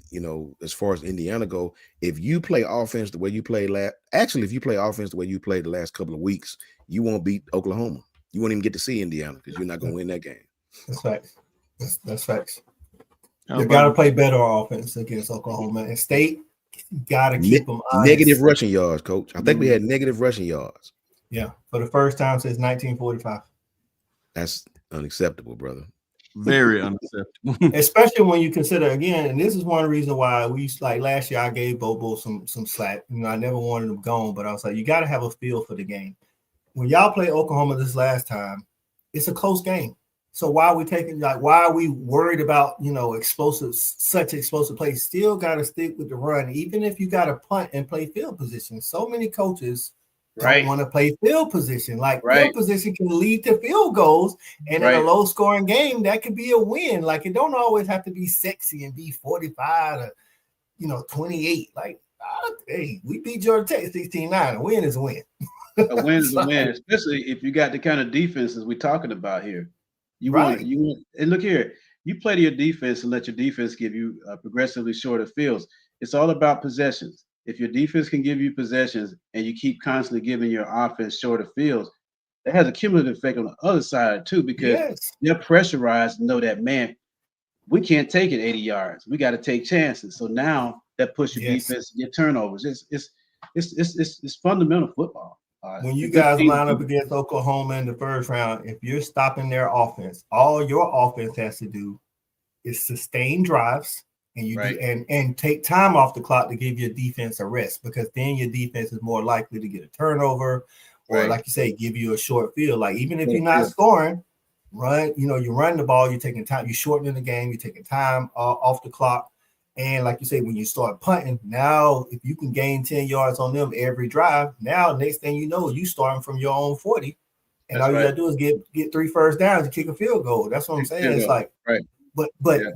as far as Indiana go, if you play offense the way you played if you play offense the way you played the last couple of weeks, you won't beat Oklahoma. You won't even get to see Indiana, because you're not going to win that game. That's facts. That's facts. You got to play better offense against Oklahoma, and State got to keep them honest. Negative rushing yards, Coach. I think we had negative rushing yards. Yeah, for the first time since 1945. That's unacceptable, brother. Very unacceptable. Especially when you consider, again, and this is one reason why last year I gave Bobo some slack. I never wanted him gone, but I was like, you got to have a feel for the game. When y'all play Oklahoma this last time, it's a close game. So why are we why are we worried about, such explosive plays? Still got to stick with the run, even if you got to punt and play field position. So many coaches don't want to play field position. Like field position can lead to field goals, and in a low scoring game, that could be a win. Like it don't always have to be sexy and be 45 to 28. Like, hey, we beat Georgia Tech 16-9. A win is a win. A win is a win, especially if you got the kind of defenses we're talking about here. You want, and look here, you play to your defense and let your defense give you progressively shorter fields. It's all about possessions. If your defense can give you possessions and you keep constantly giving your offense shorter fields, that has a cumulative effect on the other side too, because they're pressurized to know that, man, we can't take it 80 yards. We got to take chances. So now that push your defense to get turnovers. It's fundamental football. When you guys line up against Oklahoma in the first round, if you're stopping their offense, all your offense has to do is sustain drives and and take time off the clock to give your defense a rest, because then your defense is more likely to get a turnover or, like you say, give you a short field. Like even if you're not scoring, you run the ball, you're taking time, you're shortening the game, you're taking time off the clock. And like you say, when you start punting, now if you can gain 10 yards on them every drive, now next thing you know, you starting from your own 40, and all you gotta do is get 3 first downs and kick a field goal. That's what I'm saying. It's like, but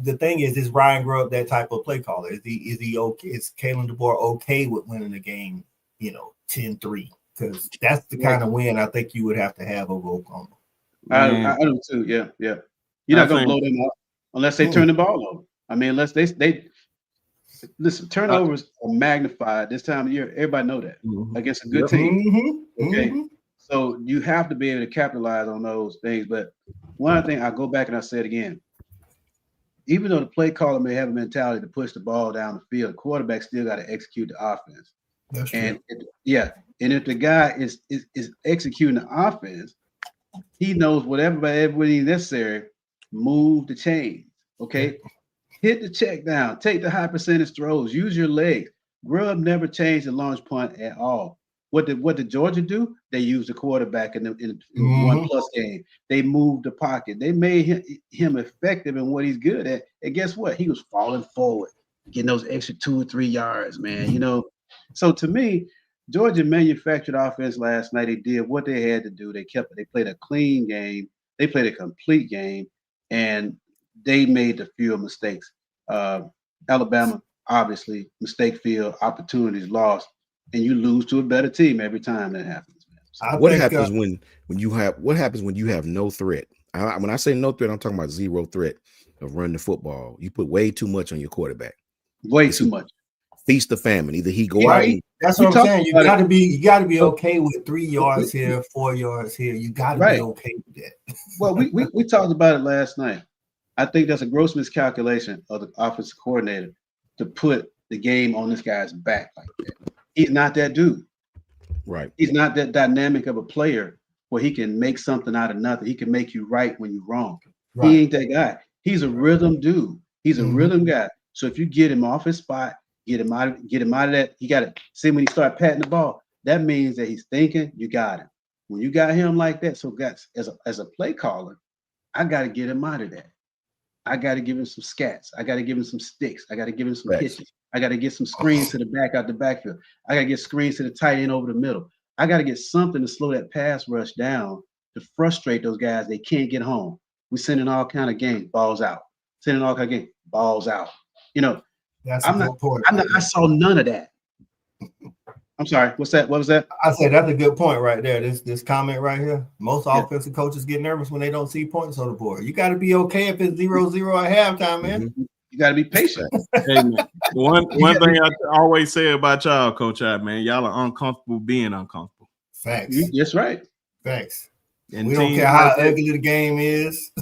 the thing is Ryan Grubb that type of play caller? Is he okay? Is Kalen DeBoer okay with winning the game, 10-3? Because that's the kind of win I think you would have to have over Oklahoma. I do too. Yeah. You're not gonna blow them up unless they turn the ball over. I mean, unless they listen, turnovers are magnified this time of year. Everybody know that against a good team. So you have to be able to capitalize on those things. But one thing, I go back and I say it again. Even though the play caller may have a mentality to push the ball down the field, the quarterback still got to execute the offense. That's true. And if the guy is executing the offense, he knows whatever is necessary. Move the chains. Okay. Hit the check down, take the high percentage throws, use your legs. Grubb never changed the launch punt at all. What did Georgia do? They used the quarterback in 1+ game. They moved the pocket. They made him effective in what he's good at. And guess what? He was falling forward, getting those extra 2 or 3 yards, man. So to me, Georgia manufactured offense last night. They did what they had to do. They played a clean game. They played a complete game, and they made the few mistakes. Alabama, obviously, mistake field, opportunities lost, and you lose to a better team every time that happens. So what happens when you have no threat? When I say no threat, I'm talking about zero threat of running the football. You put way too much on your quarterback. Way too much. Feast the famine. Either he go out. That's what I'm saying. You gotta be okay with 3 yards here, 4 yards here. You gotta be okay with that. Well, we talked about it last night. I think that's a gross miscalculation of the offensive coordinator to put the game on this guy's back like that. He's not that dude. Right. He's not that dynamic of a player where he can make something out of nothing. He can make you right when you're wrong. Right. He ain't that guy. He's a rhythm dude. He's a rhythm guy. So if you get him off his spot, get him out of that. You got to see when he start patting the ball. That means that he's thinking. You got him. When you got him like that, so guys, as a play caller, I got to get him out of that. I got to give him some scats. I got to give him some sticks. I got to give him some pitches. I got to get some screens to the back out the backfield. I got to get screens to the tight end over the middle. I got to get something to slow that pass rush down to frustrate those guys. They can't get home. We sending all kind of games, balls out. Sending all kind of games, balls out. That's a good point. I saw none of that. I'm sorry. What's that? What was that? I said that's a good point right there. This comment right here. Most offensive coaches get nervous when they don't see points on the board. You got to be okay if it's 0-0 at halftime, man. You got to be patient. Hey, man. One thing I always say about y'all, Coach, man, y'all are uncomfortable being uncomfortable. Facts. That's right. Facts. And we don't care how ugly the game is.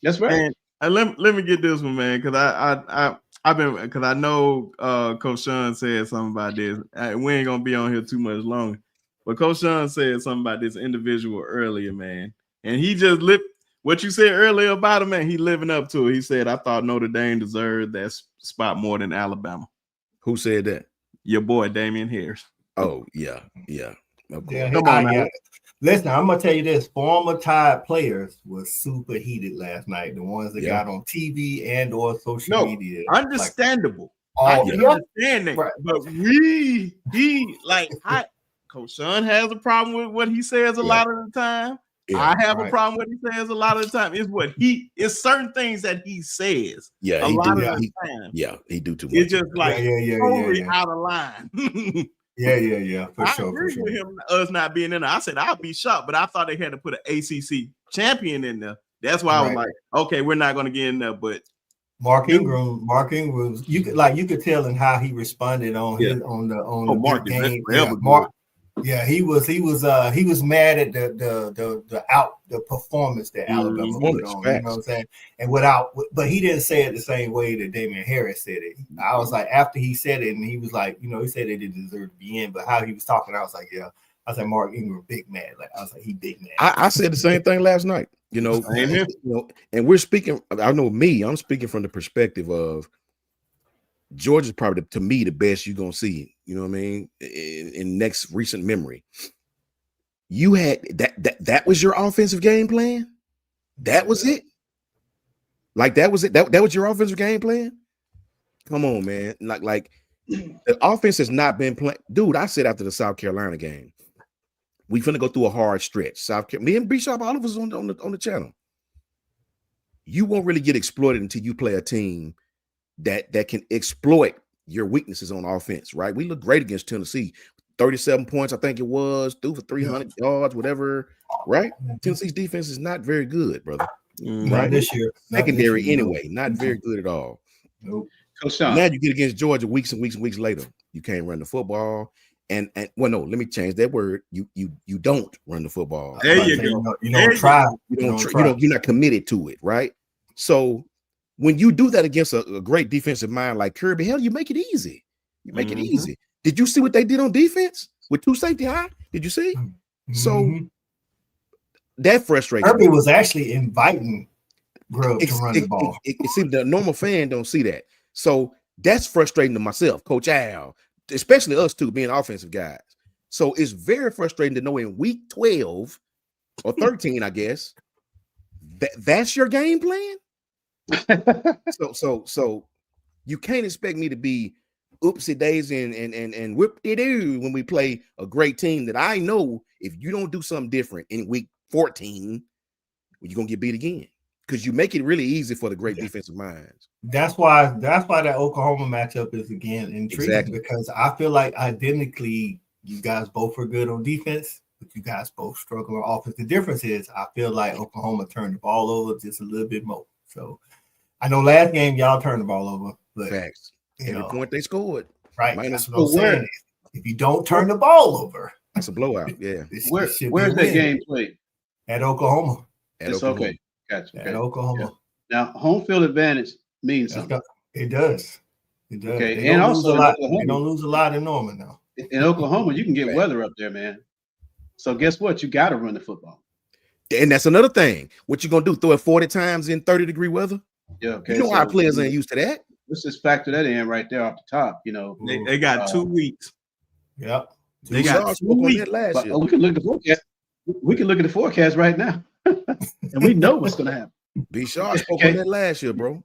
That's right. And let me get this one, man, because I know Coach Shawn said something about this. We ain't gonna be on here too much longer, but Coach Shawn said something about this individual earlier, man, and he just what you said earlier about him, man. He living up to it. He said, "I thought Notre Dame deserved that spot more than Alabama." Who said that? Your boy Damian Harris. Oh yeah. Okay. Yeah, Come on now. Listen, I'm gonna tell you this: former Tide players were super heated last night. The ones that got on TV and or social media. Understandable. I understand that, but Coach Shawn has a problem with what he says a lot of the time. I have a problem with what he says a lot of the time. It's certain things that he says. Yeah, a lot of the time. Yeah, he do too much. It's just like totally out of line. For sure. With him, us not being in there. I said I'd be shocked, but I thought they had to put an ACC champion in there. That's why I was like, okay, we're not going to get in there. But Mark Ingram, you could tell in how he responded on the game. He was mad at the performance that Alabama put on. You know what I'm saying? And but he didn't say it the same way that Damian Harris said it. I was like, after he said it, and he was like, he said they didn't deserve to be in, but how he was talking, I was like, yeah. I was like, Mark Ingram, big man. Like I was like, he big man. I said the same thing last night. And we're speaking. I know I'm speaking from the perspective of Georgia's probably to me the best you're gonna see. You know what I mean? In next recent memory, you had that was your offensive game plan. That was it. Like that was it. That was your offensive game plan. Come on, man. Like the offense has not been playing. Dude, I said after the South Carolina game, we finna go through a hard stretch. Me and Bishop, all of us on the channel. You won't really get exploited until you play a team that can exploit your weaknesses on offense, right? We look great against Tennessee. 37 points, I think it was, threw for 300 yards, whatever, right? Tennessee's defense is not very good, brother. Not this year. Secondary anyway, not very good at all. Nope. Now you get against Georgia weeks and weeks and weeks later. You can't run the football. And well, no, let me change that word. You don't run the football. There you go. You don't try. You're not committed to it, right? So when you do that against a great defensive mind like Kirby, hell, you make it easy. You make it easy. Did you see what they did on defense with 2 safety high? Did you see? So that frustrates Kirby was actually inviting Grub to run the ball. It seems the normal fan don't see that. So that's frustrating to myself, Coach Al, especially us two being offensive guys. So it's very frustrating to know in week 12 or 13, I guess, that's your game plan. So you can't expect me to be oopsie daisy and whip de doo when we play a great team that I know if you don't do something different in week 14, you're gonna get beat again. Because you make it really easy for the great defensive minds. That's why that Oklahoma matchup is again intriguing because I feel like identically you guys both are good on defense, but you guys both struggle on offense. The difference is I feel like Oklahoma turned the ball over just a little bit more. So I know last game y'all turned the ball over, but facts. Every point they scored. Right. That's what I'm saying. If you don't turn the ball over, that's a blowout. Yeah. Where's that game played? At Oklahoma. It's okay. Gotcha. At Oklahoma. Yeah. Now, home field advantage means something. It does. It does. Okay. They don't lose a lot in Norman now. In Oklahoma, you can get weather up there, man. So guess what? You got to run the football. And that's another thing. What you gonna do? Throw it 40 times in 30-degree weather? Yeah. Okay. You know our players ain't used to that. Let's just factor that in right there off the top. You know, they got 2 weeks. Yep. They got 2 weeks last year. We can look at the forecast. We can look at the forecast right now, and we know what's going to happen. B. Shaw spoke on that last year, bro.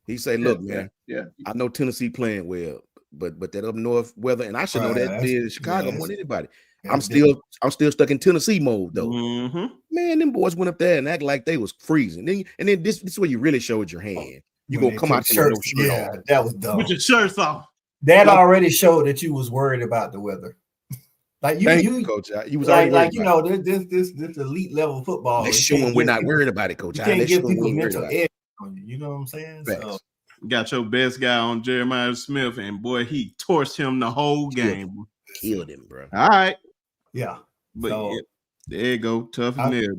He said, "Look, man, yeah, I know Tennessee playing well, but that up north weather, and I should know that did Chicago more than anybody. I'm still stuck in Tennessee mode though. Man, them boys went up there and act like they was freezing. And then this is where you really showed your hand. You gonna come out shirt off. That was dumb. With your shirts off. That already showed that you was worried about the weather. Like you Coach. You was like you know this elite level football. They're showing we're not worried about it, Coach. You can't give people mental edge on you. You know what I'm saying? So, got your best guy on Jeremiah Smith, and boy, he torched him the whole game. Killed him, bro. All right. Yeah. But there you go. Tough and there.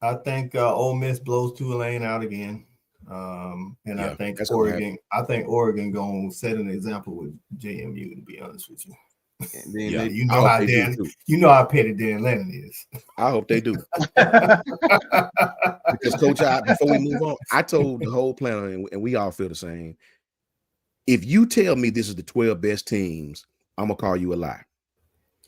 I think Ole Miss blows Tulane out again. And I think Oregon gonna set an example with JMU, to be honest with you. You know how petty Dan Lennon is. I hope they do. Because Coach, before we move on, I told the whole panel, and we all feel the same. If you tell me this is the 12 best teams, I'm gonna call you a lie.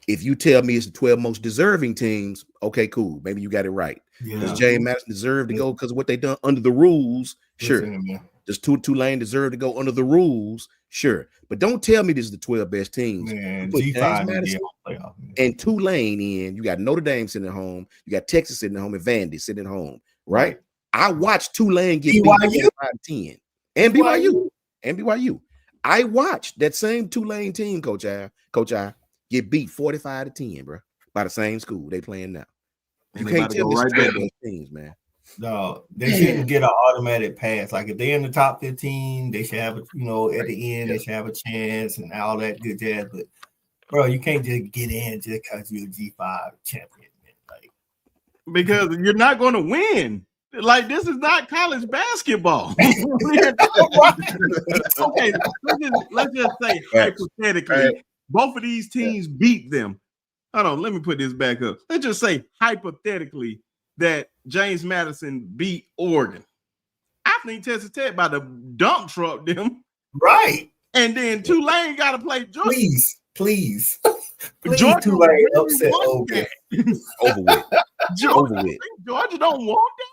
If you tell me it's the 12 most deserving teams, okay, cool. Maybe you got it right. Does James Madison deserve to go because of what they done under the rules? Sure. Does Tulane deserve to go under the rules? Sure. But don't tell me this is the 12 best teams. Man, put G5 James Madison playoff, and Tulane in. You got Notre Dame sitting at home. You got Texas sitting at home and Vandy sitting at home, right? I watched Tulane get beat 45-10. And BYU. And BYU. I watched that same Tulane team, Coach I, get beat 45-10, bro, by the same school they playing now. You can't tell me right those teams, man. No, they shouldn't get an automatic pass. Like if they're in the top 15, they should have a, you know, at the end, they should have a chance and all that good jazz. But bro, you can't just get in just because you're a G5 champion, man. Like, because you're not going to win. Like, this is not college basketball. Okay, let's just say hypothetically, both of these teams beat them. Hold on, let me put this back up. Let's just say hypothetically that James Madison beat Oregon. I think Texas Tech about to dump truck them. Right. And then Tulane got to play Georgia. Please. Georgia Tulane upset Over with. Georgia don't want that.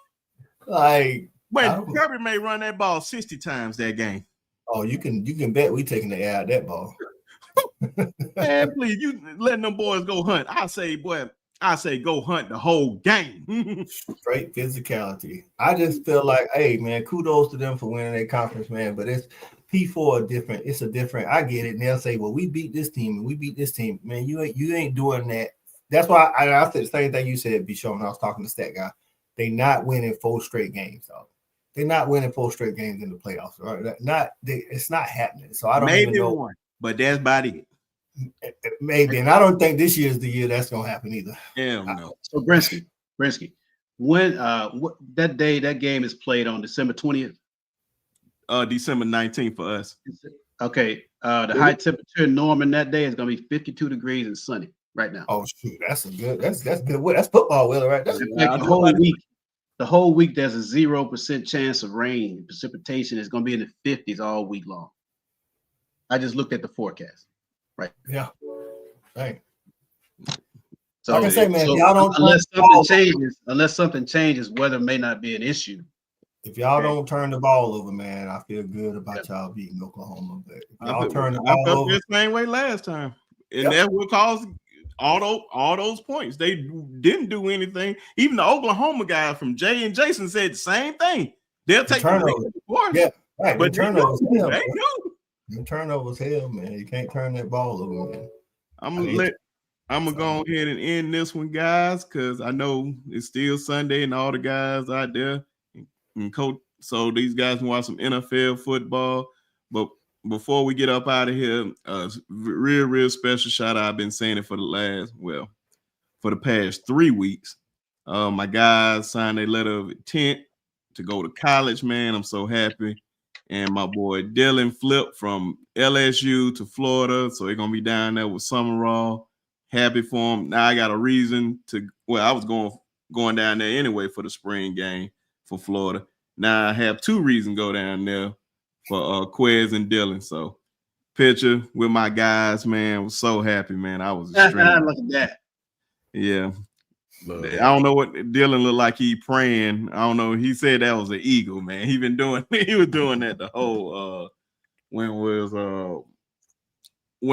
Like, when Kirby may run that ball 60 times that game. Oh, you can bet we taking the air out of that ball. Man, please, you letting them boys go hunt. I say go hunt the whole game. Straight physicality. I just feel like, hey, man, kudos to them for winning their conference, man. But it's P4 different. It's a different. I get it. And they'll say, well, we beat this team and we beat this team. Man, you ain't doing that. That's why I said the same thing you said, B. Shawn, when I was talking to Stat Guy. They not winning 4 straight games, though. They're not winning 4 straight games in the playoffs. Right? It's not happening. So I don't even know. One, but that's about it. Maybe, and I don't think this year is the year that's gonna happen either. Hell no. So Brinsky, when that day that game is played on December 20th? December 19th for us. Okay. The high temperature in Norman that day is gonna be 52 degrees and sunny right now. Oh shoot, that's good. That's good. That's football weather right there. The whole week there's a 0% chance of rain. Precipitation is gonna be in the 50s all week long. I just looked at the forecast. Right. Yeah. Right. So, like I say, man, so y'all don't unless something changes, weather may not be an issue. If y'all don't turn the ball over, man, I feel good about y'all beating Oklahoma. But if y'all turn the ball over, the same way last time, and that's what caused all those points. They didn't do anything. Even the Oklahoma guys from Jay and Jason said the same thing. They'll take turnovers. Yeah, right. But turnovers. They knew. The turnovers, hell, man. You can't turn that ball over, man. I'm gonna go ahead and end this one, guys, because I know it's still Sunday and all the guys out there and coach. So these guys can watch some NFL football. But before we get up out of here, real special shout out. I've been saying it for the past 3 weeks. My guys signed a letter of intent to go to college, man. I'm so happy. And my boy Dylan flipped from LSU to Florida. So they're going to be down there with Summerall. Happy for him. Now I got a reason to, I was going down there anyway for the spring game for Florida. Now I have 2 reasons to go down there for Quez and Dylan. So picture with my guys, man. I was so happy, man. I was extremely. Look at that. Yeah. I don't know what Dylan looked like. He praying. I don't know. He said that was an eagle, man. He was doing that the whole when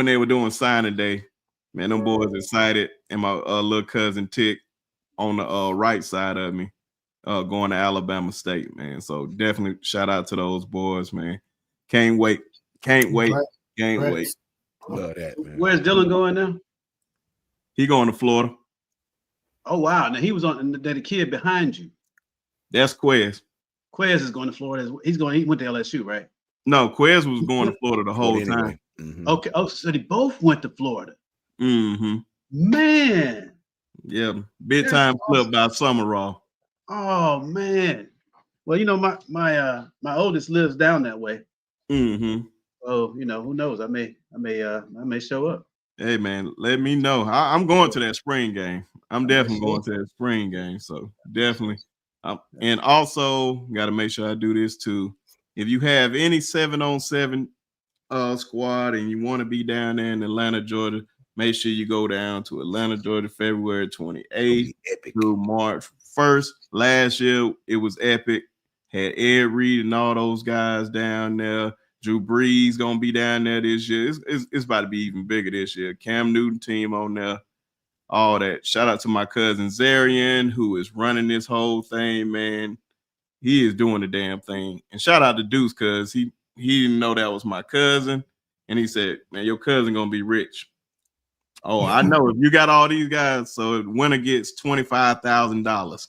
they were doing signing day. Man, them boys excited. And my little cousin Tick on the right side of me, going to Alabama State, man. So definitely shout out to those boys, man. Can't wait. Wait. Love that, man. Where's Dylan going now? He going to Florida. Oh wow! Now he was on the kid behind you. That's Quez. Quez is going to Florida. He went to LSU, right? No, Quez was going to Florida the whole time. Mm-hmm. Okay. Oh, so they both went to Florida. Mm-hmm. Man. Yeah, big time flip by Summerall. Oh man. Well, you know, my oldest lives down that way. Mm-hmm. Oh, you know, who knows? I may show up. Hey man, let me know. I'm going to that spring game. I'm definitely going to that spring game. So definitely. And also got to make sure I do this too. If you have any 7-on-7 squad and you want to be down there in Atlanta, Georgia, Make sure you go down to Atlanta, Georgia, February 28th Epic. through March 1st. Last year, it was epic. Had Ed Reed and all those guys down there. Drew Brees going to be down there this year. It's about to be even bigger this year. Cam Newton team on there. All that. Shout out to my cousin Zarian, who is running this whole thing, man. He is doing the damn thing. And shout out to Deuce, because he didn't know that was my cousin. And he said, man, your cousin going to be rich. Oh, I know. If you got all these guys, so the winner gets $25,000.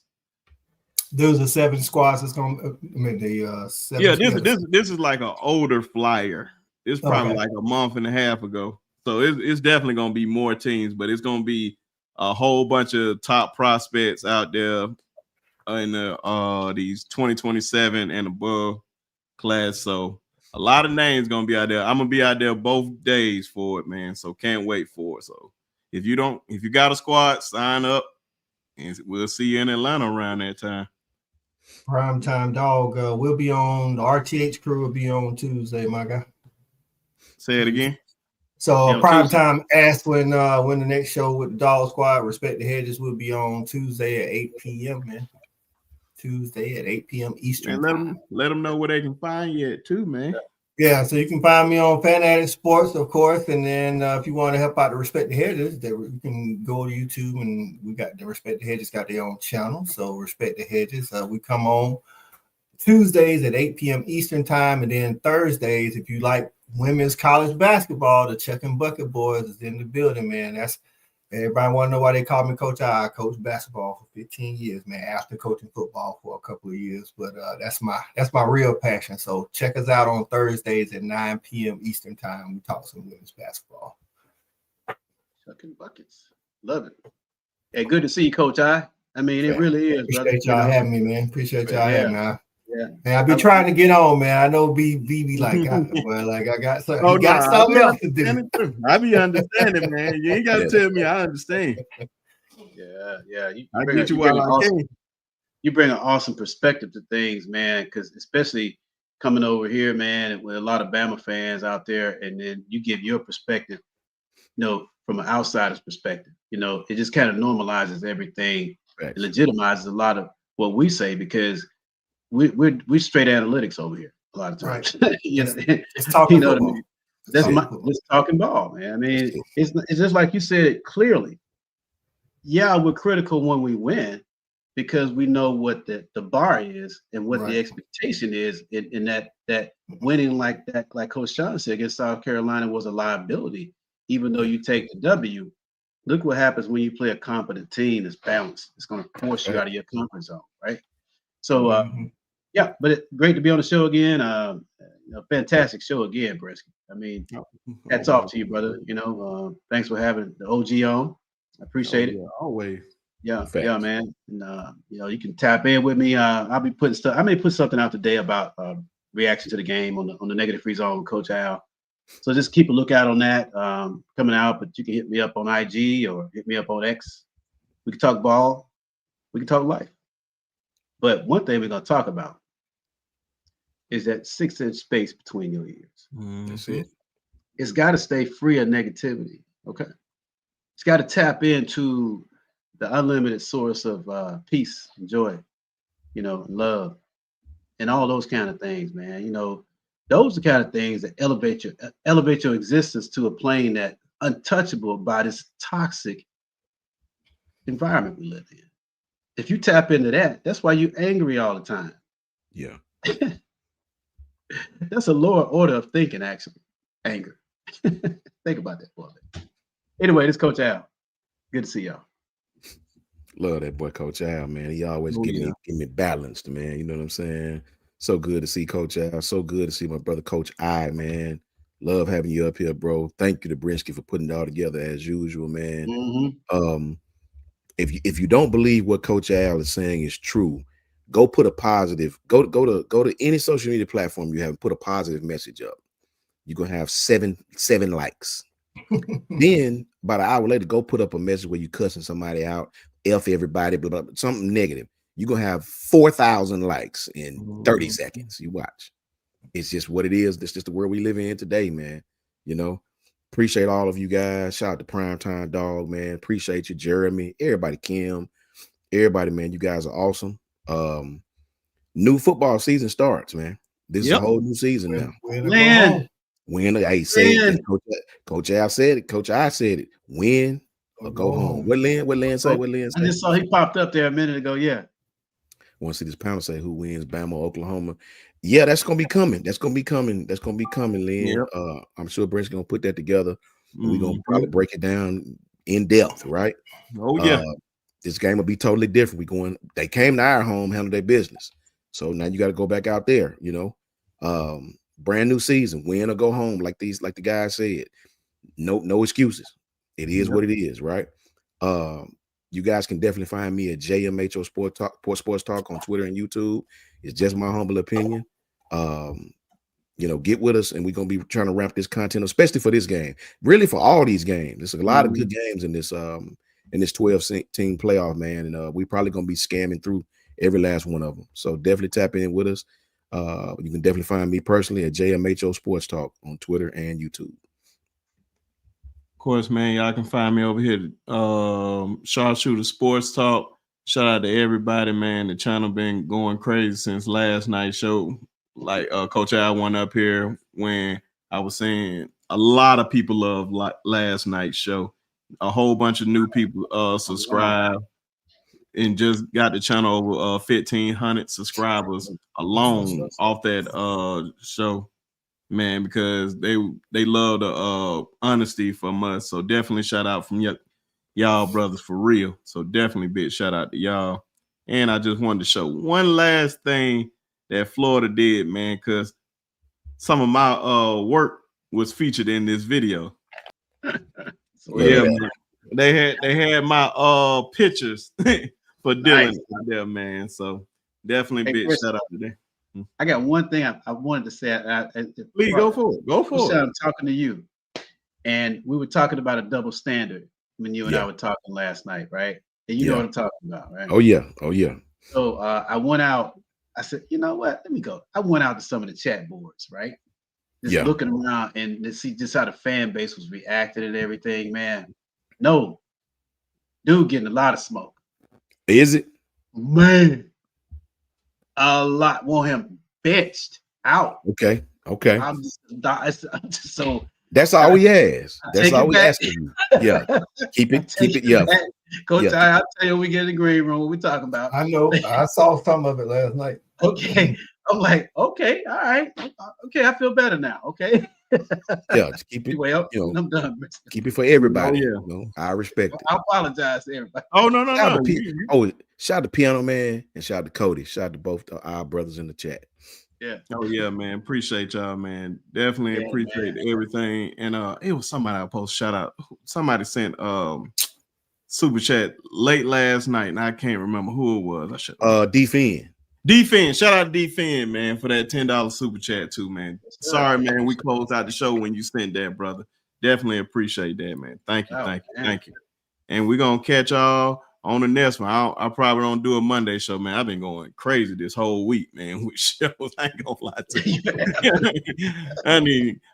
Those are 7 squads that's going to, I mean, the 7. Yeah, this is like an older flyer. It's probably like a month and a half ago. So it's definitely going to be more teams, but it's going to be a whole bunch of top prospects out there in the these 2027 and above class. So a lot of names going to be out there. I'm going to be out there both days for it, man. So can't wait for it. So if you got a squad, sign up, and we'll see you in Atlanta around that time. Primetime dog. We'll be on, the RTH crew will be on Tuesday, my guy. Say it again. So Primetime asked when the next show with the Dog Squad, Respect the Hedges, will be on Tuesday at 8 p.m., man. Tuesday at 8 p.m. Eastern time. Let them know where they can find you at too, man. Yeah, so you can find me on Fanatic Sports, of course, and then if you want to help out the Respect the Hedges, you can go to YouTube, and we got the Respect the Hedges got their own channel. So Respect the Hedges, we come on Tuesdays at 8 p.m. Eastern time, and then Thursdays, if you like women's college basketball, the Chuck and Bucket Boys is in the building, man. That's everybody want to know why they call me Coach I. I coached basketball for 15 years, man, after coaching football for a couple of years. But that's my real passion. So check us out on Thursdays at 9 p.m. Eastern time. We talk some women's basketball. Chuck and Buckets. Love it. Hey, good to see you, Coach I. I mean, it really is, brother. Appreciate y'all having me, man. Appreciate y'all having me. Yeah. Man, I've been trying to get on, man. I know BB like, well, like I got something, something else to do. I be understanding, man. You ain't got to tell me. I understand. Yeah. I get you while I can. You bring an awesome perspective to things, man, because especially coming over here, man, with a lot of Bama fans out there, and then you give your perspective, from an outsider's perspective. It just kind of normalizes everything. Right. It legitimizes a lot of what we say, because we're straight analytics over here a lot of times. Right. It's talking what I mean? It's talking ball, man. I mean, it's just like you said it clearly. Yeah, we're critical when we win, because we know what the bar is and what the expectation is in that winning like Coach Shawn said against South Carolina was a liability. Even though you take the W, look what happens when you play a competent team that's balanced. It's going to force you out of your comfort zone, right? So, yeah, but great to be on the show again. Fantastic show again, Brisky. I mean, hats off to you, brother. Thanks for having the OG on. I appreciate it. Always. Yeah, man. And you can tap in with me. I'll be putting stuff. I may put something out today about reaction to the game on the Negative Free Zone with Coach Al. So just keep a lookout on that coming out. But you can hit me up on IG or hit me up on X. We can talk ball. We can talk life. But one thing we're going to talk about is that 6-inch space between your ears. That's it. It's got to stay free of negativity. Okay. It's got to tap into the unlimited source of peace and joy, love, and all those kind of things, man. Those are the kind of things that elevate your existence to a plane that untouchable by this toxic environment we live in. If you tap into that, that's why you're angry all the time. Yeah. That's a lower order of thinking, actually. Anger. Think about that for a minute. Anyway, this is Coach Al. Good to see y'all. Love that boy, Coach Al, man. He always give me balanced, man. You know what I'm saying? So good to see Coach Al. So good to see my brother, Coach I, man. Love having you up here, bro. Thank you to Brinsky for putting it all together as usual, man. Mm-hmm. If you don't believe what Coach Al is saying is true, go put a positive. Go to any social media platform you have. Put a positive message up. You're gonna have seven likes. Then about an hour later, go put up a message where you cussing somebody out, F everybody, blah, blah, blah, something negative. You're gonna have 4,000 likes in 30 seconds. You watch. It's just what it is. That's just the world we live in today, man. Appreciate all of you guys. Shout out to Primetime Dog, man. Appreciate you, Jeremy. Everybody, Kim. Everybody, man. You guys are awesome. New football season starts, man. This is a whole new season now. Win. Hey, say it. Coach Al said it. Coach I said it. Win or go home. What Lynn say? I just saw he popped up there a minute ago. Yeah. Want to see this panel say who wins, Bama or Oklahoma? Yeah, that's gonna be coming. That's gonna be coming, Lynn. Yep. I'm sure Brent's gonna put that together. And we're gonna probably break it down in depth, right? Oh yeah. This game will be totally different. They came to our home, handled their business. So now you got to go back out there, brand new season, win or go home, like the guys said. No excuses. It is what it is, right? You guys can definitely find me at JMHO Sports Talk on Twitter and YouTube. It's just my humble opinion. Get with us, and we're gonna be trying to ramp this content, especially for this game. Really, for all these games. There's a lot of good games in this 12-team playoff, man, and we probably gonna be scamming through every last one of them. So definitely tap in with us. You can definitely find me personally at JMHO Sports Talk on Twitter and YouTube. Of course, man, y'all can find me over here Sharpshooter Sports Talk. Shout out to everybody, man. The channel been going crazy since last night's show. Like Coach Al went up here when I was saying a lot of people love last night's show. A whole bunch of new people subscribe and just got the channel over 1,500 subscribers alone off that show. Man, because they love the honesty from us. So definitely shout out from y'all brothers for real. So definitely big shout out to y'all. And I just wanted to show one last thing that Florida did, man, because some of my work was featured in this video. Man. They had my pictures for Dylan out there, man. So definitely big shout out to them. I got one thing I wanted to say. Please go for it. Go for it. I'm talking to you, and we were talking about a double standard when you and I were talking last night, right? And you know what I'm talking about, right? Oh yeah. So I went out. I said, you know what? Let me go. I went out to some of the chat boards, right? Just looking around and to see just how the fan base was reacting and everything, man. No, dude, getting a lot of smoke. Is it? Man. A lot. Want him benched out. Okay. I'm just so that's all we ask. That's all we asking you. Yeah. Keep it. Yeah. Coach, I'll tell you when we get in the green room what we talking about. I know. I saw some of it last night. Okay. I'm like, okay, all right. Okay, I feel better now. Okay. Yeah, just keep it. Well, I'm done. Keep it for everybody. I respect it. I apologize to everybody. Oh no. Shout out to Piano Man and shout out to Cody. Shout out to both our brothers in the chat. Yeah. Oh yeah, man. Appreciate y'all, man. Definitely appreciate everything. And it was somebody I post shout out. Somebody sent super chat late last night, and I can't remember who it was. I should Defend. Shout out to Defend, man, for that $10 super chat too, man. Sorry, man. We closed out the show when you sent that, brother. Definitely appreciate that, man. Thank you. And we're gonna catch y'all on the next one. I probably don't do a Monday show, man. I've been going crazy this whole week, man, with shows. I ain't gonna lie to you.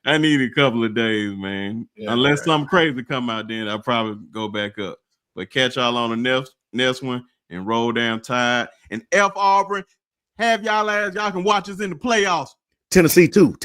I need a couple of days, man. Unless something crazy come out, then I'll probably go back up. But catch y'all on the next one and roll down Tide. And F Auburn, have y'all can watch us in the playoffs. Tennessee too.